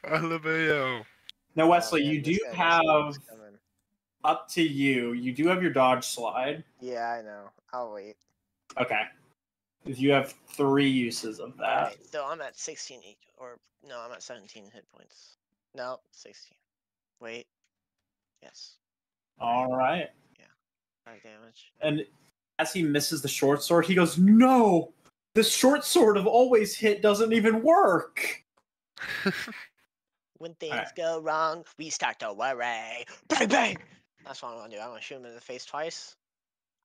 LMAO. Now, Wesley, Oh, man, you this do guy have, knows what's coming. up to you do have your dodge slide. Yeah, I know. I'll wait. Okay. You have 3 uses of that. Alright, so I'm at 16 each. Or, no, I'm at 17 hit points. No, 16. Wait. Yes. All right. 5 damage. And as he misses the short sword, he goes, "No! The short sword of always hit doesn't even work!" When things Alright. go wrong, we start to worry. Bang, bang! That's what I'm gonna do. I'm gonna shoot him in the face twice.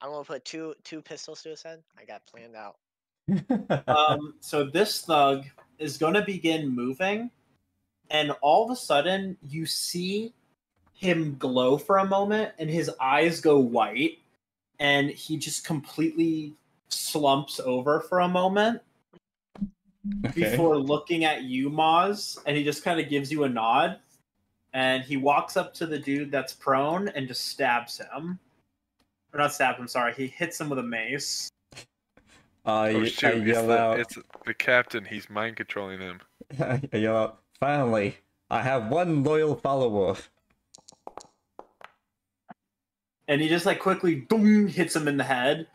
I'm gonna put two pistols to his head. I got planned out. So this thug is going to begin moving, and all of a sudden you see him glow for a moment, and his eyes go white, and he just completely slumps over for a moment before looking at you, Moz, and he just kind of gives you a nod, and he walks up to the dude that's prone and just stabs him. Or not stab him, sorry. He hits him with a mace. Oh shoot! I yell out. It's the captain. He's mind controlling him. I yell out. Finally, I have one loyal follower. And he just like quickly boom hits him in the head.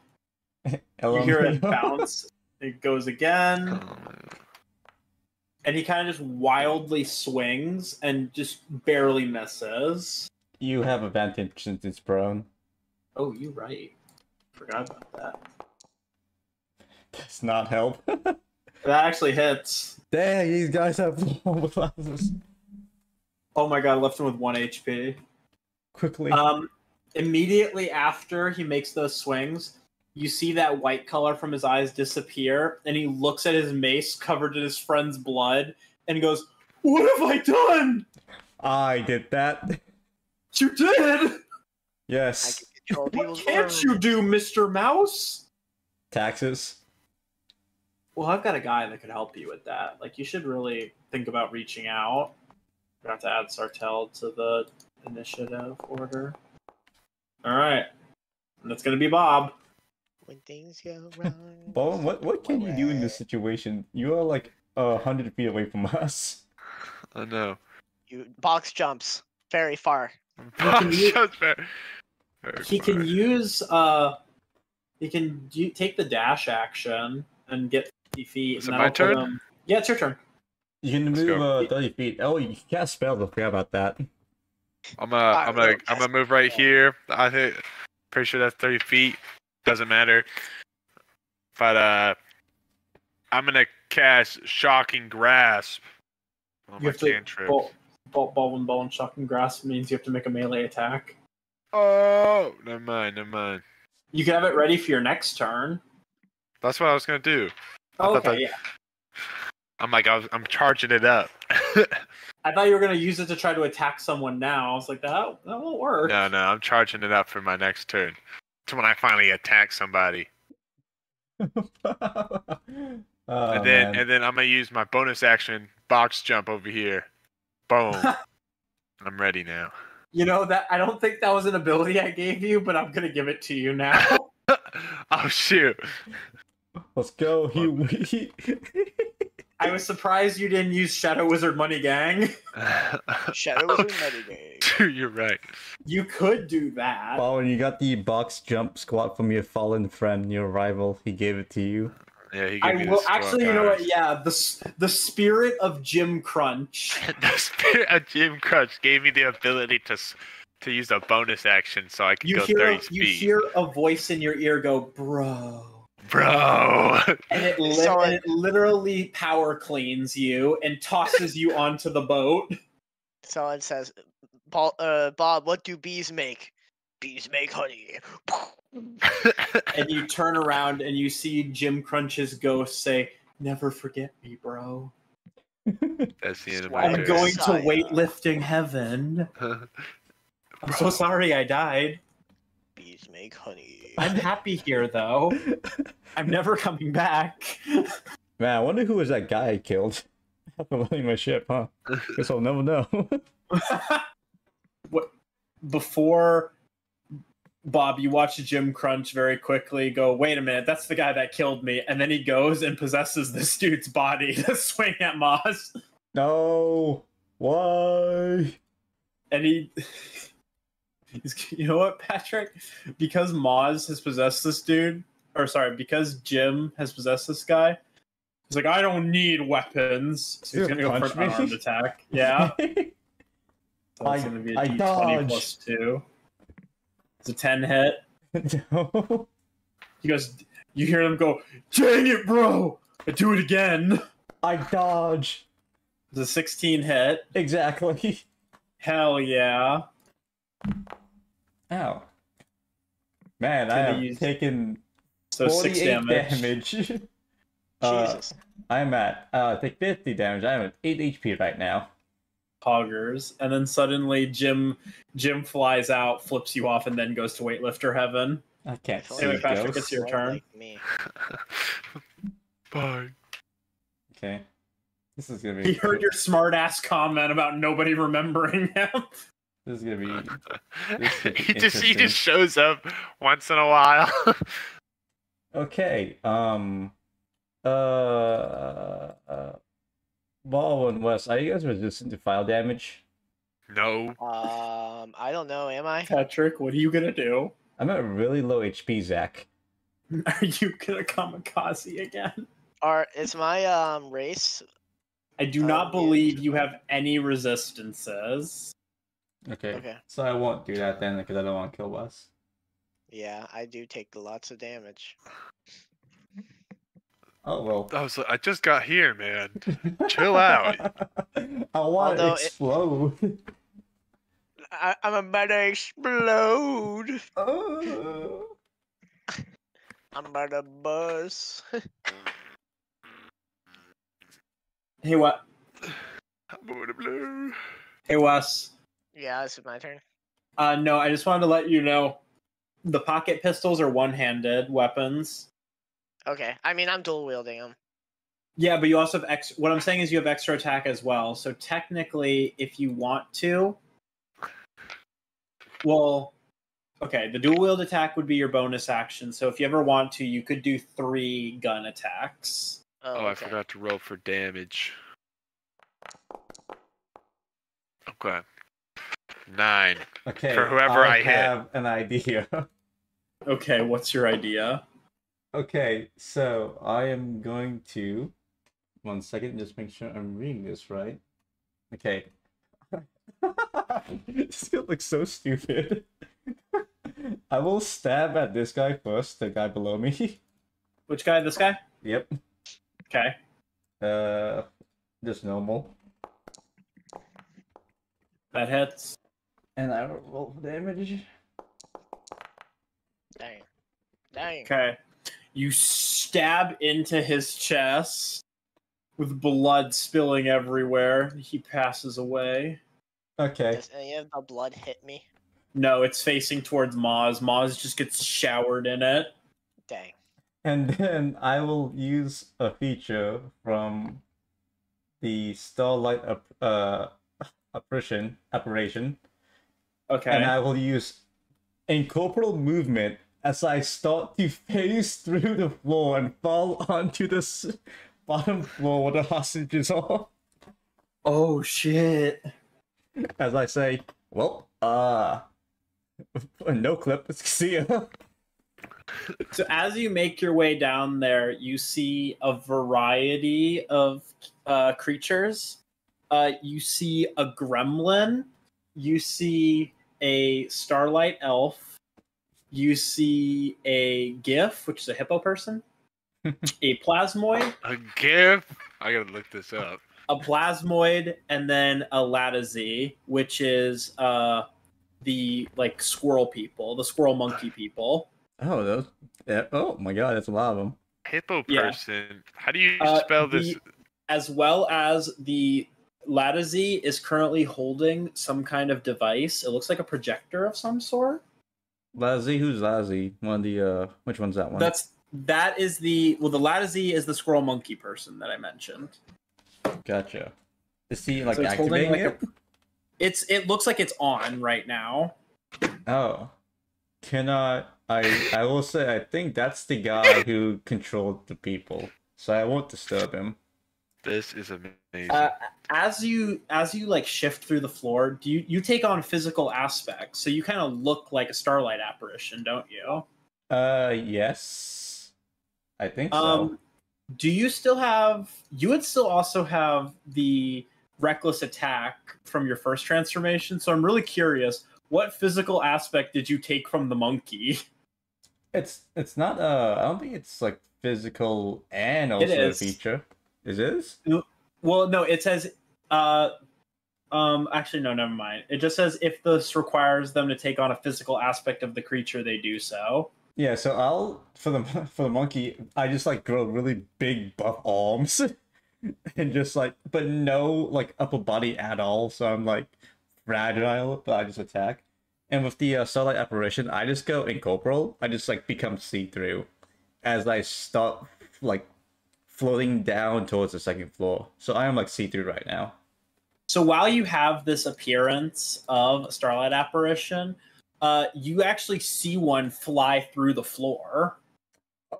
You hear it bounce. It goes again. And he kind of just wildly swings and just barely misses. You have advantage since it's prone. Oh, you're right. Forgot about that. Does not help. That actually hits. Dang, these guys have AstroBlasters. Oh my god, I left him with 1 HP. Quickly. Immediately after he makes those swings, you see that white color from his eyes disappear, and he looks at his mace covered in his friend's blood, and goes, "What have I done?" I did that. You did? I Yes. can control What people's can't words. you do, Mr. Mouse? Taxes. Well, I've got a guy that could help you with that. Like, you should really think about reaching out. We have to add Sartell to the initiative order. Alright. That's gonna be Bob. When things go wrong. Bob, what can you do in this situation? You are like 100 feet away from us. I know. You box jumps very far. can use- That's very He can funny. use, take the dash action and get 50 feet. Is and it my that'll put turn? him- Yeah, it's your turn. You can Let's move go. 30 feet. Oh, you can't spell. I forgot about that. I'm gonna move right here. I think pretty sure that's 30 feet. Doesn't matter. But I'm gonna cast Shocking Grasp on You my have to cantrip. ball and shocking grasp means you have to make a melee attack. Oh, never mind. You can have it ready for your next turn. That's what I was gonna do. I thought Okay, that- yeah. I'm charging it up. I thought you were gonna use it to try to attack someone now. I was like, that won't work. No, I'm charging it up for my next turn. It's when I finally attack somebody. Oh, and man. then I'm gonna use my bonus action box jump over here. Boom. I'm ready now. You know that I don't think that was an ability I gave you, but I'm gonna give it to you now. Oh shoot. Let's go. I was surprised you didn't use Shadow Wizard Money Gang. Shadow Wizard Metagame. You're right. You could do that. Well, when you got the box jump squat from your fallen friend, your rival, he gave it to you. Yeah, he gave I me will the actually. You know what? Yeah, the spirit of Jim Crunch. The spirit of Jim Crunch gave me the ability to use a bonus action so I could You go hear 30 you feet. hear a voice in your ear go, "Bro." Bro. And it, So and it literally power cleans you and tosses you onto the boat. Someone says, Bob, what do bees make? Bees make honey. And you turn around and you see Jim Crunch's ghost say, "Never forget me, bro. That's the end of my I'm Swag. turn. going to Messiah. weightlifting heaven. I'm so sorry I died. Bees make honey. I'm happy here, though. I'm never coming back." Man, I wonder who was that guy I killed. After loading my ship, huh? Guess I'll never know. What? Before Bob, you watch Jim Crunch very quickly go, "Wait a minute, that's the guy that killed me," and then he goes and possesses this dude's body to swing at Moz. No. Why? And you know what, Patrick? Because Moz has possessed this dude, because Jim has possessed this guy, he's like, I don't need weapons. So he's gonna go for an unarmed attack. Yeah. So it's gonna be a D20 plus 2. It's a 10 hit. No. He goes, you hear him go, dang it, bro! I do it again. I dodge. It's a 16 hit. Exactly. Hell yeah. Ow. Man, I have taken so 6 damage. Jesus. I'm at take 50 damage. I'm at 8 HP right now. Poggers, and then suddenly Jim flies out, flips you off, and then goes to weightlifter heaven. I can't see Anyway, Patrick, ghosts. it's your turn. Like me. Bye. Okay. This is gonna be. He heard your smart ass comment about nobody remembering him. This is gonna be. He just shows up once in a while. Okay. Ball and West, are you guys resistant to file damage? No. I don't know. Am I? Patrick, what are you gonna do? I'm at really low HP, Zach. Are you gonna kamikaze again? Is my race? I do not believe you have any resistances. Okay. So I won't do that then because I don't want to kill Wes. Yeah, I do take lots of damage. Oh well. I just got here, man. Chill out. I want to explode. I'm about to explode. Oh. I'm about to buzz. Hey, what? I'm going to blue. Hey, Wes. Yeah, this is my turn. No, I just wanted to let you know the pocket pistols are one-handed weapons. Okay, I mean I'm dual wielding them. Yeah, but you also have what I'm saying is you have extra attack as well. So technically, if you want to, well, okay, the dual wield attack would be your bonus action. So if you ever want to, you could do 3 gun attacks. Oh, I forgot to roll for damage. Okay. 9. Okay. For whoever I hit. I have an idea. Okay, what's your idea? Okay, so I am going to 1 second, just make sure I'm reading this right. Okay. This gonna look so stupid. I will stab at this guy first, the guy below me. Which guy? This guy? Yep. Okay. Just normal. That hits. And I roll for damage. Dang. Okay. You stab into his chest with blood spilling everywhere. He passes away. Okay. Does any of the blood hit me? No, it's facing towards Maz. Maz just gets showered in it. Dang. And then I will use a feature from the Starlight apparition. Okay. And I will use incorporeal movement as I start to phase through the floor and fall onto the bottom floor where the hostages are. Oh shit. As I say, well, no clip, see ya. So as you make your way down there, you see a variety of creatures. You see a gremlin. You see a starlight elf. You see a gif, which is a hippo person. A plasmoid. A gif? I gotta look this up. A plasmoid, and then a latazi, which is the like squirrel people, the squirrel monkey people. Oh, those. Yeah, oh my god, that's a lot of them. Hippo Yeah. person. How do you spell this? As well as the latazi is currently holding some kind of device. It looks like a projector of some sort. Lazzy, who's Lazzy? One of the which one's that one? That is the latazi is the squirrel monkey person that I mentioned. Gotcha. Is he like So it's holding, activating it? It looks like it's on right now. Oh. I will say I think that's the guy who controlled the people. So I won't disturb him. This is amazing. As you like shift through the floor, you take on physical aspects. So you kind of look like a starlight apparition, don't you? Yes. I think so. Do you still have? You would still also have the reckless attack from your first transformation. So I'm really curious, what physical aspect did you take from the monkey? It's not I don't think it's like physical and It also a is. feature. It is? Well, no, it says actually no, never mind. It just says if this requires them to take on a physical aspect of the creature, they do so. Yeah, so I'll for the monkey, I just like grow really big buff arms and just like but no like upper body at all, so I'm like fragile, but I just attack. And with the Starlight Apparition, I just go incorporeal. I just like become see-through as I start like floating down towards the second floor. So I am like see-through right now. So while you have this appearance of Starlight Apparition, you actually see one fly through the floor.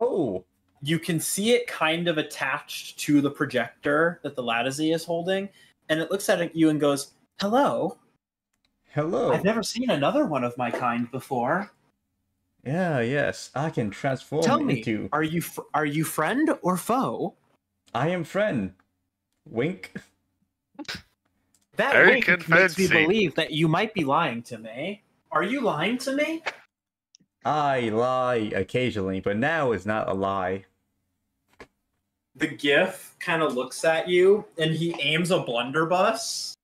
Oh, You can see it kind of attached to the projector that the Lattizy is holding, and it looks at you and goes, "Hello. hello. I've never seen another one of my kind before. Yeah, yes, I can transform Tell me, into. are you friend or foe?" I am friend. Wink. That Very wink makes me convincing. believe that you might be lying to me. Are you lying to me? I lie occasionally, but now is not a lie. The GIF kind of looks at you, and he aims a blunderbuss,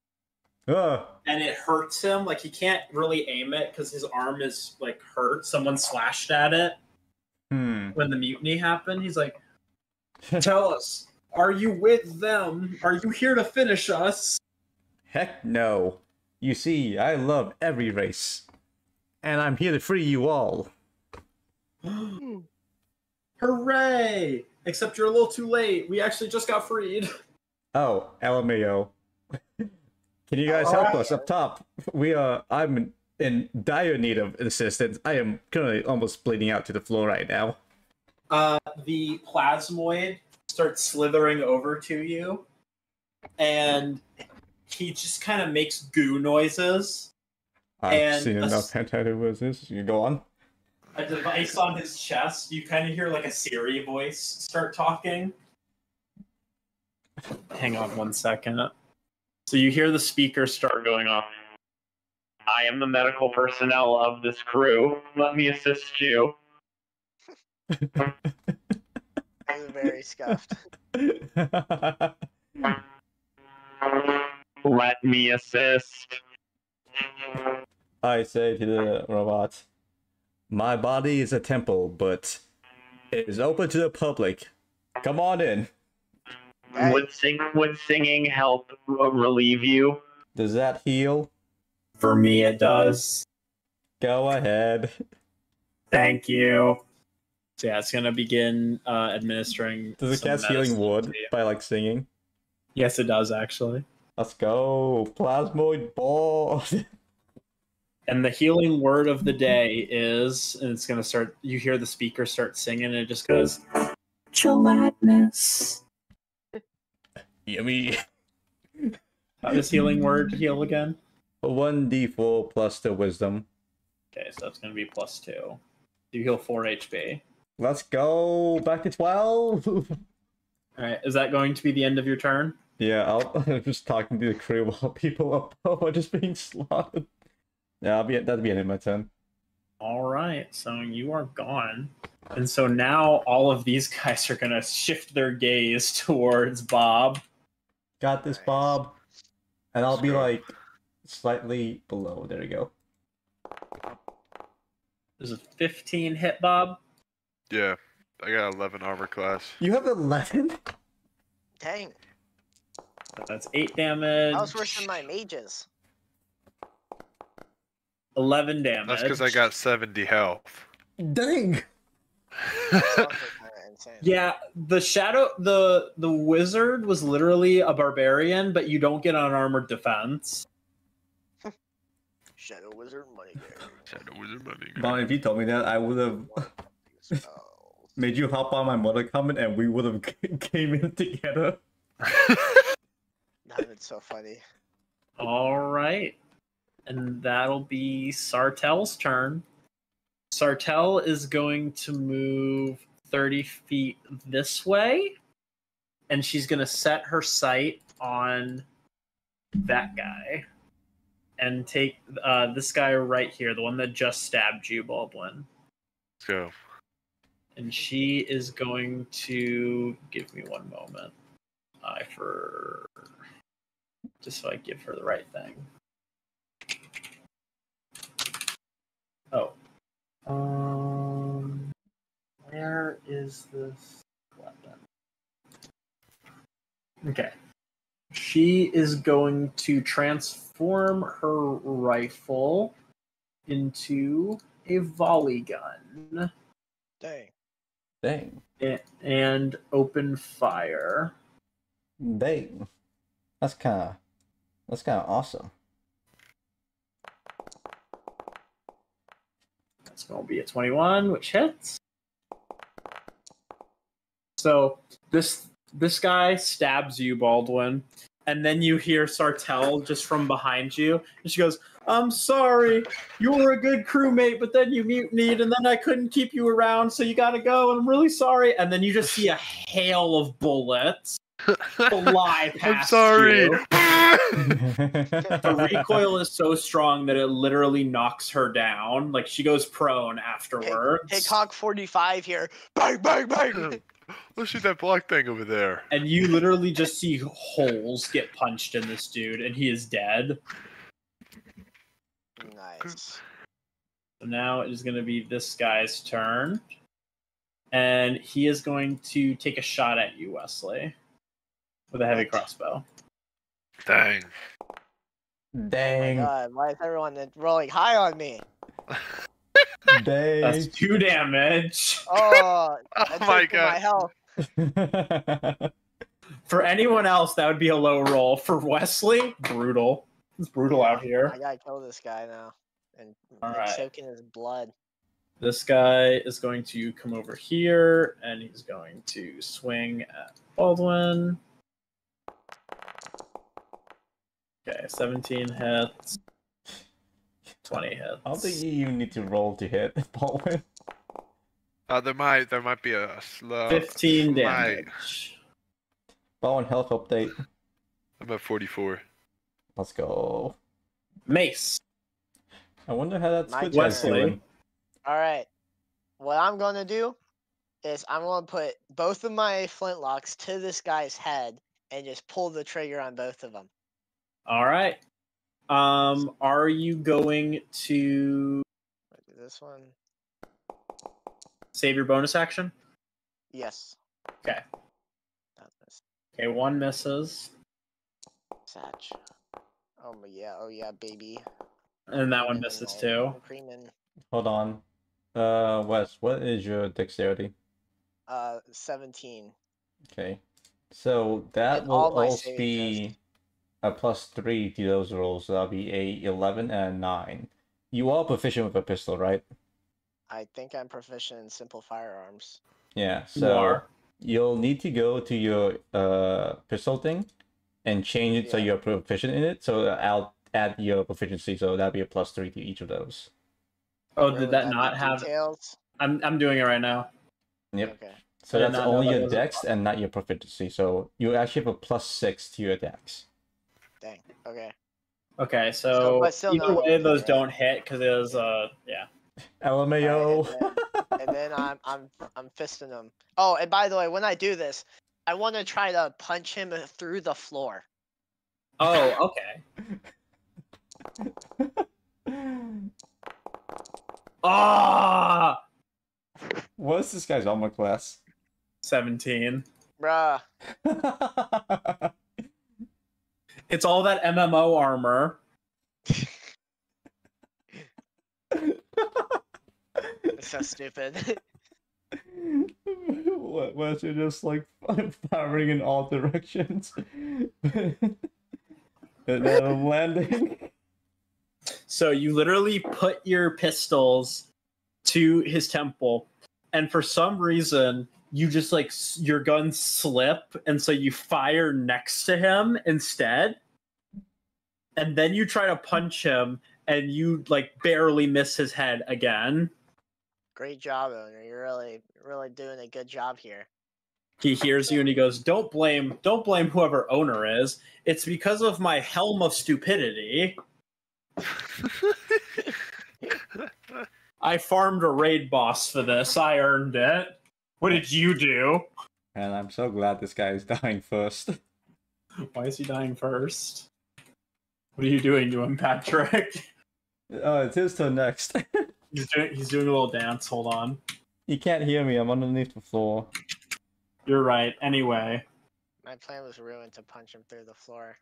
Ugh. and it hurts him. Like, he can't really aim it because his arm is, like, hurt. Someone slashed at it when the mutiny happened. He's like, "Tell us, are you with them? Are you here to finish us?" Heck no. You see, I love every race. And I'm here to free you all. Hooray! Except you're a little too late. We actually just got freed. Oh, LMAO. Can you guys help us up top? I'm in dire need of assistance. I am currently almost bleeding out to the floor right now. The plasmoid starts slithering over to you, and he just kind of makes goo noises. I've And seen a enough hentai voices. You go on. A device on his chest, you kind of hear like a Siri voice start talking. Hang on one second. So you hear the speaker start going off. "I am the medical personnel of this crew. Let me assist you." It was very scuffed. "Let me assist." I say to the robot, my body is a temple, but it is open to the public. Come on in. Would singing help relieve you? Does that heal? For me, it does. Go ahead. Thank you. So yeah, it's gonna begin administering. Does it some cast healing medicine word to you. by like singing? Yes, it does actually. Let's go. Plasmoid ball. And the healing word of the day is, and it's gonna start. You hear the speaker start singing, and it just goes, "Gelatinous." Yummy. How does healing word heal again? 1d4 plus the wisdom. Okay, so that's gonna be +2. You heal 4 HP. Let's go. Back to 12. All right, is that going to be the end of your turn? Yeah, I'm just talking to the crew while people are just being slaughtered. Yeah, that'll be the end of my turn. All right, so you are gone. And so now all of these guys are going to shift their gaze towards Bob. Got this, Nice. Bob. And I'll be Let's go. like slightly below. There we go. There's a 15 hit, Bob. Yeah, I got 11 armor class. You have 11? Dang, That's 8 damage. that was worse than my mages. 11 damage. That's because I got 70 health. Dang! That's also kinda insane. Yeah, the shadow, the wizard was literally a barbarian, but you don't get an armored defense. Shadow Wizard Money Bear. Shadow Wizard money. Bon, if you told me that, I would have made you hop on my mother comment and we would have came in together. That is so funny. All right. And that'll be Sartel's turn. Sartel is going to move 30 feet this way, and she's going to set her sight on that guy and take this guy right here, the one that just stabbed you, Baldwin. Let's go. And she is going to give me one moment. Just so I give her the right thing. Oh. Where is this weapon? Okay. She is going to transform her rifle into a volley gun. Dang. And open fire. Dang. That's kind of awesome. That's going to be a 21, which hits. So this guy stabs you, Baldwin, and then you hear Sartell just from behind you, and she goes, "I'm sorry, you were a good crewmate, but then you mutinied, and then I couldn't keep you around, so you gotta go, and I'm really sorry." And then you just see a hail of bullets fly past I'm sorry. you. The recoil is so strong that it literally knocks her down. Like, she goes prone afterwards. Hickok 45 here. Bang, bang, bang. Let's shoot that black thing over there. And you literally just see holes get punched in this dude, and he is dead. Nice. So now it is going to be this guy's turn. And he is going to take a shot at you, Wesley, with a heavy crossbow. Dang. Dang. Oh my God, why is everyone rolling high on me? Dang. That's 2 damage. Oh, Oh my God. My health. For anyone else, that would be a low roll. For Wesley, brutal. It's brutal out here. I gotta kill this guy now. And Alright. soak in his blood. This guy is going to come over here, and he's going to swing at Baldwin. Okay, 17 hits. 20 hits. I don't think you need to roll to hit, Baldwin. There might be a slow. 15 damage. Baldwin health update. I'm at 44. Let's go. Mace. I wonder how that's My good. turn. Wesley. Alright. What I'm gonna do is I'm gonna put both of my flintlocks to this guy's head and just pull the trigger on both of them. All right. Are you going to This one? save your bonus action? Yes. Okay. Not this. Okay, 1 misses. Satch. Oh yeah, baby. And that one misses too. Creamin'. Hold on. Wes, what is your dexterity? 17. Okay. So that And will all my also saving be a +3 to those rolls. So that'll be a 11 and a 9. You are proficient with a pistol, right? I think I'm proficient in simple firearms. Yeah. You So are. you'll need to go to your pistol thing and change it so Yeah. you're proficient in it. So I'll add your proficiency. So that'll be a +3 to each of those. Oh, Where did would that be not have? details? I'm doing it right now. Yep. Okay. So I did that's not know only that your was a dex and not your proficiency. So you actually have a +6 to your dex. Dang. Okay. Okay, So, so but still either no way, hit, those right? don't hit because it was yeah. LMAO. And then I'm fisting him. Oh, and by the way, when I do this, I want to try to punch him through the floor. Oh, okay. Ah, What's this guy's armor class? 17. Bruh. It's all that MMO armor. It's so stupid. Wes, you're just like firing in all directions. And then I'm landing. So you literally put your pistols to his temple, and for some reason, you just like your guns slip, and so you fire next to him instead. And then you try to punch him, and you like barely miss his head again. Great job, owner. You're really doing a good job here. He hears you and he goes, don't blame whoever owner is. It's because of my helm of stupidity. I farmed a raid boss for this. I earned it. What did you do? And I'm so glad this guy is dying first. Why is he dying first? What are you doing to him, Patrick? Oh, it's his turn next. He's doing a little dance. Hold on. You can't hear me. I'm underneath the floor. You're right. Anyway, My plan was ruined to punch him through the floor.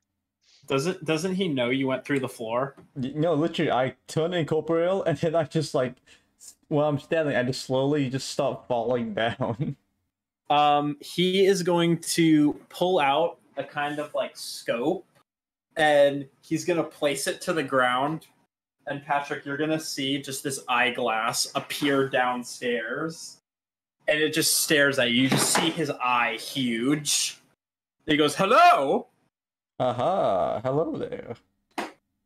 doesn't he know you went through the floor? No, literally, I turn incorporeal and then I just like, while I'm standing, I just slowly just start falling down. He is going to pull out a kind of like scope, and he's gonna place it to the ground. And Patrick, you're gonna see just this eyeglass appear downstairs, and it just stares at you. You just see his eye huge. He goes, "Hello." Aha, hello there.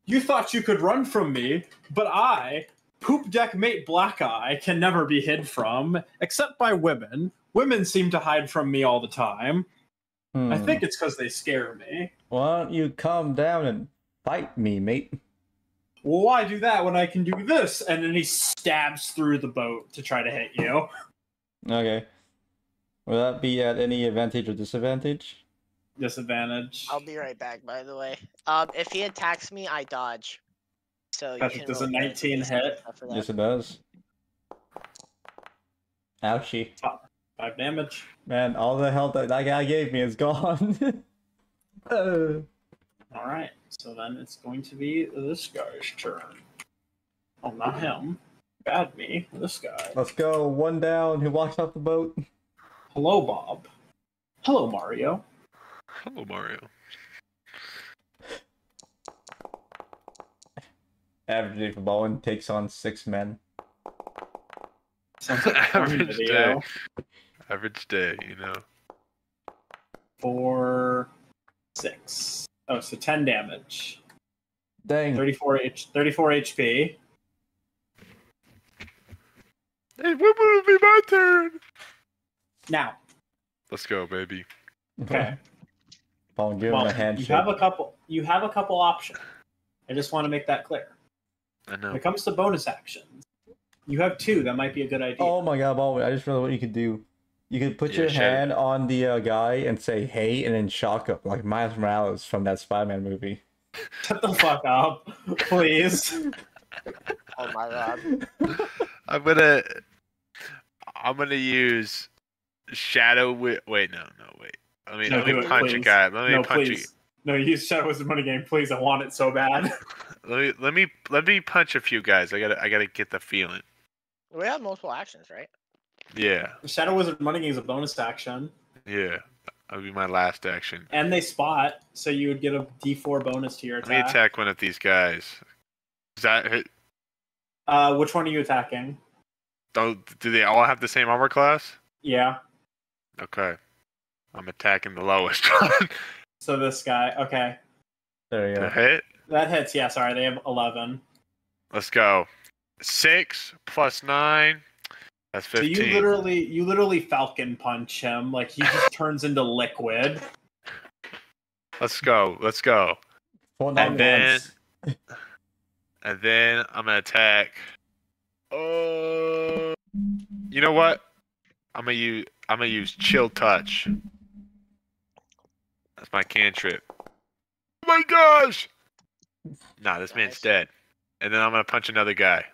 You thought you could run from me, but I, Poop Deck Mate Black Eye, can never be hid from, except by women. Women seem to hide from me all the time. I think it's because they scare me. Why don't you calm down and fight me, mate? Well, why do that when I can do this? And then he stabs through the boat to try to hit you. Okay. Will that be at any advantage or disadvantage? Disadvantage. I'll be right back, by the way. If he attacks me, I dodge. So you Patrick, can does a roll 19 hit? for that. Yes, it does. Ouchie. 5 damage. Man, all the health that guy gave me is gone. Alright, so then it's going to be this guy's turn. Oh, not him. Bad me. This guy. Let's go. One down. Who walks off the boat? Hello, Bob. Hello, Mario. Hello, Mario. Average day for Bowen takes on 6 men. Sounds like a fun Average video. day. Average day, you know. 4, 6. Oh, so 10 damage. Dang. 34 HP. Hey, when will it be my turn? Now, Let's go, baby. okay. Bowen, give him Well, a handshake. you have a couple options. I just want to make that clear. I know. When it comes to bonus actions, you have 2. That might be a good idea. Oh my god, Bowen, I just realized what you could do. You could put your share. hand on the guy and say, hey, and then shock him, like Miles Morales from that Spider-Man movie. Shut the fuck up, please. Oh my god. I'm gonna use Shadow Wait, no, wait. Let me do it, punch a please. guy. Let me No, punch please. No, use Shadow Wizard Money Game, please. I want it so bad. let me punch a few guys. I gotta get the feeling. We have multiple actions, right? Yeah. Shadow Wizard Money Game is a bonus action. Yeah. That'll be my last action. And they spot, so you would get a D4 bonus to your Let me attack. attack one of these guys. Does that hit? Which one are you attacking? Do they all have the same armor class? Yeah. Okay. I'm attacking the lowest one. So this guy. Okay. There you To go. hit? That hits. Yeah, sorry. They have 11. Let's go. 6 plus 9. That's 15. So you literally Falcon punch him. Like, he just turns into liquid. Let's go. Fortnite And then I'm gonna attack. You know what? I'm gonna use Chill Touch. That's my cantrip. Oh my gosh! Nah, this man's Nice. dead. And then I'm gonna punch another guy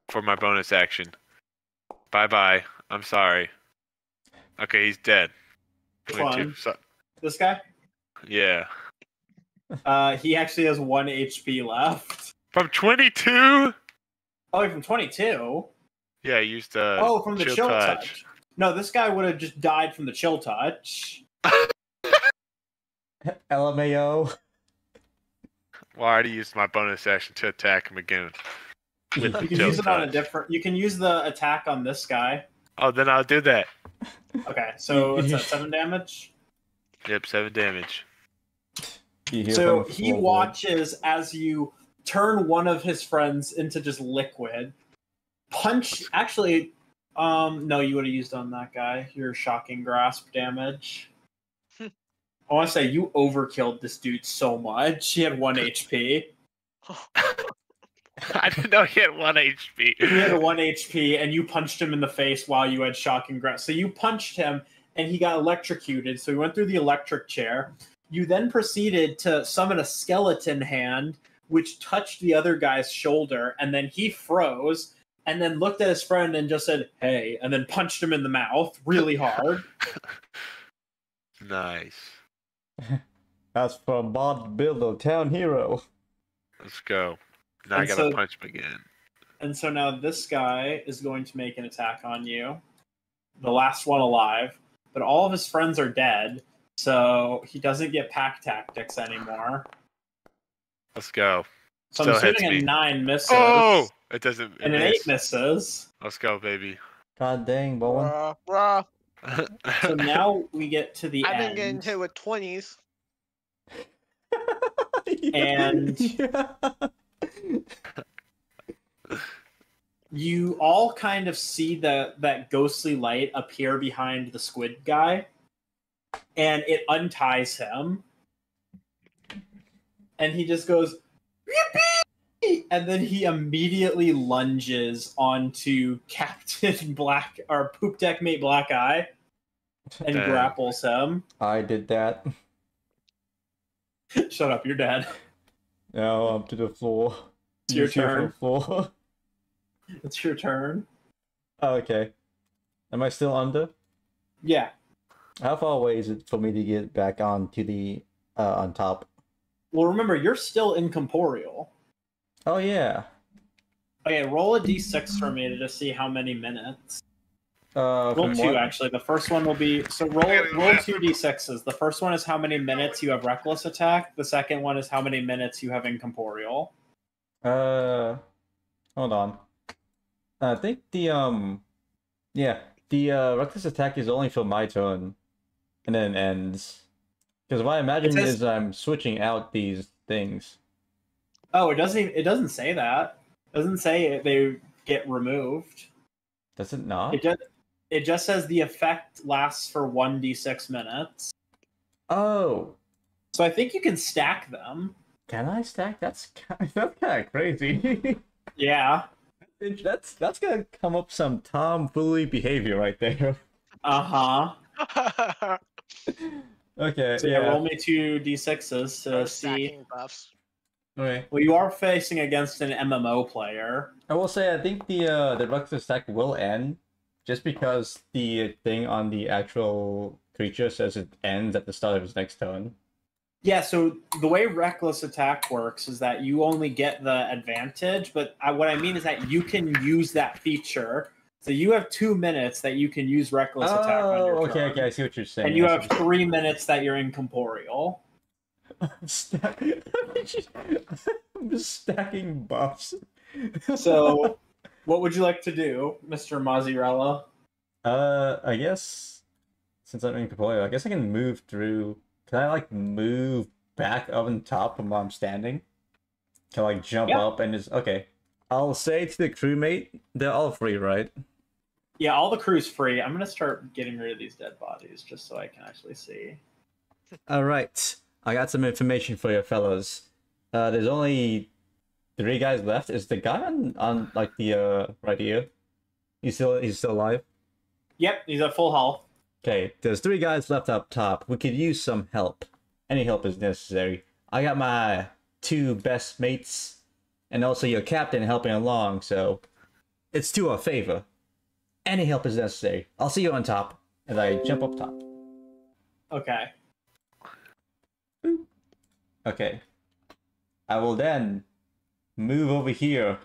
for my bonus action. Bye bye. I'm sorry. Okay, he's dead. Which 22. one? So, This guy? yeah. He actually has 1 HP left. From 22? Oh, from 22? Yeah, I used From the chill touch. No, this guy would have just died from the chill touch. LMAO. Well, I already used my bonus action to attack him again. With You can Chill use it on a Touch. different. You can use the attack on this guy. Oh, then I'll do that. Okay, so it's at 7 damage. Yep, 7 damage. You hear So from the he floorboard. watches as you turn one of his friends into just liquid, punch. Actually, no, you would have used on that guy your shocking grasp damage. I want to say you overkilled this dude so much. He had 1 HP. I didn't know he had 1 HP. He had 1 HP, and you punched him in the face while you had shocking grasp. So you punched him, and he got electrocuted. So he went through the electric chair. You then proceeded to summon a skeleton hand, which touched the other guy's shoulder, and then he froze, and then looked at his friend and just said, "Hey," and then punched him in the mouth really hard. Nice. That's from Mod Builder, Town Hero. Let's go. Now And I gotta so- punch him again. And so now this guy is going to make an attack on you. The last one alive. But all of his friends are dead, so he doesn't get pack tactics anymore. Let's go. So Still I'm hits assuming me. a 9 misses. Oh! It doesn't. And an 8 misses. Let's go, baby. God dang, Bowen. Bruh. So now we get to the I've been end. getting hit with 20s. And you all kind of see that ghostly light appear behind the squid guy, and it unties him, and he just goes, "Yippee!" And then he immediately lunges onto Captain Black, or Poop Deck Mate Black Eye, and Dang. grapples him. I did that. Shut up, you're dead. Now up to the floor. It's your You shoot for turn. the floor. It's your turn. Oh, okay. Am I still under? Yeah. How far away is it for me to get back onto the on top? Well, remember, you're still incorporeal. Oh yeah. Okay, roll a d6 for me to just see how many minutes. Roll From 2, what? actually. The first one will be... So roll 2 d6s. The first one is how many minutes you have Reckless Attack. The second one is how many minutes you have incorporeal. Hold on. I think the reckless attack is only for my turn, and then it ends. Because what I imagine says- is I'm switching out these things. Oh, it doesn't say that. It doesn't say they get removed. Does it not? It just says the effect lasts for 1d6 minutes. Oh, So I think you can stack them. can I stack? That's kind of crazy. Yeah. That's gonna come up some tomfoolery behavior right there. Uh-huh. Okay, So yeah, roll me 2 d6s to see... Stacking buffs. Okay. Well, you are facing against an MMO player. I will say I think the reckless attack will end, just because the thing on the actual creature says it ends at the start of his next turn. Yeah, so the way Reckless Attack works is that you only get the advantage, but what I mean is that you can use that feature. So you have 2 minutes that you can use Reckless Attack on your okay, turn. okay, I see what you're saying. And you I have see what 3 minutes that you're incorporeal. I'm just stacking buffs. So, what would you like to do, Mr. Mazzarella? I guess since I'm incorporeal, I guess I can move through. Can I like move back up on top from where I'm standing? Can I like jump Yeah. up and just okay? I'll say to the crewmate, they're all free, right? Yeah, all the crew's free. I'm going to start getting rid of these dead bodies just so I can actually see. All right, I got some information for you, fellas. There's only 3 guys left. Is the guy on like the right here? He's still alive. Yep, he's at full health. Okay, there's 3 guys left up top. We could use some help. Any help is necessary. I got my 2 best mates, and also your captain helping along. So it's to our favor. Any help is necessary. I'll see you on top, and I jump up top. Okay. Okay. I will then move over here.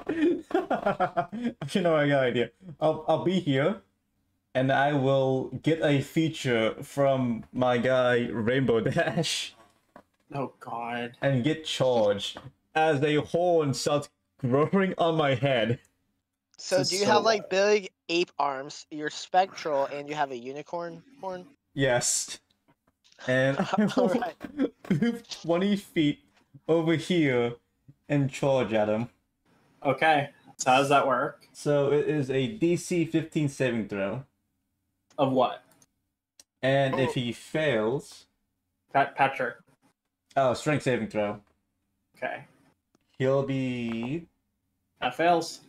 You know, I got an idea. I'll be here, and I will get a feature from my guy Rainbow Dash Oh, God. and get charged as a horn starts growing on my head. So This do is you so have like bad. big ape arms? You're spectral, and you have a unicorn horn. Yes. And I will Alright. move 20 feet over here and charge at him. Okay. So how does that work? So it is a DC 15 saving throw. Of what? And if he fails... Patrick. Oh, strength saving throw. Okay. He'll be... That fails.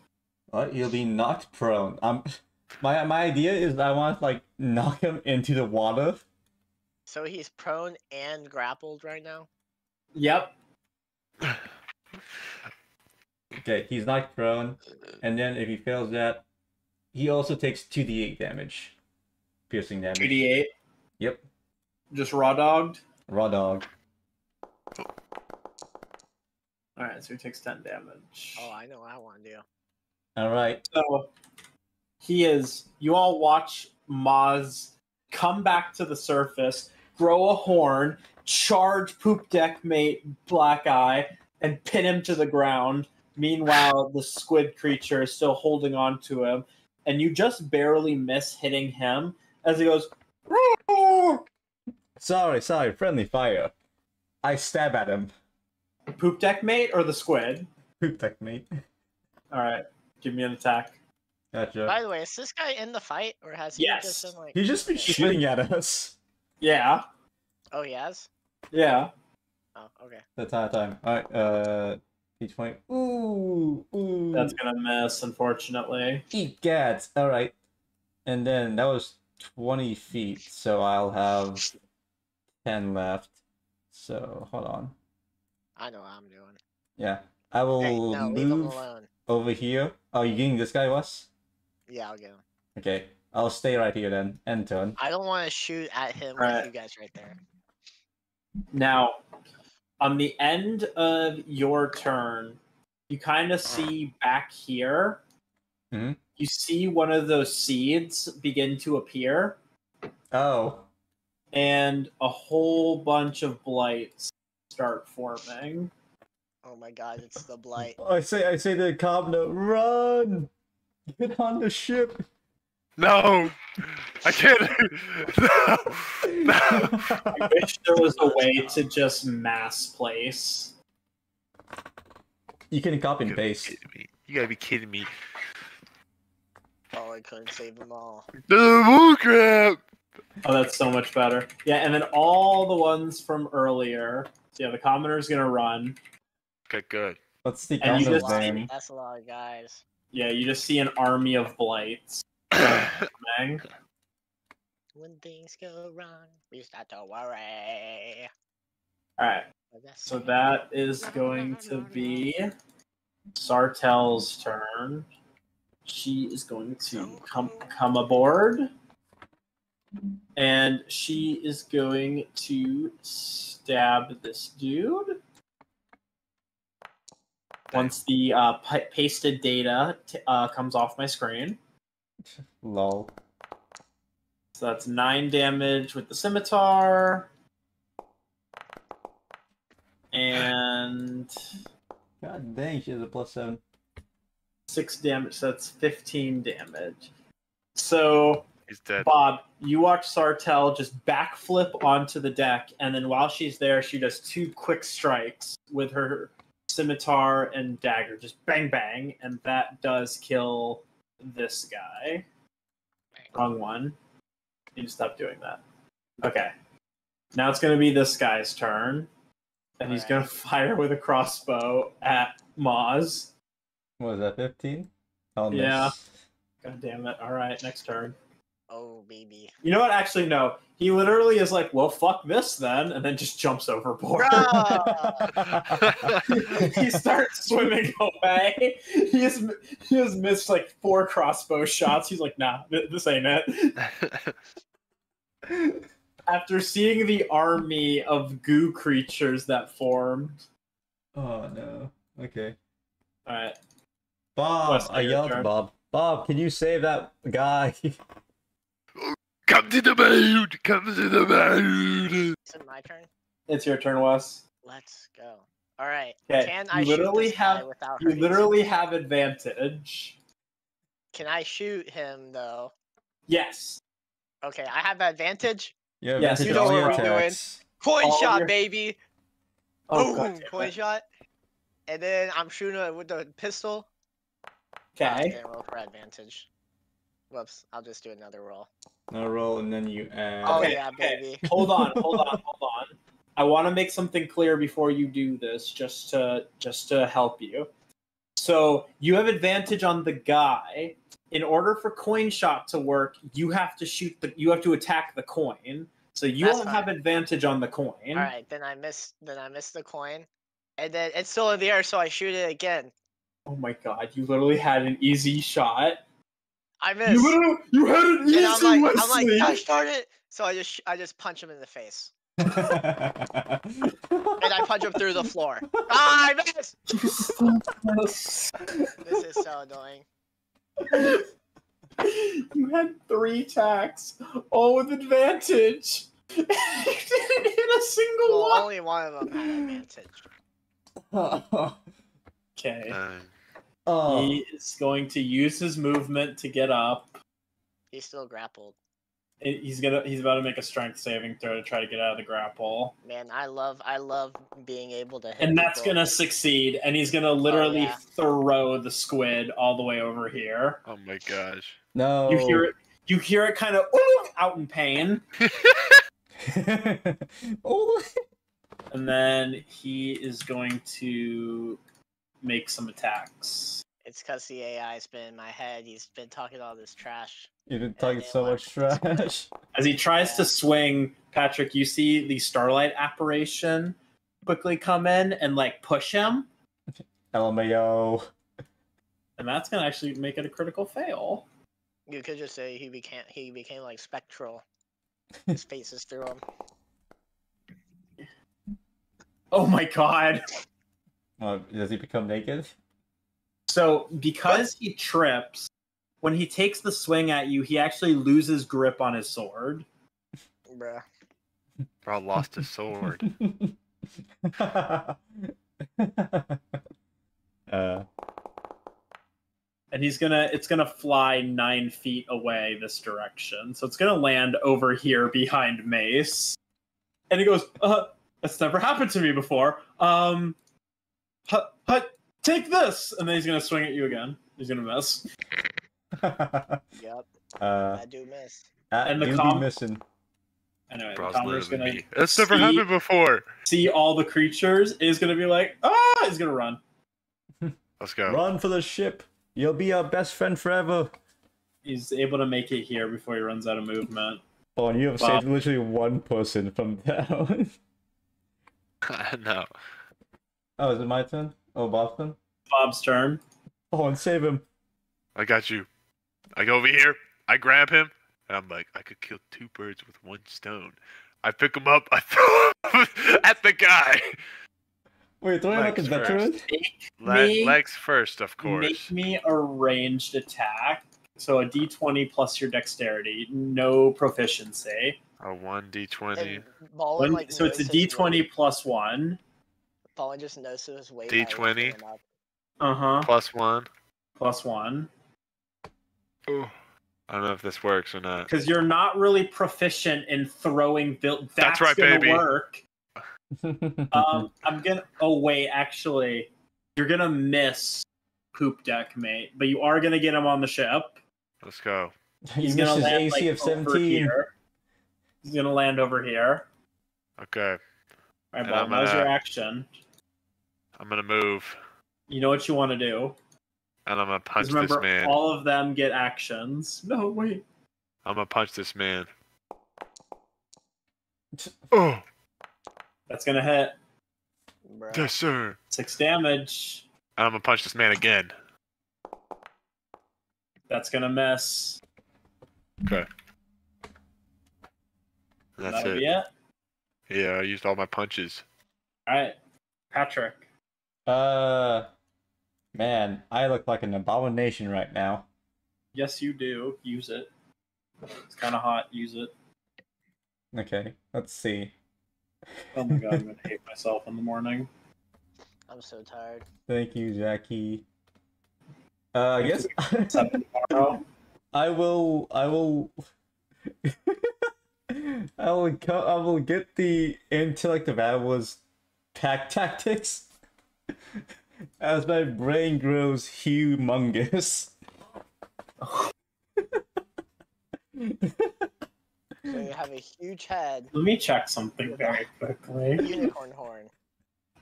What? He'll be knocked prone. My idea is I want to, like, knock him into the water. So he's prone and grappled right now? Yep. Okay, he's knocked prone. And then if he fails that, he also takes 2d8 damage. Piercing damage. 2d8. Yep. Just raw dogged. Raw dog. Alright, so he takes 10 damage. Oh, I know what I want to do. Alright. So he is. You all watch Maz come back to the surface, grow a horn, charge Poop Deck Mate Black Eye, and pin him to the ground. Meanwhile, the squid creature is still holding on to him, and you just barely miss hitting him as he goes. Sorry, friendly fire. I stab at him. Poop Deck Mate or the squid? Poop deck mate. All right, give me an attack. Gotcha. By the way, is this guy in the fight, or has he Yes. just been like? He's just been shooting at us. Yeah, Oh, he has. yeah. Oh, okay. The entire time. Alright, P20. Ooh. That's gonna miss, unfortunately. Eat gats. Alright. And then that was 20 feet, so I'll have 10 left. So, hold on. I know what I'm doing. Yeah. I will Hey, no, leave him move alone. over here. Oh, you getting this guy, Wes? Yeah, I'll get him. Okay. I'll stay right here then. End turn. I don't want to shoot at him Right. with you guys right there. Now, on the end of your turn, you kind of see back here, Mhm. you see one of those seeds begin to appear, Oh. and a whole bunch of blights start forming. Oh my god, it's the blight. I say to the Cobna, run! Get on the ship! No, I can't. No, no. I wish there was a way to just mass place. You can copy You and gotta be paste. kidding me. You gotta be kidding me. Oh, I couldn't save them all. Oh crap! Oh, that's so much better. Yeah, and then all the ones from earlier. So yeah, the commoner's gonna run. Okay, good. What's the And you Cobna's just see- name? That's a lot of guys. Yeah, you just see an army of blights coming. When things go wrong, we start to worry. Alright, so that is going to be Sartel's turn. She is going to come aboard. And she is going to stab this dude. Once the pasted data comes off my screen. Lol. So that's 9 damage with the scimitar. And God dang, she has a +7. 6 damage, so that's 15 damage. So, He's dead. Bob, you watch Sartel just backflip onto the deck, and then while she's there, she does 2 quick strikes with her scimitar and dagger. Just bang, bang, and that does kill this guy. Wrong one. You need to stop doing that. Okay. Now it's going to be this guy's turn. And he's going to fire with a crossbow at Maz. What was that, 15? Oh, Yeah. miss. God damn it. All right, next turn. Oh, baby. You know what? Actually, no. He literally is like, well, fuck this then, and then just jumps overboard. He starts swimming away. He has missed like 4 crossbow shots. He's like, nah, this ain't it. After seeing the army of goo creatures that formed. Oh, no. Okay. Alright. Bob, Wes, I your yelled turn. to Bob. Bob, can you save that guy? Come to the mood! Come to the mood! Is it my turn? It's your turn, Wes. Let's go. All right. Okay, Can you I shoot literally this guy have- without You hurting literally someone? have advantage. Can I shoot him though? Yes. Okay, I have advantage. You have Yes, advantage you on know all what your we're doing. attacks. Point All shot, your- baby. Oh, Boom, God damn point it. shot. And then I'm shooting it with the pistol. Okay. Didn't roll for advantage. Whoops, I'll just do another roll. Now roll and then you add. Oh Okay, yeah, okay. baby. Hold on. I want to make something clear before you do this, just to help you. So you have advantage on the guy. In order for coin shot to work, you have to attack the coin. So you That's won't have fine. advantage on the coin. All right, then I miss the coin, and then it's still in the air, so I shoot it again. Oh my god, you literally had an easy shot. I missed. You had an easy, And I'm like, Wesley. gosh darn it! So I just punch him in the face, and I punch him through the floor. Ah, I missed. This is so annoying. You had 3 attacks, all with advantage. You didn't hit a single Well, one. only one of them had advantage. Okay. Oh. He is going to use his movement to get up. He's still grappled. He's about to make a strength saving throw to try to get out of the grapple. Man, I love being able to hit. And that's people. gonna succeed, and he's gonna literally yeah. throw the squid all the way over here. Oh my gosh. No. You hear it kind of out in pain. Oh. And then he is going to make some attacks. It's because the AI's been in my head. He's been talking all this trash. You've been talking so much trash. As he tries to swing, Patrick, you see the Starlight apparition quickly come in and like push him. LMAO. And that's gonna actually make it a critical fail. You could just say he became like spectral. His face is through him. Oh my god. Does he become naked? So because he trips, when he takes the swing at you, he actually loses grip on his sword. Bruh. Bro lost his sword. And it's gonna fly 9 feet away this direction. So it's gonna land over here behind Mace. And he goes, that's never happened to me before. Take this! And then he's gonna swing at you again. He's gonna miss. Yep. I do miss. And the you'll com- be missing. Anyway, the Bro's commoner's literally gonna me. That's never happened before. see all the creatures. Is gonna be like, he's gonna run. Let's go. Run for the ship. You'll be our best friend forever. He's able to make it here before he runs out of movement. Oh, and you have saved literally one person from down. No. Oh, is it my turn? Oh, Bob's turn? Bob's turn. Oh, and save him. I got you. I go over here. I grab him. And I'm like, I could kill 2 birds with 1 stone. I pick him up. I throw him at the guy. Wait, do I like a Legs veteran? Legs first, of course. Make me a ranged attack. So a d20 plus your dexterity. No proficiency. A 1d20. And Ballin, like, So it's a knows his d20 weight. plus 1. Ballin just knows his weight. D20. Uh-huh. +1. Plus 1. Ooh. I don't know if this works or not. Because you're not really proficient in throwing build. That's right, gonna baby. Work. I'm gonna. Oh wait, actually, you're gonna miss Poop Deck, mate. But you are gonna get him on the ship. Let's go. He's You gonna missed his land AC of over 17. here. He's gonna land over here. Okay. All right, And Bob. I'm That was gonna- your action. I'm gonna move. You know what you want to do. And I'm gonna punch 'Cause remember, this man. all of them get actions. No, wait. I'm gonna punch this man. Oh, That's gonna hit. Bruh. yes, sir. 6 damage. And I'm gonna punch this man again. That's gonna miss. Okay. That's That'll it. be it. Yeah, I used all my punches. All right, Patrick. Man, I look like an abomination right now. Yes, you do. Use it. It's kind of hot. Use it. Okay, let's see. Oh my god, I'm gonna hate myself in the morning. I'm so tired. Thank you, Jackie. I guess 7 tomorrow. I will I will get the intellect of Atlas pack tactics. As my brain grows humongous. So you have a huge head, Let me check something very quickly. unicorn horn.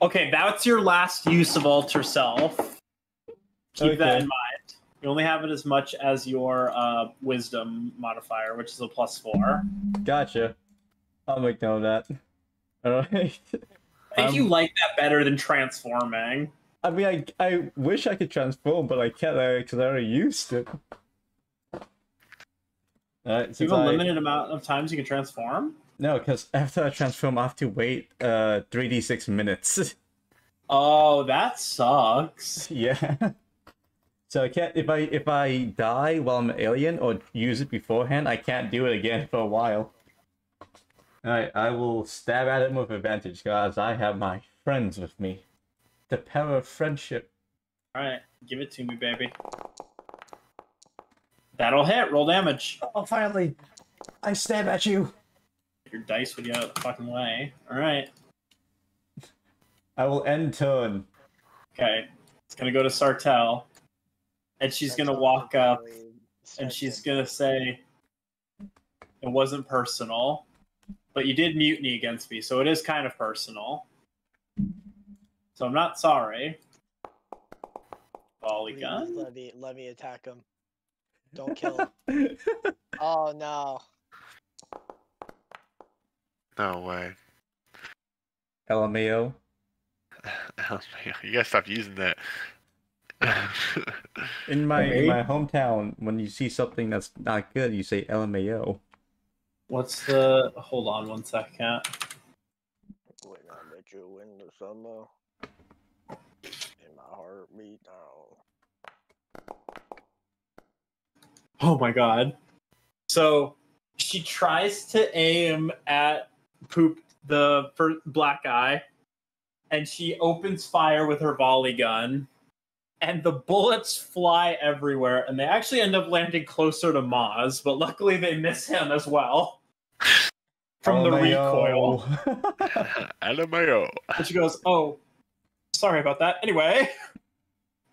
Okay, that's your last use of Alter Self. Keep that in mind. You only have it as much as your Wisdom modifier, which is a +4. Gotcha. I'll make note of that. Alright. I think you like that better than transforming. I mean, I wish I could transform, but I can't because I already used it. Alright, You have a limited amount of times you can transform? No, because after I transform, I have to wait 3d6 minutes. Oh, that sucks. Yeah. So I can't if I die while I'm an alien or use it beforehand, I can't do it again for a while. Alright, I will stab at him with advantage, guys. I have my friends with me. The power of friendship. Alright, give it to me, baby. That'll hit. Roll damage. Oh, finally! I stab at you! Your dice would get out of the fucking way. Alright. I will end turn. Okay. It's gonna go to Sartell. And she's gonna walk up and she's gonna say, it wasn't personal, but you did mutiny against me, so it is kind of personal. So I'm not sorry. Volley gun? Let me attack him. Don't kill him. Oh no. No way. LMAO. You gotta stop using that. In my hometown, when you see something that's not good, you say LMAO. What's the... Hold on one second. When I met you in the summer, and my heart beat down. Oh my god. So she tries to aim at Poop, the black guy, and she opens fire with her volley gun, and the bullets fly everywhere, and they actually end up landing closer to Maz, but luckily they miss him as well from the recoil. LMAO. And she goes, "Oh, sorry about that. Anyway."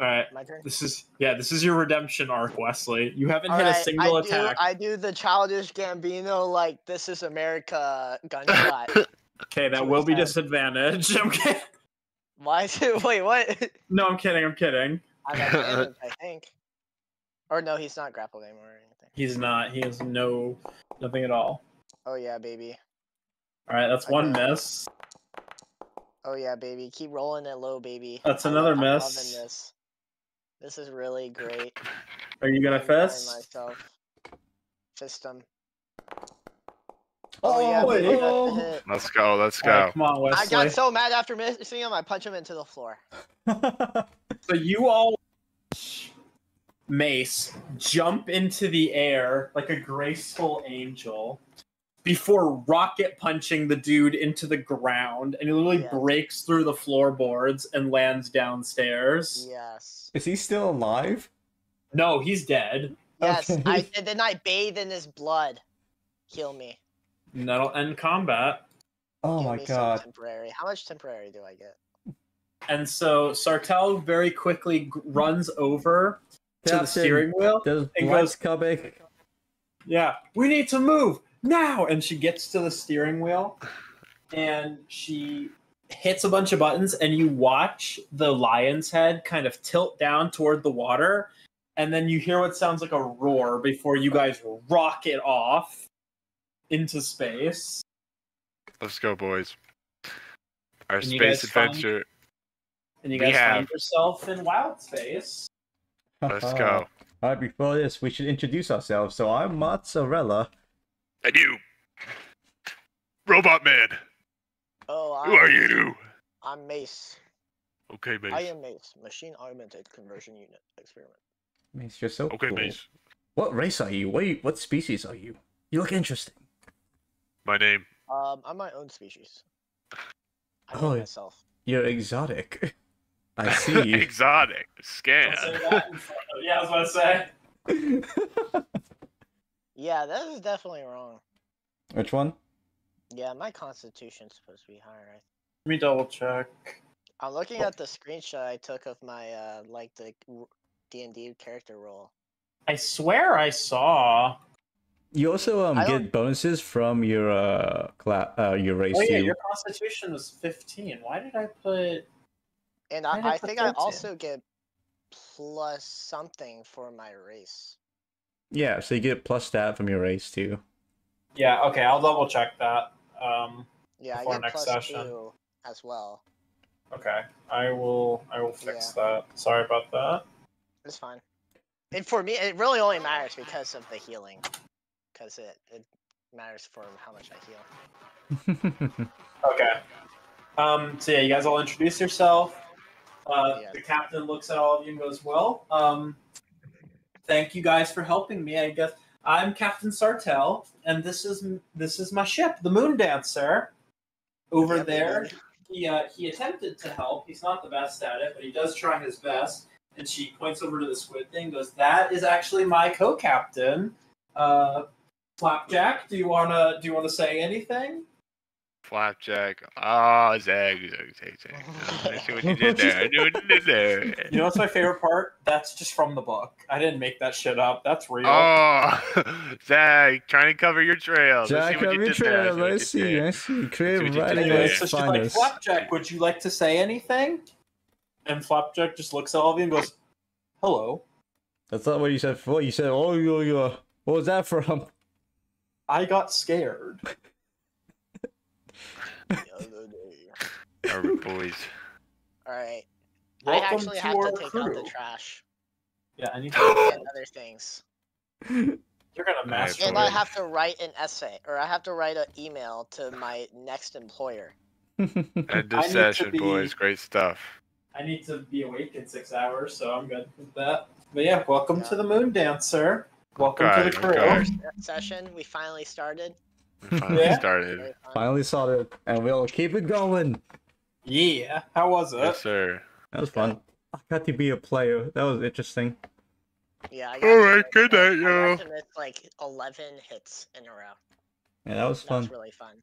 All right. My turn. This is your redemption arc, Wesley. You haven't hit a Alright, single attack. I do the childish Gambino, like, this is America gunshot. Okay, that will be disadvantage. I'm kidding. Why is it? Wait, what? No, I'm kidding. I'm kidding. I'm advantage, I think. Or no, he's not grappled anymore or anything. He's not. He has nothing at all. Oh yeah, baby. All right, that's one Okay. miss. Oh yeah, baby. Keep rolling it low, baby. That's another I'm miss. loving this. This is really great. Are you gonna I'm enjoying fist? myself. Fist him. Oh, yeah, baby. oh. That's a hit. Let's go. Let's All right, go. come on, I Wesley. got so mad after missing him, I punch him into the floor. So you all watch Mace jump into the air like a graceful angel before rocket punching the dude into the ground, and he literally Yes. breaks through the floorboards and lands downstairs. Yes. Is he still alive? No, he's dead. Yes. Okay. And then I bathe in his blood. Heal me. And that'll end combat. Oh Give my me some god. temporary. How much temporary do I get? And so Sartell very quickly runs over to the Captain, steering wheel There's and blood goes, coming. "Yeah, we need to move now!" And she gets to the steering wheel and she hits a bunch of buttons, and you watch the lion's head kind of tilt down toward the water, and then you hear what sounds like a roar before you guys rocket off into space. Let's go, boys. Our And you space guys find- adventure. And you We guys have- find yourself in wild space. Let's go. Alright, before this, we should introduce ourselves. So I'm Mozzarella. And you, Robot Man. Oh, Who are you? I'm Mace. Okay, Mace. I am Mace. Machine Augmented Conversion Unit Experiment. Mace, you're so Okay, cool. Mace. What race are you? What species are you? You look interesting. My name. I'm my own species. I Oh, made myself. You're exotic. I see. Exotic. Scan. Don't say that in front of- Yeah, I was about to say. Yeah, that is definitely wrong. Which one? Yeah, my constitution's supposed to be higher. Let me double check. I'm looking at the screenshot I took of my like the D&D character role. I swear I saw. You also I don't- get bonuses from your your race Oh yeah, too. your constitution was 15. Why did I put? And Why did I I put think I 13? also get plus something for my race. Yeah, so you get plus stat from your race too. Yeah. Okay, I'll double check that. Yeah, Before I get next plus session. 2 as well. Okay, I will fix that. Sorry about that. It's fine. And for me, it really only matters because of the healing. Because it matters for how much I heal. Okay. So yeah, you guys all introduce yourself. Yeah. The captain looks at all of you and goes, "Well, thank you guys for helping me. I guess I'm Captain Sartell, and this is my ship, the Moon Dancer. Over Yep, there, indeed. he attempted to help. He's not the best at it, but he does try his best." And she points over to the squid thing. Goes, "That is actually my co-captain, Flapjack. Do you wanna say anything?" Flapjack. Oh, Zach. I see what you did there. I knew what you did there. You know what's my favorite part? That's just from the book. I didn't make that shit up. That's real. Oh, Zach, trying to cover your trail. Jack, have your trail. I see. Creative writing Anyway, is so she's like, finest. Flapjack, would you like to say anything? And Flapjack just looks at all of you and goes, "Hello." That's not what you said before. You said, "Oh, you. What was that from?" I got scared. All right, boys. Alright. I Welcome actually to have our to take out the crew. trash Yeah, I need to. and other things. You're gonna master. And boy. I have to write an essay, or I have to write an email to my next employer. End I of need to session, be- boys. Great stuff. I need to be awake in 6 hours, so I'm good with that. But yeah, welcome to the Moon Dancer. Welcome to the Okay, crew. okay. First session, we finally started. We finally Yeah. started. Very fun. Finally started, and we'll keep it going. Yeah, how was it? Yes, sir. That was fun. I got to be a player. That was interesting. Yeah, I All right, good night, I yo. got to miss like 11 hits in a row. Yeah, that was That fun. was really fun.